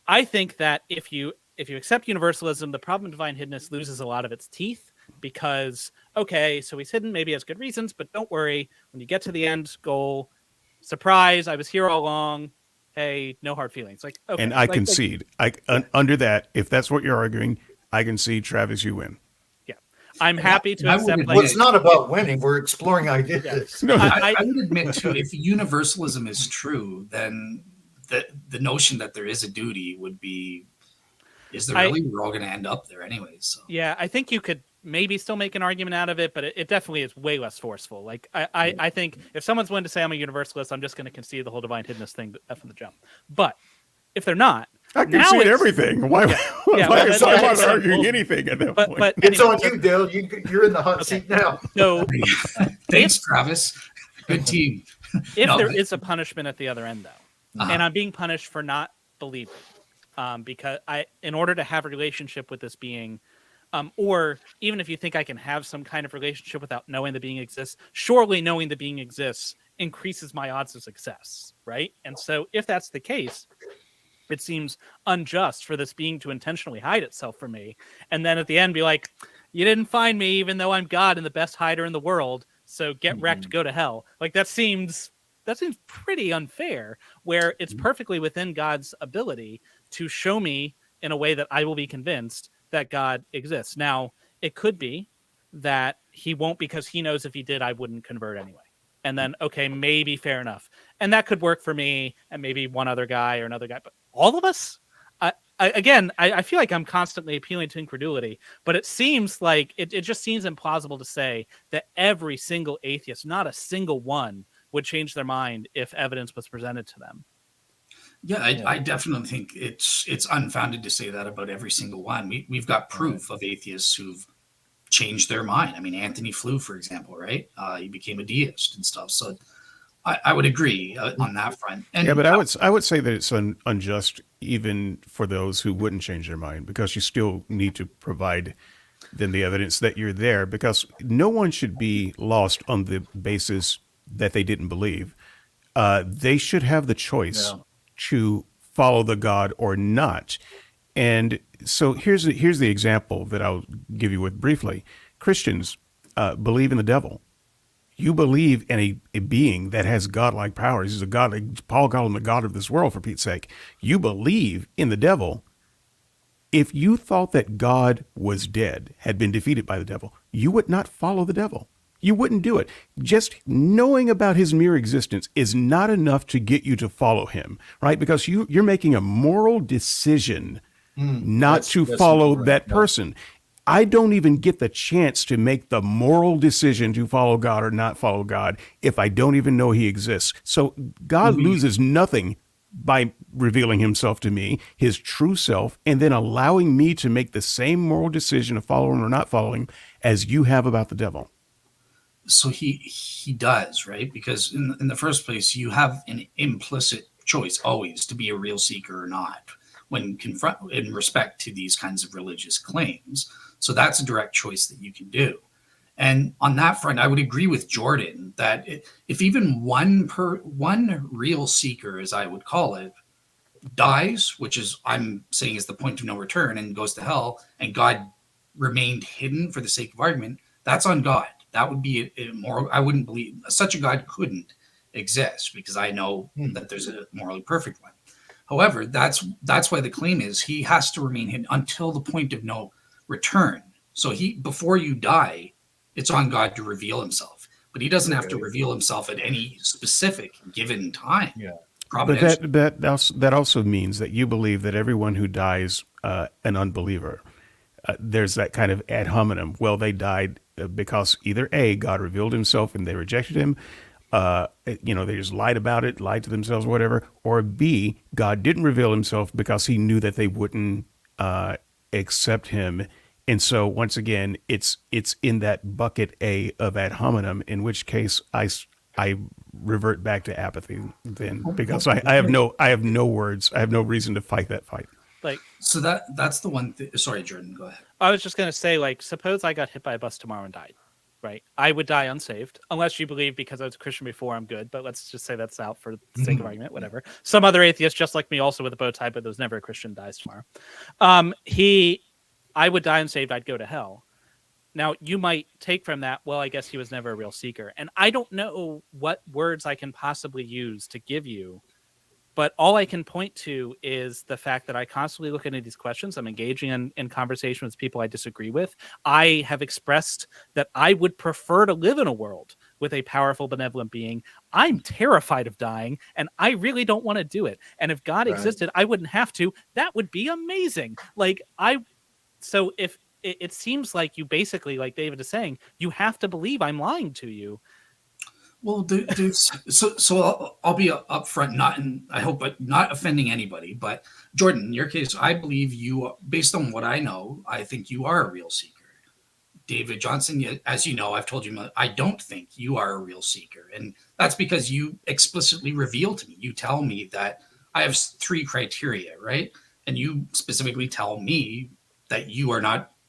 I think that if you accept universalism, the problem of divine hiddenness loses a lot of its teeth, because okay, so he's hidden, maybe he has good reasons, but don't worry, when you get to the end goal, surprise, I was here all along. Hey, no hard feelings. Like, okay, and I concede. Under that, if that's what you're arguing, I concede, Travis, you win. Yeah, I'm happy to accept. Well, it's not about winning. We're exploring ideas. Yeah. No, I would admit too, if universalism is true, then the notion that there is a duty would be, is there really? We're all going to end up there anyways. So. Yeah, I think you could maybe still make an argument out of it, but it definitely is way less forceful. Like I think if someone's willing to say I'm a universalist, I'm just going to concede the whole divine hiddenness thing from the jump. But if they're not, I concede everything. Why is someone arguing anything at that point? But it's on you, Dale. You're in the hot seat now. So thanks, Travis. Good team. If there is a punishment at the other end, though, and I'm being punished for not believing, because in order to have a relationship with this being, Or even if you think I can have some kind of relationship without knowing the being exists, surely knowing the being exists increases my odds of success, right? And so if that's the case, it seems unjust for this being to intentionally hide itself from me, and then at the end be like, you didn't find me even though I'm God and the best hider in the world, so get wrecked, go to hell. Like that seems pretty unfair, where it's perfectly within God's ability to show me in a way that I will be convinced that God exists. Now, it could be that he won't, because he knows if he did, I wouldn't convert anyway. And then, okay, maybe fair enough. And that could work for me and maybe one other guy or another guy. But all of us? I feel like I'm constantly appealing to incredulity, but it seems like it just seems implausible to say that every single atheist, not a single one, would change their mind if evidence was presented to them. Yeah, I definitely think it's unfounded to say that about every single one. We've got proof of atheists who've changed their mind. I mean, Anthony Flew, for example, right? He became a deist and stuff. So I would agree on that front. And yeah, but I would say that it's unjust even for those who wouldn't change their mind, because you still need to provide them the evidence that you're there, because no one should be lost on the basis that they didn't believe. They should have the choice to follow the God or not. And so here's the example that I'll give you with briefly. Christians believe in the devil. You believe in a being that has godlike powers. He's a god. Paul called him the God of this world, for Pete's sake. You believe in the devil. If you thought that God was dead, had been defeated by the devil, you would not follow the devil. You wouldn't do it. Just knowing about his mere existence is not enough to get you to follow him, right? Because you're making a moral decision not to follow that person. I don't even get the chance to make the moral decision to follow God or not follow God if I don't even know he exists. So God loses nothing by revealing himself to me, his true self, and then allowing me to make the same moral decision of following or not following as you have about the devil. So he does, right? Because in the first place, you have an implicit choice always to be a real seeker or not when in respect to these kinds of religious claims. So that's a direct choice that you can do. And on that front, I would agree with Jordan that if even one real seeker, as I would call it, dies, which is I'm saying is the point of no return, and goes to hell, and God remained hidden for the sake of argument, that's on God. That would be immoral. I wouldn't believe such a God couldn't exist, because I know that there's a morally perfect one. However, that's why the claim is he has to remain hidden until the point of no return. So before you die, it's on God to reveal himself, but he doesn't have to reveal himself at any specific given time. Yeah. But that also means that you believe that everyone who dies an unbeliever, there's that kind of ad hominem. Well, they died because either A, God revealed himself and they rejected him, they just lied about it, lied to themselves, whatever, or B, God didn't reveal himself because he knew that they wouldn't accept him. And so once again, it's in that bucket A of ad hominem, in which case I revert back to apathy then, because I have no words. I have no reason to fight that fight. So that's the one thing. Sorry, Jordan, go ahead. I was just going to say, suppose I got hit by a bus tomorrow and died, right? I would die unsaved, unless you believe because I was a Christian before I'm good, but let's just say that's out for the sake of argument, whatever. Some other atheist, just like me, also with a bow tie, but there was never a Christian, dies tomorrow. I would die unsaved, I'd go to hell. Now, you might take from that, well, I guess he was never a real seeker. And I don't know what words I can possibly use to give you, but all I can point to is the fact that I constantly look into these questions. I'm engaging in conversation with people I disagree with. I have expressed that I would prefer to live in a world with a powerful, benevolent being. I'm terrified of dying, and I really don't want to do it. And if God existed, I wouldn't have to. That would be amazing. So if it seems like you basically, like David is saying, you have to believe I'm lying to you. Well, so I'll be upfront, I hope, but not offending anybody. But Jordan, in your case, I believe you, based on what I know, I think you are a real seeker. David Johnson, as you know, I've told you, I don't think you are a real seeker. And that's because you explicitly reveal to me. You tell me that I have 3 criteria, right? And you specifically tell me that you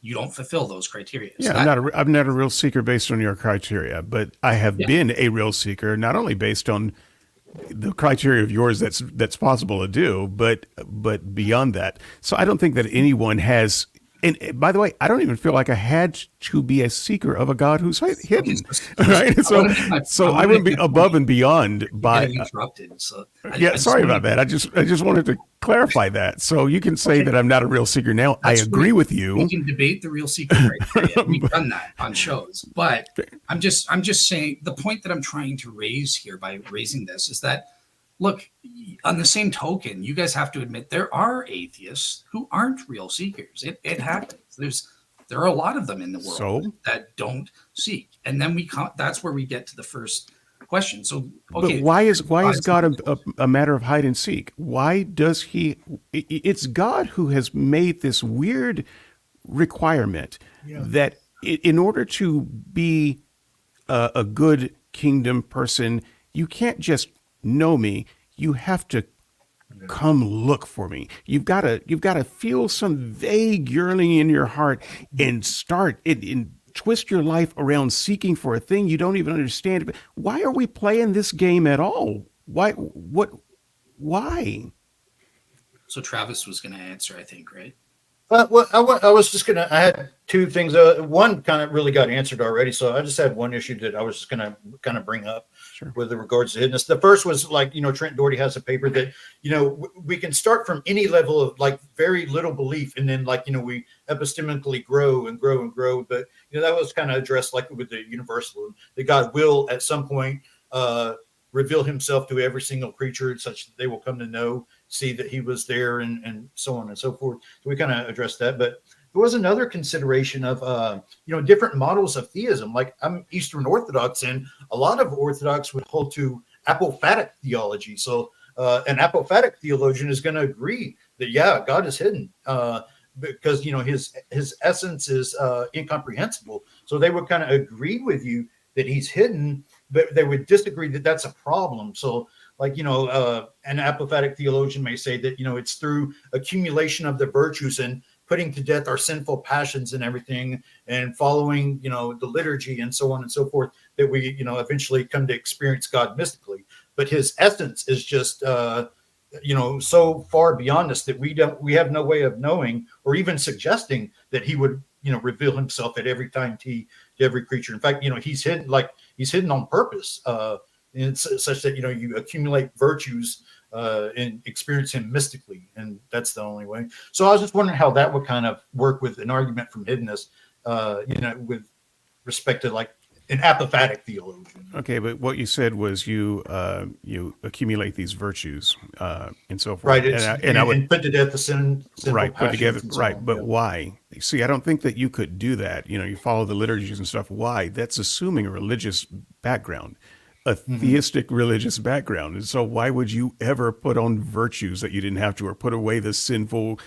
you don't fulfill those criteria. So Yeah, I'm not a real seeker based on your criteria, but I have been a real seeker not only based on the criteria of yours that's possible to do, but beyond that. So I don't think that anyone has. And by the way, I don't even feel like I had to be a seeker of a God who's hidden, right? So I would be above and beyond by interrupted. So sorry about that. I just wanted to clarify that. So you can say that I'm not a real seeker now. I agree with you. We can debate the real seeker criteria. We've done that on shows, but I'm just saying the point that I'm trying to raise here by raising this is that, look, on the same token, you guys have to admit there are atheists who aren't real seekers. It happens. There are a lot of them in the world that don't seek, and then that's where we get to the first question. So, okay, but why is God a matter of hide and seek? Why does he? It's God who has made this weird requirement that in order to be a good kingdom person, you can't just know me. You have to come look for me. You've got to feel some vague yearning in your heart and start and twist your life around seeking for a thing you don't even understand. Why are we playing this game at all? Why? Why? So Travis was going to answer, I think, right? Well, I was just gonna. I had two things. One kind of really got answered already, so I just had one issue that I was just gonna kind of bring up with regards to hiddenness. The first was like, Trent Doherty has a paper that we can start from any level of like very little belief, and then we epistemically grow and grow and grow. But that was kind of addressed like with the universalism that God will at some point reveal Himself to every single creature, such that they will come to know, see that He was there, and so on and so forth. So we kind of addressed that, but there was another consideration of different models of theism. Like I'm Eastern Orthodox, and a lot of Orthodox would hold to apophatic theology. So an apophatic theologian is going to agree that God is hidden because his essence is incomprehensible. So they would kind of agree with you that He's hidden, but they would disagree that that's a problem. So an apophatic theologian may say that it's through accumulation of the virtues and putting to death our sinful passions and everything, and following the liturgy and so on and so forth, that we eventually come to experience God mystically. But His essence is just so far beyond us that we have no way of knowing or even suggesting that He would reveal Himself at every time to every creature. In fact, He's hidden on purpose. And such that you accumulate virtues and experience Him mystically, and that's the only way. So I was just wondering how that would kind of work with an argument from hiddenness, with respect to like an apophatic theologian. Okay, but what you said was you accumulate these virtues and so forth, right? And I would put to death the sin, right, put together, right? But yeah. Why? See, I don't think that you could do that. You follow the liturgies and stuff. Why? That's assuming a religious background. A theistic religious background. And so why would you ever put on virtues that you didn't have to, or put away the sinful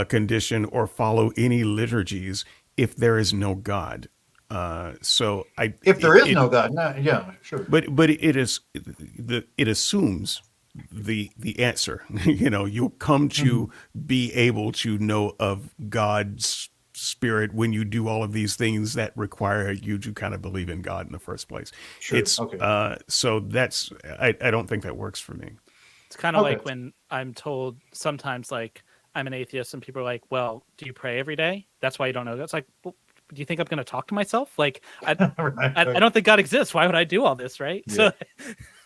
condition, or follow any liturgies if there is no God? If there is no God, sure. But it assumes the answer. You'll come to be able to know of God's Spirit when you do all of these things that require you to kind of believe in God in the first place. Sure. It's okay. So that's I don't think that works for me. It's kind of like when I'm told sometimes like I'm an atheist and people are like, well, do you pray every day? That's why you don't know. That's like, well, do you think I'm going to talk to myself? Like, I don't think God exists. Why would I do all this? Right.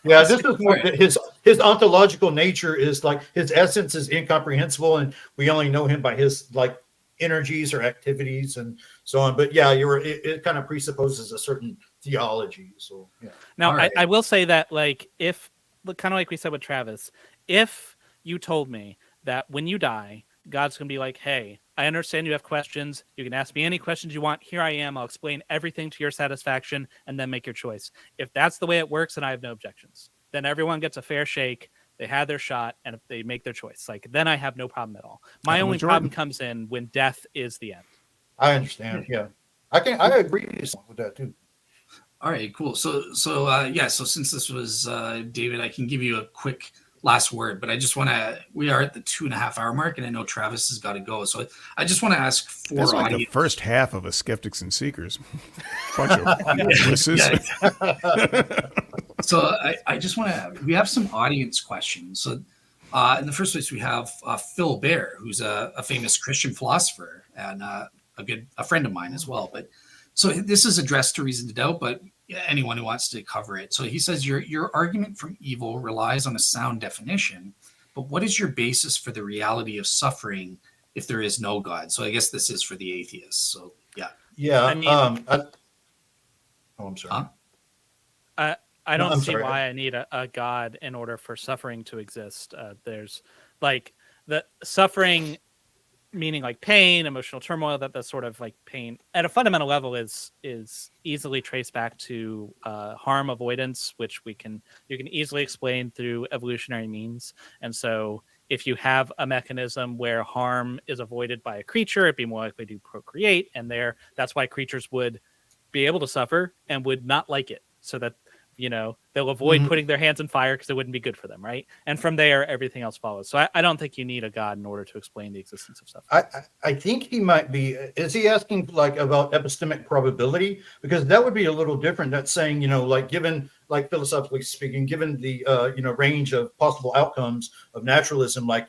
Yeah. So this is more his ontological nature is like His essence is incomprehensible, and we only know Him by His like energies or activities and so on. But it kind of presupposes a certain theology. So now I will say that like if kind of like we said with Travis, if you told me that when you die, God's gonna be like, hey, I understand you have questions. You can ask me any questions you want. Here I am. I'll explain everything to your satisfaction and then make your choice. If that's the way it works, then I have no objections. Then everyone gets a fair shake. They had their shot, and if they make their choice, like then I have no problem at all. My only problem comes in when death is the end. I understand. Yeah, I agree with that too. All right, cool. So since this was David, I can give you a quick last word, but I just want to. We are at the 2.5 hour mark, and I know Travis has got to go. So I just want to ask for That's like the audience. first half of a Skeptics and Seekers. Bunch of wusses. So I just want to. We have some audience questions. So in the first place, we have Phil Bear, who's a famous Christian philosopher and a friend of mine as well. But so this is addressed to Reason to Doubt, but anyone who wants to cover it. So he says your argument from evil relies on a sound definition, but what is your basis for the reality of suffering if there is no God? So I guess this is for the atheists. So Yeah. I mean- I'm sorry. I don't I'm see sorry. why I need a God in order for suffering to exist. There's like the suffering, meaning like pain, emotional turmoil, that sort of like pain at a fundamental level is easily traced back to harm avoidance, which you can easily explain through evolutionary means. And so if you have a mechanism where harm is avoided by a creature, it'd be more likely to procreate, and that's why creatures would be able to suffer and would not like it, so that they'll avoid putting their hands in fire because it wouldn't be good for them, right? And from there, everything else follows. So I don't think you need a God in order to explain the existence of suffering. I think he might be. Is he asking like about epistemic probability? Because that would be a little different. That's saying, like given, like philosophically speaking, given the range of possible outcomes of naturalism, like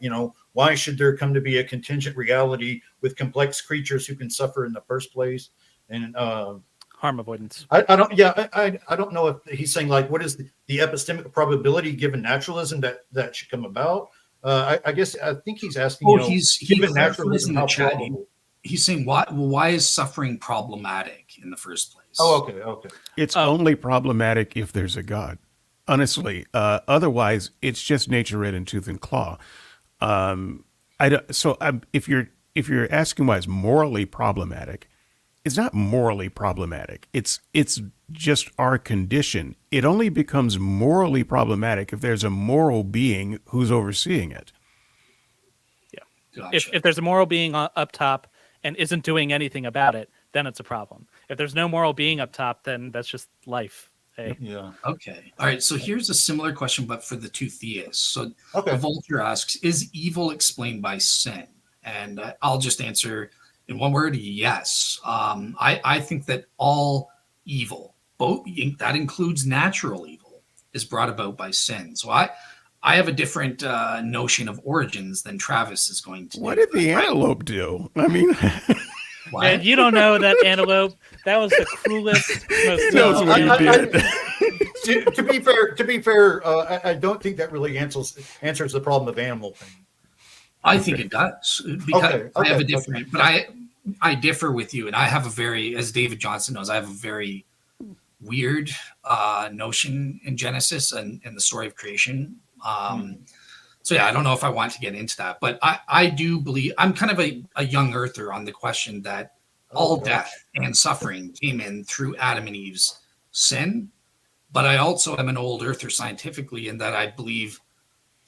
why should there come to be a contingent reality with complex creatures who can suffer in the first place? And Harm avoidance. I don't know if he's saying like what is the epistemic probability given naturalism that should come about. I think he's asking. Given naturalism, how probable. He's saying why is suffering problematic in the first place? Oh, okay. It's only problematic if there's a God. Honestly, otherwise it's just nature red in tooth and claw. If you're asking why it's morally problematic, it's not morally problematic. It's just our condition. It only becomes morally problematic if there's a moral being who's overseeing it. Yeah. Gotcha. If there's a moral being up top and isn't doing anything about it, then it's a problem. If there's no moral being up top, then that's just life. Hey. Yeah. Okay. All right. So here's a similar question, but for the two theists. So Okay. Vulture asks, is evil explained by sin? And I'll just answer in one word, yes. I think that all evil, that includes natural evil, is brought about by sin. So I have a different notion of origins than Travis is going to. What did the antelope do? I mean, Man, you don't know that antelope. That was the cruelest. he knows what he did. To be fair, I don't think that really answers the problem of animal pain. I think it does because I have a different, okay. but I differ with you, and I have a very, as David Johnson knows, I have a very weird notion in Genesis and the story of creation. So yeah, I don't know if I want to get into that, but I do believe I'm kind of a young earther on the question that all death and suffering came in through Adam and Eve's sin. But I also am an old earther scientifically in that I believe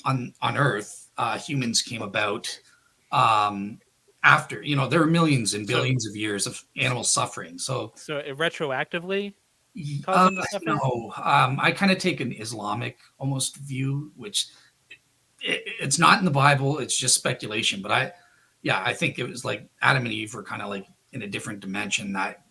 on Earth, humans came about after, there are millions and billions of years of animal suffering. So it retroactively causing the suffering? no, I kind of take an Islamic almost view, which it's not in the Bible. It's just speculation. But I think it was like Adam and Eve were kind of like in a different dimension that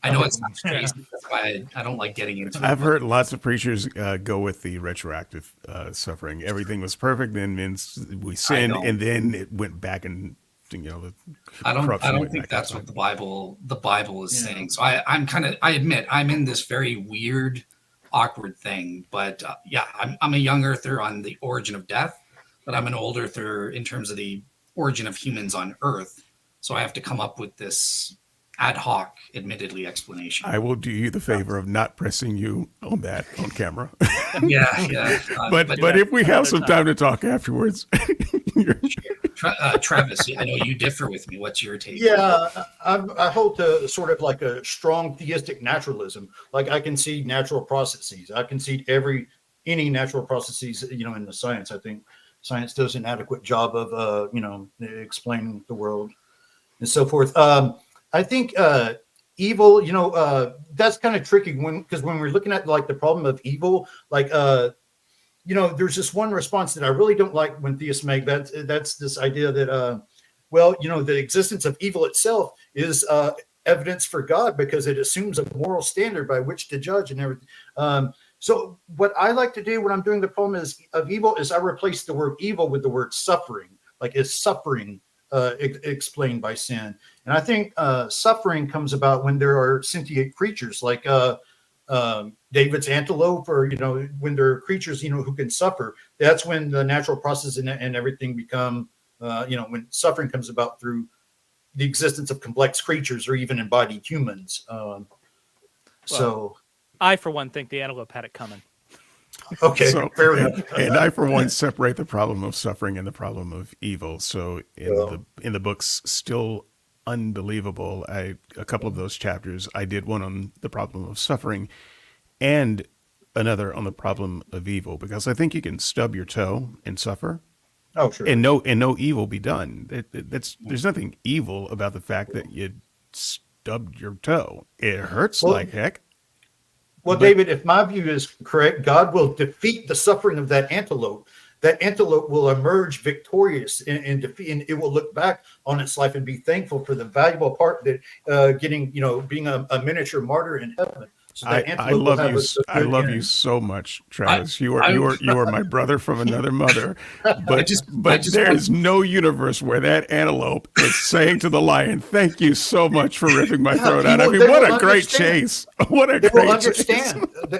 I know it's not crazy. That's why I don't like getting into it. I've heard lots of preachers go with the retroactive suffering. Everything was perfect, then we sinned, and then it went back and I don't think that's what the Bible is saying. So I admit I'm in this very weird, awkward thing. But I'm a young earther on the origin of death, but I'm an old earther in terms of the origin of humans on Earth. So I have to come up with this ad hoc, admittedly, explanation. I will do you the favor of not pressing you on that on camera. Yeah. But if we have some time to talk afterwards. Travis, I know you differ with me. What's your take? Yeah, I hold to sort of like a strong theistic naturalism. Like I can see natural processes. I can see any natural processes, in the science. I think science does an adequate job of, explaining the world and so forth. I think evil, that's kind of tricky because when we're looking at like the problem of evil, like there's this one response that I really don't like when theists make. That's this idea that, well, the existence of evil itself is evidence for God because it assumes a moral standard by which to judge and everything. So what I like to do when I'm doing the problem of evil is I replace the word evil with the word suffering. Like, is suffering explained by sin? And I think suffering comes about when there are sentient creatures like David's antelope, or when there are creatures who can suffer. That's when the natural process and everything become when suffering comes about through the existence of complex creatures or even embodied humans. So I, for one, think the antelope had it coming. Okay, So, fair enough. and I, for one, separate the problem of suffering and the problem of evil. So in the books, Still Unbelievable, a couple of those chapters, I did one on the problem of suffering and another on the problem of evil, because I think you can stub your toe and suffer. Oh, sure. And no evil be done. There's nothing evil about the fact that you stubbed your toe. It hurts like heck. Well, David, if my view is correct, God will defeat the suffering of that antelope. That antelope will emerge victorious in defeat, and it will look back on its life and be thankful for the valuable part that being a miniature martyr in heaven. So that I love you. I love you so much, Travis. You are my brother from another mother. But there is no universe where that antelope is saying to the lion, "Thank you so much for ripping my throat out." I mean, what a great chase! What a great chase!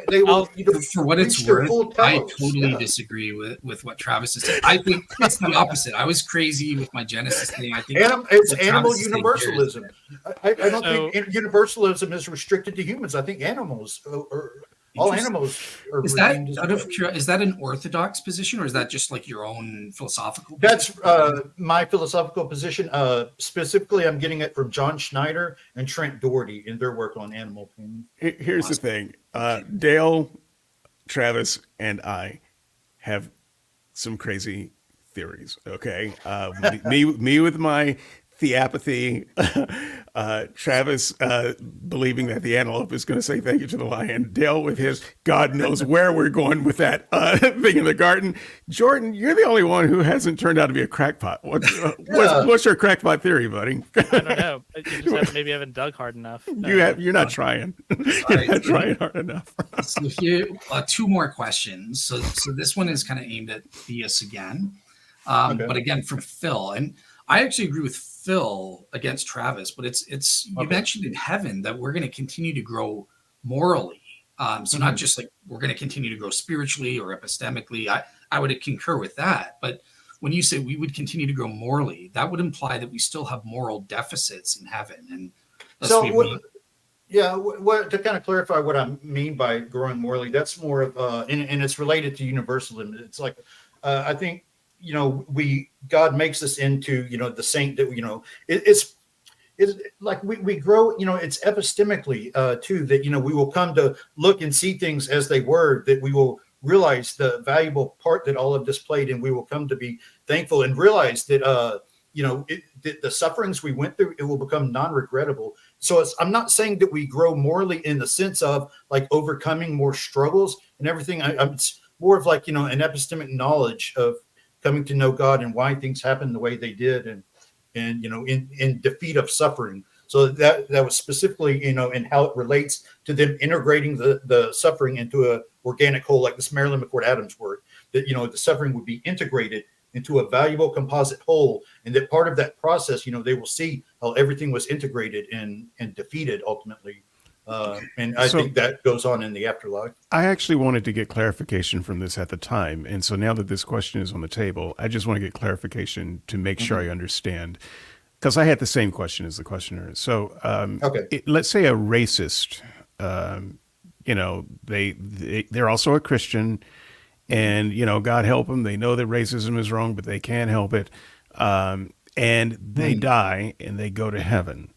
They will, for what it's worth, I totally disagree with what Travis is saying. I think it's the opposite. I was crazy with my Genesis thing. I think it's animal universalism. I don't think universalism is restricted to humans. I think animals, or all animals, are. Is that an orthodox position, or is that just like your own philosophical position? That's my philosophical position. Specifically, I'm getting it from John Schneider and Trent Doherty in their work on animal pain. Here's the thing. Dale, Travis, and I have some crazy theories. Okay, me with my theopathy, Travis believing that the antelope is going to say thank you to the lion, Dale with his God knows where we're going with that thing in the garden. Jordan, you're the only one who hasn't turned out to be a crackpot. What's your crackpot theory, buddy? I don't know. You just maybe haven't dug hard enough. You're not trying. You're not trying hard enough. So here, two more questions. So this one is kind of aimed at theists again, but again from Phil. And I actually agree with Phil against Travis, but it's you mentioned in heaven that we're going to continue to grow morally. So not just like we're going to continue to grow spiritually or epistemically. I would concur with that. But when you say we would continue to grow morally, that would imply that we still have moral deficits in heaven. And so, to kind of clarify what I mean by growing morally, that's more of and it's related to universalism. It's like I think. God makes us into, the saint that, it's like we grow, it's epistemically too, that, we will come to look and see things as they were, that we will realize the valuable part that all of this played, and we will come to be thankful and realize that, the sufferings we went through, it will become non-regrettable. So I'm not saying that we grow morally in the sense of like overcoming more struggles and everything. It's more of like, an epistemic knowledge of coming to know God and why things happened the way they did, and in defeat of suffering. So that was specifically, in how it relates to them integrating the suffering into a organic whole, like this Marilyn McCord Adams work, that, the suffering would be integrated into a valuable composite whole. And that part of that process, they will see how everything was integrated and defeated ultimately. And I think that goes on in the afterlife. I actually wanted to get clarification from this at the time. And so now that this question is on the table, I just want to get clarification to make sure I understand. Because I had the same question as the questioner. So let's say a racist, they're also a Christian, and, God help them. They know that racism is wrong, but they can't help it. And they die and they go to heaven.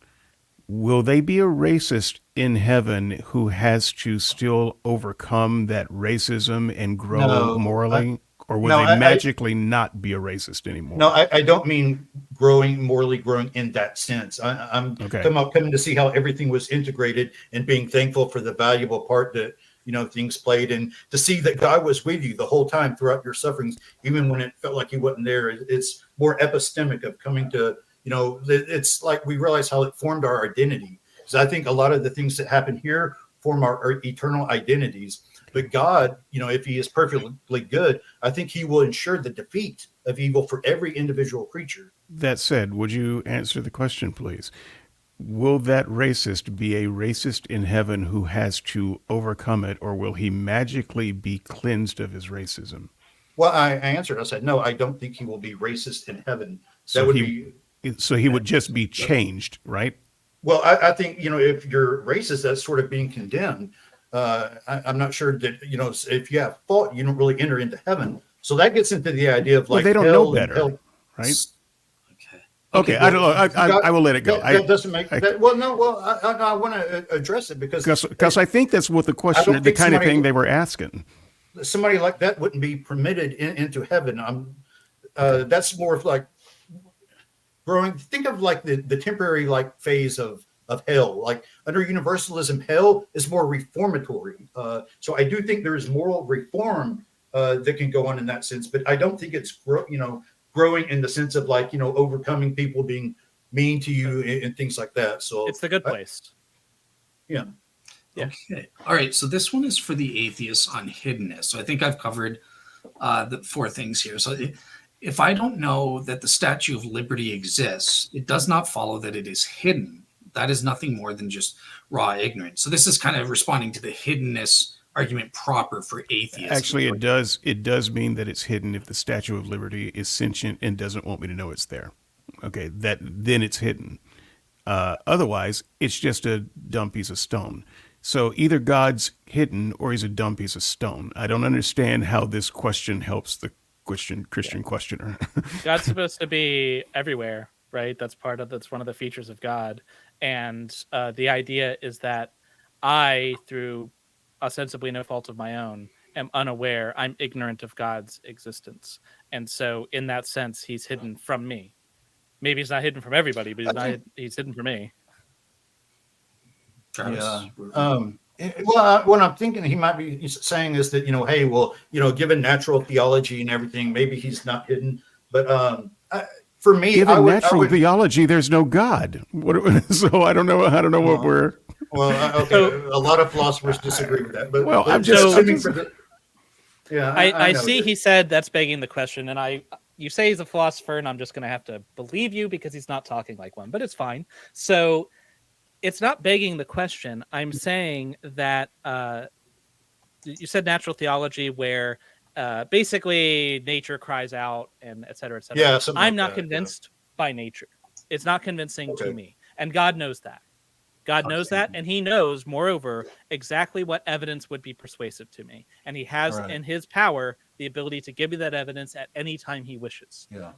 Will they be a racist in heaven who has to still overcome that racism and grow morally? Or will they magically not be a racist anymore? No, I don't mean morally growing in that sense. I'm coming to see how everything was integrated and being thankful for the valuable part that, things played, and to see that God was with you the whole time throughout your sufferings, even when it felt like he wasn't there. It's more epistemic of coming to, it's like we realize how it formed our identity. Because I think a lot of the things that happen here form our eternal identities. But God, if he is perfectly good, I think he will ensure the defeat of evil for every individual creature. That said, would you answer the question, please? Will that racist be a racist in heaven who has to overcome it, or will he magically be cleansed of his racism? Well, I answered. I said, no, I don't think he will be racist in heaven. So he would just be changed, right? Well, I think, if you're racist, that's sort of being condemned. I'm not sure that, if you have fault, you don't really enter into heaven. So that gets into the idea of like, they don't know better, right? Okay, I don't know. I will let it go. That doesn't make that. Well, no. Well, I want to address it because I think that's what the question, the kind of thing they were asking. Somebody like that wouldn't be permitted into heaven. That's more of like growing. Think of like the temporary like phase of hell. Like under universalism, hell is more reformatory. So I do think there is moral reform that can go on in that sense, but I don't think it's growing in the sense of like, overcoming people being mean to you and things like that. So it's the good place. Yeah. Okay. All right. So this one is for the atheists on hiddenness. So I think I've covered the 4 things here. So if I don't know that the Statue of Liberty exists, it does not follow that it is hidden. That is nothing more than just raw ignorance. So this is kind of responding to the hiddenness argument proper for atheists. Actually, it does mean that it's hidden if the Statue of Liberty is sentient and doesn't want me to know it's there. Okay, then it's hidden. Otherwise, it's just a dumb piece of stone. So either God's hidden or he's a dumb piece of stone. I don't understand how this question helps the Christian questioner. God's supposed to be everywhere, right? That's one of the features of God. And the idea is that I, through ostensibly no fault of my own, am unaware. I'm ignorant of God's existence. And so in that sense, he's hidden from me. Maybe he's not hidden from everybody, but he's hidden from me. Travis? Yeah. What I'm thinking he might be saying is that, hey, well, given natural theology and everything, maybe he's not hidden. But for me, given natural theology, there's no God. So I don't know what we're. Well, okay, a lot of philosophers disagree with that. But I'm just assuming yeah, I see. He said that's begging the question, and you say he's a philosopher, and I'm just going to have to believe you because he's not talking like one. But it's fine. So it's not begging the question. I'm saying that you said natural theology, where basically nature cries out and et cetera, et cetera. Yeah, I'm not convinced by nature. It's not convincing to me, and God knows that. God knows that, and he knows, moreover, exactly what evidence would be persuasive to me. And he has in his power the ability to give me that evidence at any time he wishes. Yeah.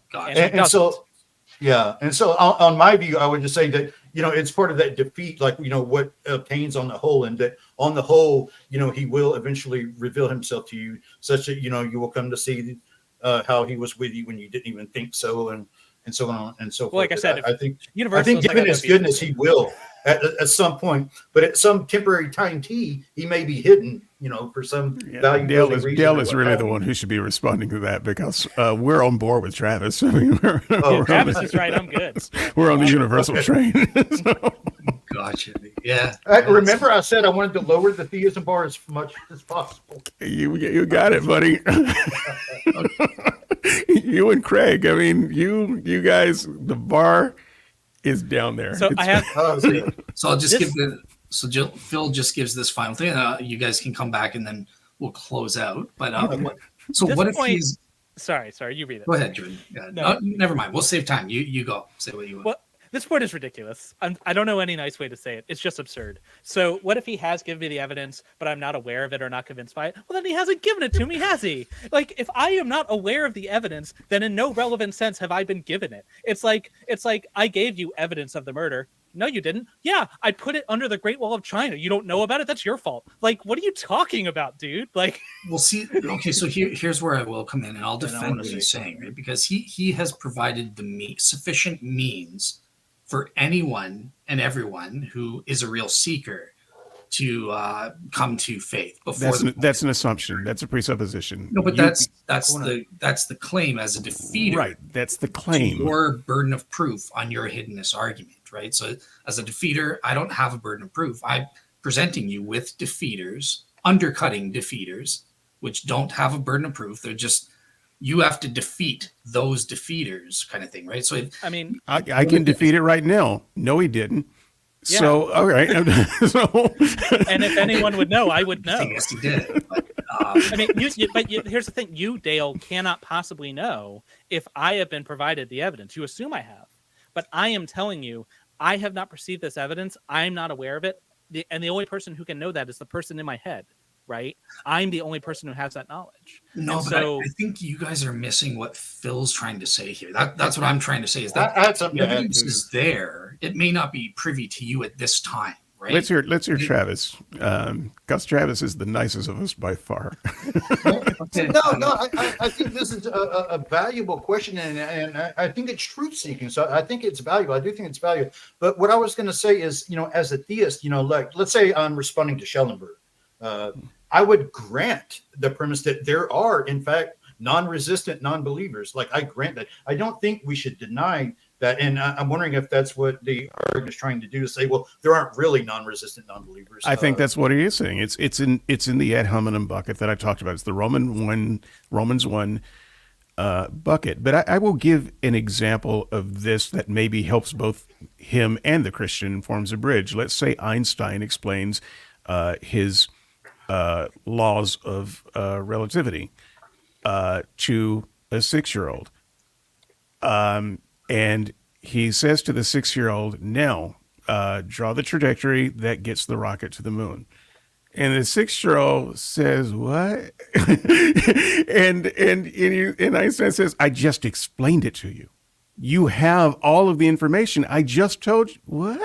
And so on my view, I would just say that, it's part of that defeat, like, what obtains on the whole, and that on the whole, he will eventually reveal himself to you such that, you will come to see how he was with you when you didn't even think so, and so on and so forth. Well, like I said, I think given his goodness, he will at some point, but at some temporary time he may be hidden, for some value. Dale is really the one who should be responding to that, because we're on board with Travis. I mean, Travis is right. I'm good. We're on the universal train. So. Gotcha. Yeah. Remember, I said I wanted to lower the theism bar as much as possible. You got it, buddy. You and Craig. I mean, you guys. The bar is down there. So I have. So I'll just give Phil just gives this final thing. You guys can come back and then we'll close out. But what if he's? Sorry, you read it. Go ahead, Jordan. No, never mind. We'll save time. You go. Say what you want. Well, this point is ridiculous. I don't know any nice way to say it. It's just absurd. So what if he has given me the evidence, but I'm not aware of it or not convinced by it? Well, then he hasn't given it to me, has he? Like, if I am not aware of the evidence, then in no relevant sense have I been given it. It's like I gave you evidence of the murder. No, you didn't. Yeah, I put it under the Great Wall of China. You don't know about it? That's your fault. Like, what are you talking about, dude? Like, we'll see. Okay, so here's where I will come in, and I'll defend what he's saying, right? Because he has provided sufficient means for anyone and everyone who is a real seeker to come to faith before. That's an assumption. That's a presupposition. No, but that's the claim as a defeater. Right. That's the claim. Your burden of proof on your hiddenness argument, right? So as a defeater, I don't have a burden of proof. I'm presenting you with defeaters, undercutting defeaters, which don't have a burden of proof. They're just, you have to defeat those defeaters kind of thing, right? So I can defeat it right now. No, he didn't. Yeah. So, all right. And if anyone would know, I would know. Yes, he did. But, here's the thing. You, Dale, cannot possibly know if I have been provided the evidence. You assume I have. But I am telling you, I have not perceived this evidence. I'm not aware of it. And the only person who can know that is the person in my head, right? I'm the only person who has that knowledge. No, but I think you guys are missing what Phil's trying to say here. That's what I'm trying to say is that the evidence is there. It may not be privy to you at this time, right? Let's hear Travis. Gus Travis is the nicest of us by far. I think this is a valuable question, and I think it's truth seeking. So I think it's valuable. I do think it's valuable. But what I was going to say is, as a theist, like, let's say I'm responding to Schellenberg. I would grant the premise that there are, in fact, non-resistant non-believers. Like, I grant that. I don't think we should deny that. And I'm wondering if that's what the argument is trying to do, to say, well, there aren't really non-resistant non-believers. I think that's what he is saying. It's in the ad hominem bucket that I talked about. It's the Romans 1 bucket. But I will give an example of this that maybe helps both him and the Christian and forms a bridge. Let's say Einstein explains his laws of relativity to a 6-year-old. And he says to the 6-year-old, now draw the trajectory that gets the rocket to the moon. And the 6-year-old says, what? and Einstein says, I just explained it to you. You have all of the information. I just told you. What?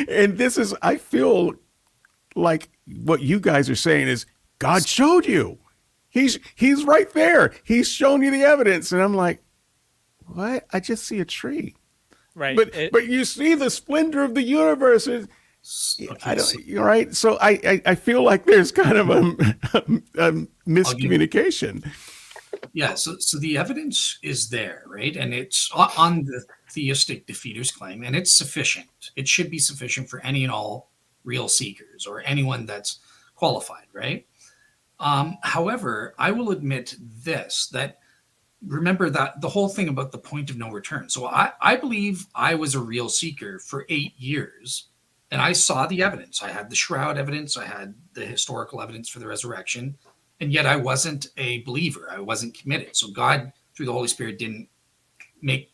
And this is, I feel like what you guys are saying is, God showed you. He's right there. He's shown you the evidence. And I'm like, what? I just see a tree. Right. But you see the splendor of the universe. Right. So I feel like there's kind of a miscommunication. Yeah. So the evidence is there, right? And it's on the theistic defeaters claim, and it's sufficient. It should be sufficient for any and all real seekers or anyone that's qualified, right? However, I will admit this, that remember that the whole thing about the point of no return. So I believe I was a real seeker for 8 years, and I saw the evidence. I had the shroud evidence. I had the historical evidence for the resurrection, and yet I wasn't a believer. I wasn't committed. So God, through the Holy Spirit, didn't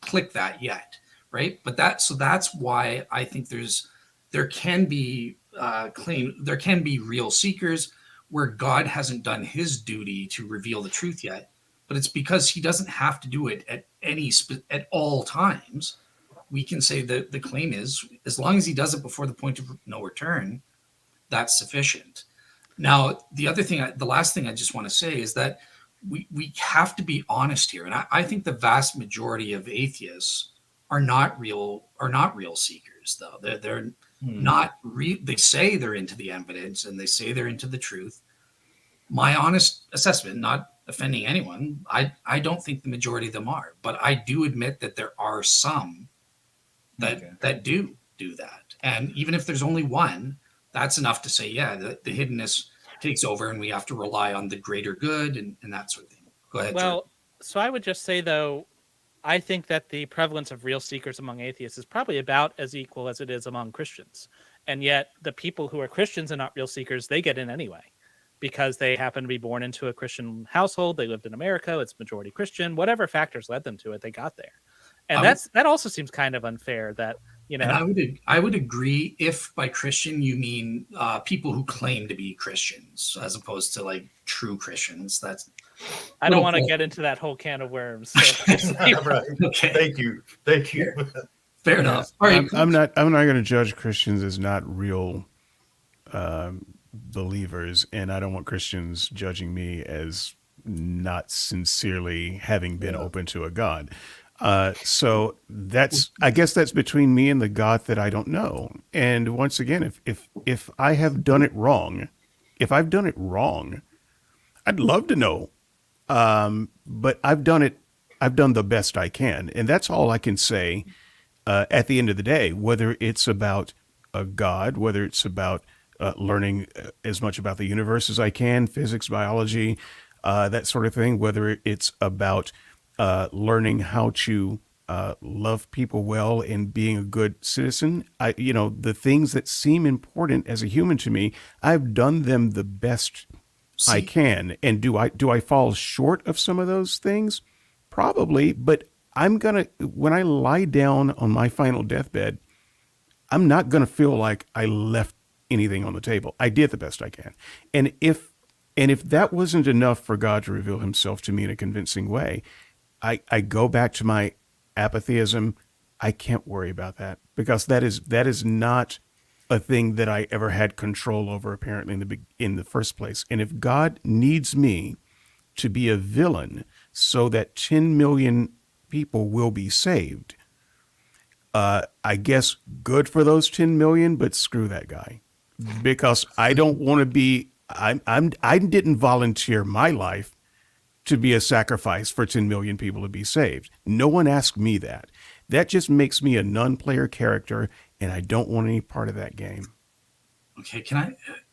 click that yet, right? But that's why I think there can be real seekers where God hasn't done his duty to reveal the truth yet, but it's because he doesn't have to do it at all times. We can say that the claim is, as long as he does it before the point of no return, that's sufficient. Now, the last thing I just want to say is that we have to be honest here. And I think the vast majority of atheists are not real seekers, though. They're not they say they're into the evidence and they say they're into the truth. My honest assessment, not offending anyone, I don't think the majority of them are, but I do admit that there are some that do that. And even if there's only one, that's enough to say, yeah, the hiddenness takes over and we have to rely on the greater good and that sort of thing. Go ahead. Well, Jordan. So I would just say, though, I think that the prevalence of real seekers among atheists is probably about as equal as it is among Christians. And yet the people who are Christians and not real seekers, they get in anyway because they happen to be born into a Christian household. They lived in America. It's majority Christian. Whatever factors led them to it, they got there. And that also seems kind of unfair that, And I would agree if by Christian you mean people who claim to be Christians as opposed to like true Christians. I don't want to get into that whole can of worms. So. Right. Okay. Thank you. Fair enough. All right. I'm not going to judge Christians as not real believers, and I don't want Christians judging me as not sincerely having been open to a God. So I guess that's between me and the God that I don't know. And once again, if I have done it wrong, if I've done it wrong, I'd love to know. But I've done the best I can. And that's all I can say at the end of the day, whether it's about a God, whether it's about learning as much about the universe as I can, physics, biology, that sort of thing, whether it's about learning how to love people well and being a good citizen. The things that seem important as a human to me, I've done them the best I can. And do I fall short of some of those things? Probably, but when I lie down on my final deathbed, I'm not gonna feel like I left anything on the table. I did the best I can. And if that wasn't enough for God to reveal himself to me in a convincing way, I go back to my apatheism. I can't worry about that because that is not a thing that I ever had control over, apparently, in the first place. And if God needs me to be a villain so that 10 million people will be saved, I guess good for those 10 million, but screw that guy, because I don't want to be. I didn't volunteer my life to be a sacrifice for 10 million people to be saved. No one asked me that. That just makes me a non-player character, and I don't want any part of that game. Okay,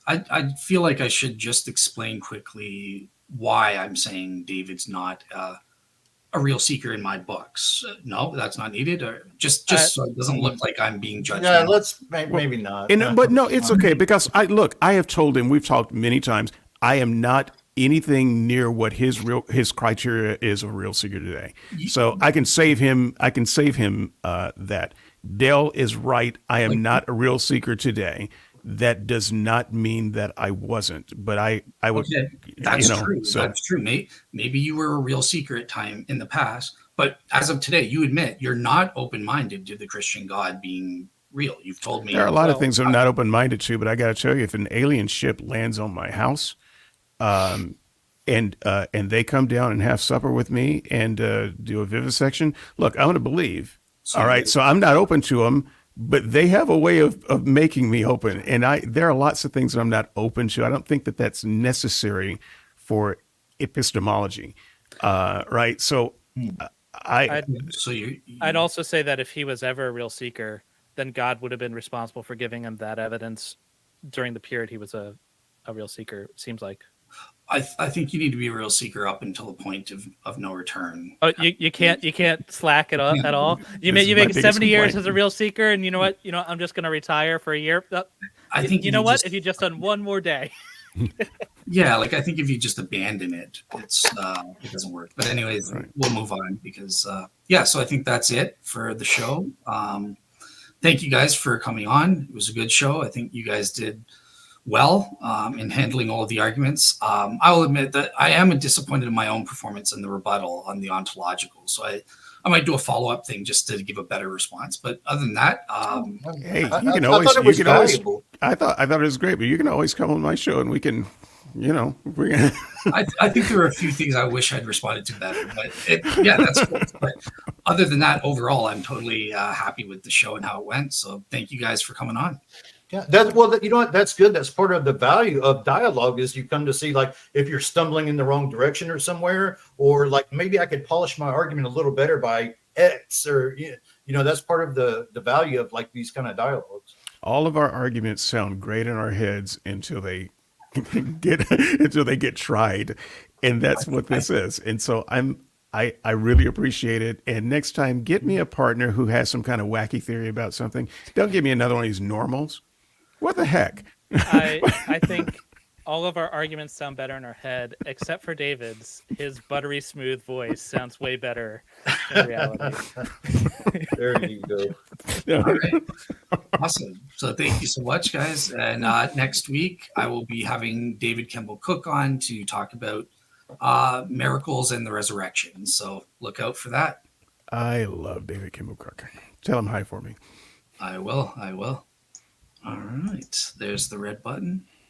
I feel like I should just explain quickly why I'm saying David's not a real seeker in my books. No, that's not needed. Or just so it doesn't look like I'm being judged. Yeah, let's maybe not. But no, it's okay, because I have told him, we've talked many times, I am not anything near what his criteria is of a real seeker today. So I can save him. That Dale is right. I am not a real seeker today. That does not mean that I wasn't, but I would. Okay, that's true. So. That's true. Maybe you were a real seeker at time in the past, but as of today, you admit you're not open-minded to the Christian God being real. You've told me there are a lot of things I'm not open-minded to, but I got to tell you, if an alien ship lands on my house, and they come down and have supper with me and do a vivisection, look, I'm going to believe. All right, so I'm not open to them. But they have a way of making me open. And there are lots of things that I'm not open to. I don't think that that's necessary for epistemology. Right. So I'd also say that if he was ever a real seeker, then God would have been responsible for giving him that evidence during the period he was a real seeker, it seems like. I think you need to be a real seeker up until the point of no return. Oh, you can't slack at all. You make 70 years as a real seeker, and you know what? I'm just going to retire for a year. I think you know what? If you just done one more day. Yeah, I think if you just abandon it, it doesn't work. But anyways, we'll move on because so I think that's it for the show. Thank you guys for coming on. It was a good show. I think you guys did well in handling all of the arguments. I will admit that I am disappointed in my own performance in the rebuttal on the ontological. So I might do a follow-up thing just to give a better response. But other than that, hey, you can always. I thought it was great, but you can always come on my show and we can. I think there are a few things I wish I'd responded to better, but that's cool. But other than that, overall, I'm totally happy with the show and how it went. So thank you guys for coming on. Yeah, you know what? That's good. That's part of the value of dialogue is you come to see if you're stumbling in the wrong direction or somewhere, or maybe I could polish my argument a little better by X, or that's part of the value of these kind of dialogues. All of our arguments sound great in our heads until they get tried, and that's what this is. And so I really appreciate it. And next time, get me a partner who has some kind of wacky theory about something. Don't give me another one of these normals. What the heck? I think all of our arguments sound better in our head, except for David's. His buttery smooth voice sounds way better in reality. There you go. All right. Awesome. So thank you so much, guys. And next week, I will be having David Kimball Cook on to talk about miracles and the resurrection. So look out for that. I love David Kimball Cook. Tell him hi for me. I will. All right. There's the red button.